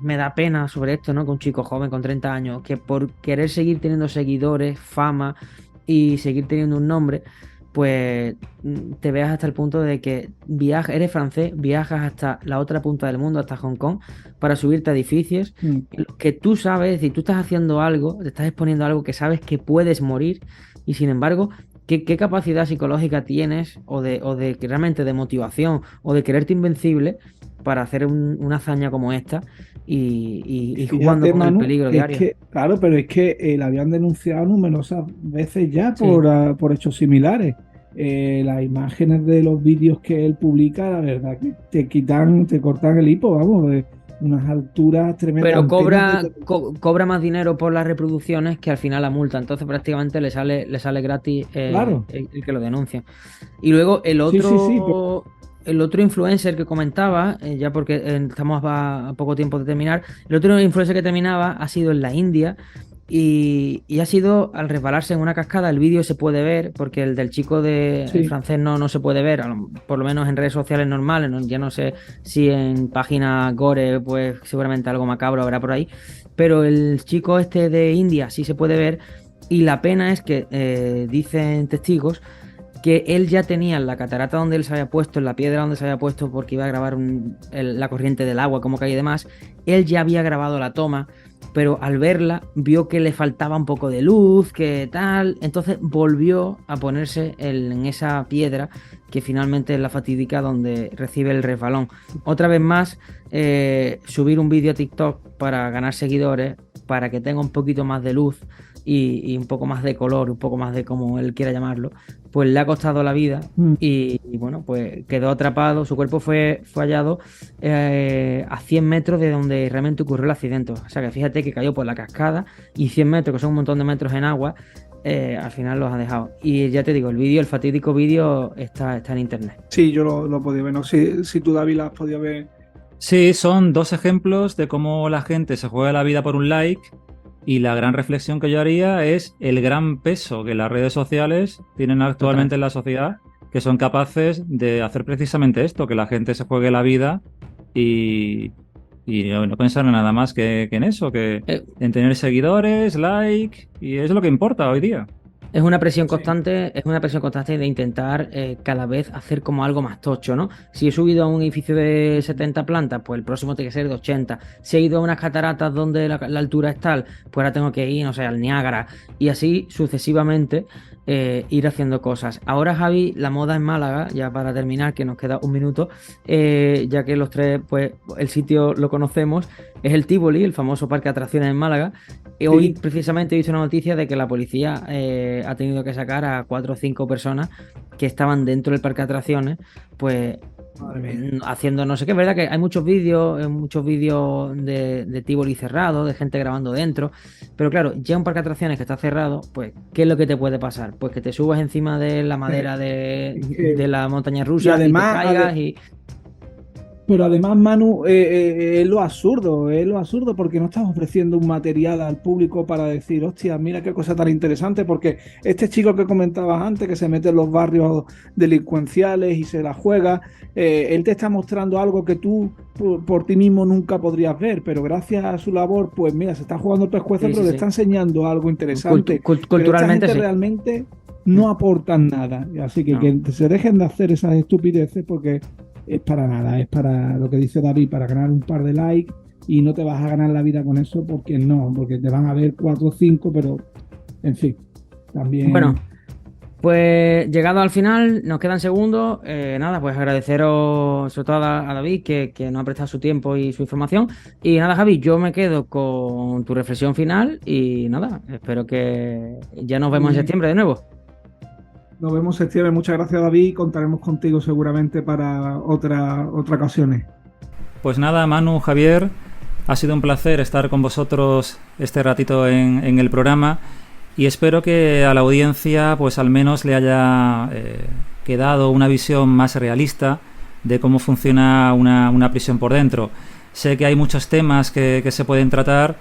me da pena sobre esto, ¿no? Que un chico joven con 30 años, que por querer seguir teniendo seguidores, fama y seguir teniendo un nombre, pues te veas hasta el punto de que eres francés, viajas hasta la otra punta del mundo, hasta Hong Kong, para subirte a edificios que tú sabes, si tú estás haciendo algo, te estás exponiendo a algo que sabes que puedes morir, y sin embargo... ¿Qué capacidad psicológica tienes o de realmente de motivación o de quererte invencible para hacer una hazaña como esta y jugando con el peligro diario? Claro, pero es que la habían denunciado numerosas veces ya por hechos similares. las imágenes de los vídeos que él publica, la verdad que te cortan el hipo, vamos, de unas alturas tremendas. Pero Antenas de cobra más dinero por las reproducciones que al final la multa. Entonces prácticamente le sale gratis Claro, el que lo denuncia. Y luego sí, sí, sí, el otro influencer que comentaba, ya porque estamos a poco tiempo de terminar, el otro influencer que terminaba ha sido en la India y ha sido al resbalarse en una cascada. El vídeo se puede ver porque el del chico el sí. francés no se puede ver, por lo menos en redes sociales normales. Ya no sé si en páginas gore, pues seguramente algo macabro habrá por ahí, pero el chico este de India sí se puede ver. Y la pena es que dicen testigos que él ya tenía en la catarata donde él se había puesto, en la piedra donde se había puesto porque iba a grabar la corriente del agua, cómo cae y demás, él ya había grabado la toma, pero al verla vio que le faltaba un poco de luz, que tal, entonces volvió a ponerse en esa piedra que finalmente es la fatídica donde recibe el resbalón. Otra vez más, subir un vídeo a TikTok para ganar seguidores, para que tenga un poquito más de luz y un poco más de color, un poco más de como él quiera llamarlo, pues le ha costado la vida Mm. y bueno, pues quedó atrapado, su cuerpo fue hallado a 100 metros de donde realmente ocurrió el accidente. O sea que fíjate que cayó por la cascada y 100 metros, que son un montón de metros en agua, al final los ha dejado. Y ya te digo, el fatídico vídeo está en internet. Sí, yo lo he podido ver. No sé si tú, David, lo has podido ver. Sí, son dos ejemplos de cómo la gente se juega la vida por un like y la gran reflexión que yo haría es el gran peso que las redes sociales tienen Total. actualmente en la sociedad, que son capaces de hacer precisamente esto, que la gente se juegue la vida y, y no pensar en nada más que en eso, que Eh, en tener seguidores, like, y es lo que importa hoy día. Sí. Es una presión constante de intentar cada vez hacer como algo más tocho, ¿no? Si he subido a un edificio de 70 plantas, pues el próximo tiene que ser de 80. Si he ido a unas cataratas donde la altura es tal, pues ahora tengo que ir, no sé, al Niágara. Y así sucesivamente ir haciendo cosas. Ahora, Javi, la moda en Málaga, ya para terminar, que nos queda un minuto, ya que los tres, pues el sitio lo conocemos, es el Tívoli, el famoso parque de atracciones en Málaga. Hoy Sí, precisamente he visto una noticia de que la policía ha tenido que sacar a 4 o 5 personas que estaban dentro del parque de atracciones, pues madre mía. haciendo no sé qué. Es verdad que hay muchos vídeos de Tívoli cerrado, de gente grabando dentro, pero claro, ya un parque de atracciones que está cerrado, pues ¿qué es lo que te puede pasar? Pues que te subas encima de la madera Es de que- la montaña y rusa y te además, caigas y... pero además, Manu, es lo absurdo porque no estás ofreciendo un material al público para decir, hostia, mira qué cosa tan interesante, porque este chico que comentabas antes, que se mete en los barrios delincuenciales y se la juega, él te está mostrando algo que tú por ti mismo nunca podrías ver, pero gracias a su labor, pues mira, se está jugando el pescuezo, Sí, pero sí, le sí. está enseñando algo interesante. Pero esta Culturalmente gente sí. realmente Mm, no aportan nada, así no. que se dejen de hacer esas estupideces porque es para nada, es para lo que dice David, para ganar un par de likes y no te vas a ganar la vida con eso porque no, porque te van a ver 4 o 5, pero en fin, Bueno, también pues llegado al final, nos quedan segundos. Nada, pues agradeceros sobre todo a David que nos ha prestado su tiempo y su información. Y nada, Javi, yo me quedo con tu reflexión final y nada, espero que ya nos vemos muy en bien. septiembre de nuevo. Nos vemos en septiembre. Muchas gracias, David, y contaremos contigo seguramente para otra ocasiones. Pues nada, Manu, Javier, ha sido un placer estar con vosotros este ratito en el programa y espero que a la audiencia pues al menos le haya quedado una visión más realista de cómo funciona una prisión por dentro. Sé que hay muchos temas que se pueden tratar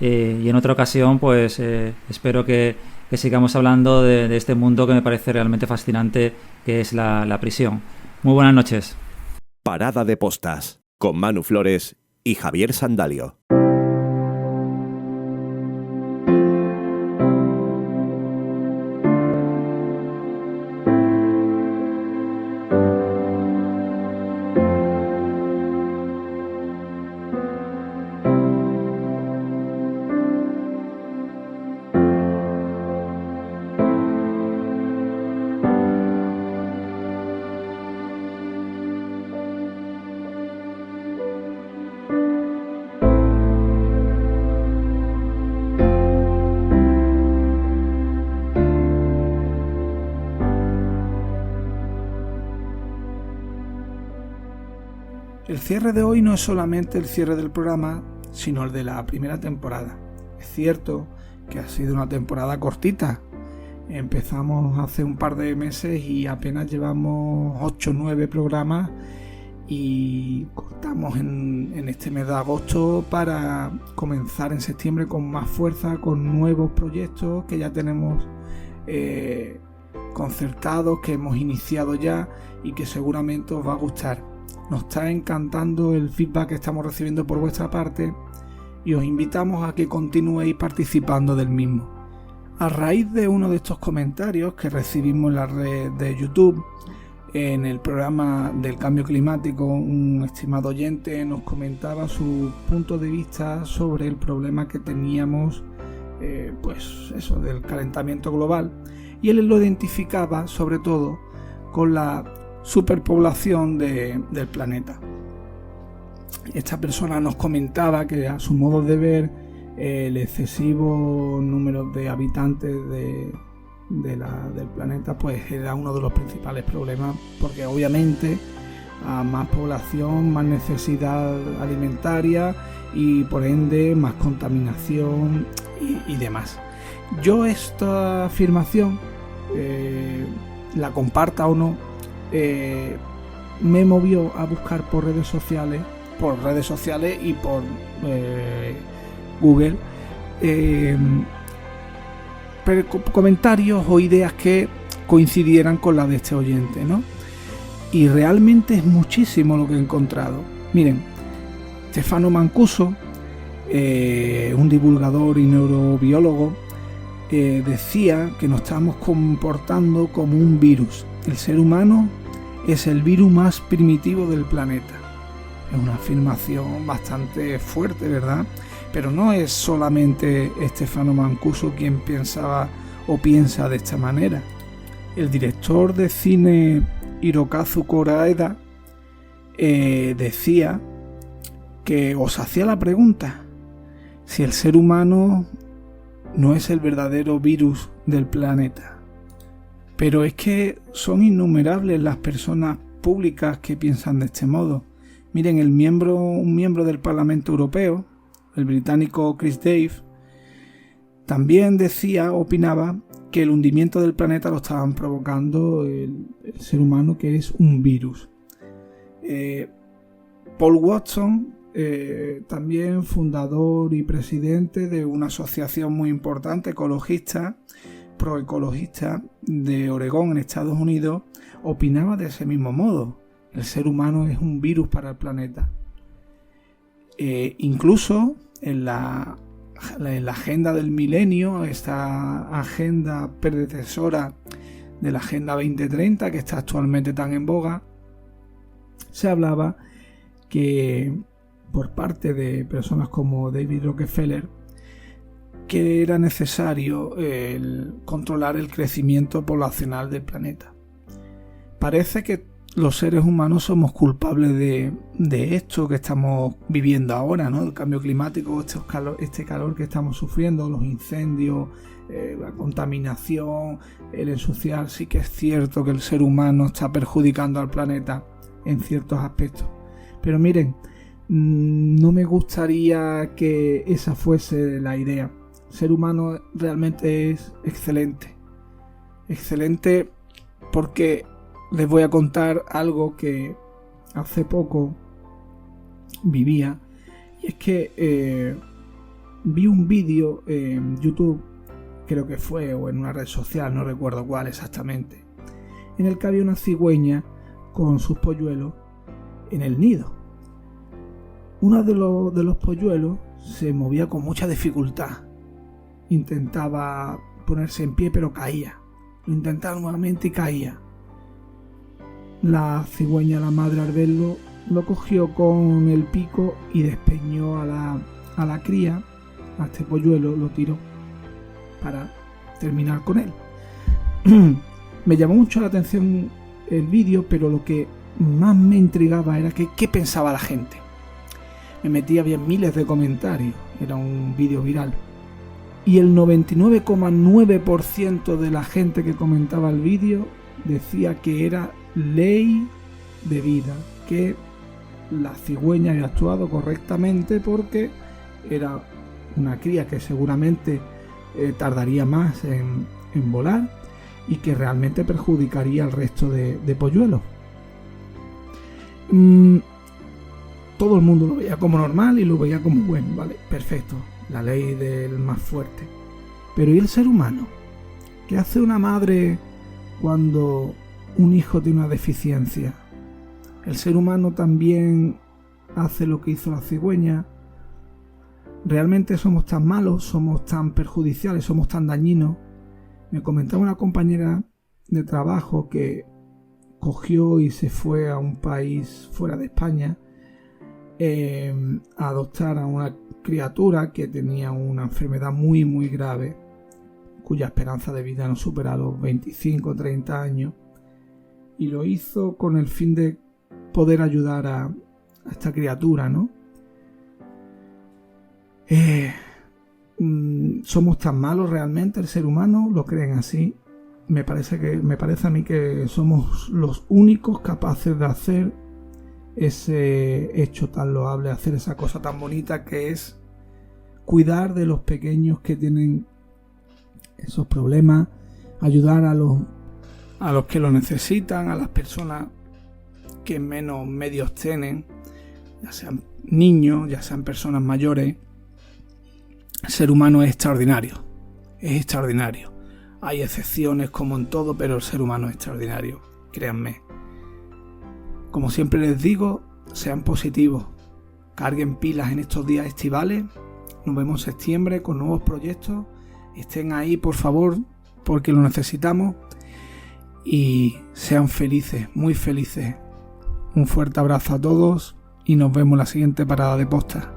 y en otra ocasión pues espero que sigamos hablando de este mundo que me parece realmente fascinante, que es la prisión. Muy buenas noches. Parada de postas con Manu Flores y Javier Sandalio. El cierre de hoy no es solamente el cierre del programa, sino el de la primera temporada. Es cierto que ha sido una temporada cortita. Empezamos hace un par de meses y apenas llevamos 8 o 9 programas y cortamos en este mes de agosto para comenzar en septiembre con más fuerza, con nuevos proyectos que ya tenemos concertados, que hemos iniciado ya y que seguramente os va a gustar. Nos está encantando el feedback que estamos recibiendo por vuestra parte y os invitamos a que continuéis participando del mismo. A raíz de uno de estos comentarios que recibimos en la red de YouTube, en el programa del cambio climático, un estimado oyente nos comentaba su punto de vista sobre el problema que teníamos, del calentamiento global, y él lo identificaba sobre todo con la superpoblación del planeta. Esta persona nos comentaba que a su modo de ver el excesivo número de habitantes del planeta pues era uno de los principales problemas, porque obviamente a más población, más necesidad alimentaria y por ende más contaminación y demás. Yo esta afirmación, la comparta o no, me movió a buscar por redes sociales y por Google comentarios o ideas que coincidieran con la de este oyente, ¿no? Y realmente es muchísimo lo que he encontrado. Miren, Stefano Mancuso, un divulgador y neurobiólogo, decía que nos estamos comportando como un virus. El ser humano es el virus más primitivo del planeta. Es una afirmación bastante fuerte, ¿verdad? Pero no es solamente Stefano Mancuso quien pensaba o piensa de esta manera. El director de cine Hirokazu Koreeda decía que os hacía la pregunta si el ser humano no es el verdadero virus del planeta. Pero es que son innumerables las personas públicas que piensan de este modo. Miren, un miembro del Parlamento Europeo, el británico Chris Dave, también opinaba que el hundimiento del planeta lo estaban provocando el ser humano, que es un virus. Paul Watson, también fundador y presidente de una asociación muy importante ecologista, proecologista de Oregón en Estados Unidos, opinaba de ese mismo modo. El ser humano es un virus para el planeta. Incluso en la agenda del milenio, esta agenda predecesora de la Agenda 2030 que está actualmente tan en boga, se hablaba que por parte de personas como David Rockefeller que era necesario controlar el crecimiento poblacional del planeta. Parece que los seres humanos somos culpables de esto que estamos viviendo ahora, ¿no? El cambio climático, este calor que estamos sufriendo, los incendios, la contaminación, el ensuciar. Sí que es cierto que el ser humano está perjudicando al planeta en ciertos aspectos. Pero miren, no me gustaría que esa fuese la idea. El ser humano realmente es excelente. Excelente porque les voy a contar algo que hace poco vivía. Y es que vi un vídeo en YouTube, creo que fue, o en una red social, no recuerdo cuál exactamente, en el que había una cigüeña con sus polluelos en el nido. Uno de los polluelos se movía con mucha dificultad. Intentaba ponerse en pie, pero caía. Lo intentaba nuevamente y caía. La cigüeña, la madre, al verlo, lo cogió con el pico y despeñó a la cría, a este polluelo, lo tiró para terminar con él. Me llamó mucho la atención el vídeo, pero lo que más me intrigaba era qué pensaba la gente. Me metí, había miles de comentarios, era un vídeo viral. Y el 99,9% de la gente que comentaba el vídeo decía que era ley de vida, que la cigüeña había actuado correctamente porque era una cría que seguramente tardaría más en volar y que realmente perjudicaría al resto de polluelos. Todo el mundo lo veía como normal y lo veía como bueno, vale, perfecto, la ley del más fuerte. Pero ¿y el ser humano? ¿Qué hace una madre cuando un hijo tiene una deficiencia? ¿El ser humano también hace lo que hizo la cigüeña? ¿Realmente somos tan malos, somos tan perjudiciales, somos tan dañinos? Me comentaba una compañera de trabajo que cogió y se fue a un país fuera de España a adoptar a una criatura que tenía una enfermedad muy muy grave, cuya esperanza de vida no supera los 25 o 30 años, y lo hizo con el fin de poder ayudar a esta criatura, ¿no? ¿Somos tan malos realmente el ser humano? ¿Lo creen así? Me parece a mí que somos los únicos capaces de hacer ese hecho tan loable, hacer esa cosa tan bonita que es cuidar de los pequeños que tienen esos problemas, ayudar a los que lo necesitan, a las personas que menos medios tienen, ya sean niños, ya sean personas mayores. El ser humano es extraordinario, es extraordinario. Hay excepciones como en todo, pero el ser humano es extraordinario, créanme. Como siempre les digo, sean positivos, carguen pilas en estos días estivales. Nos vemos en septiembre con nuevos proyectos. Estén ahí, por favor, porque lo necesitamos. Y sean felices, muy felices. Un fuerte abrazo a todos y nos vemos en la siguiente parada de posta.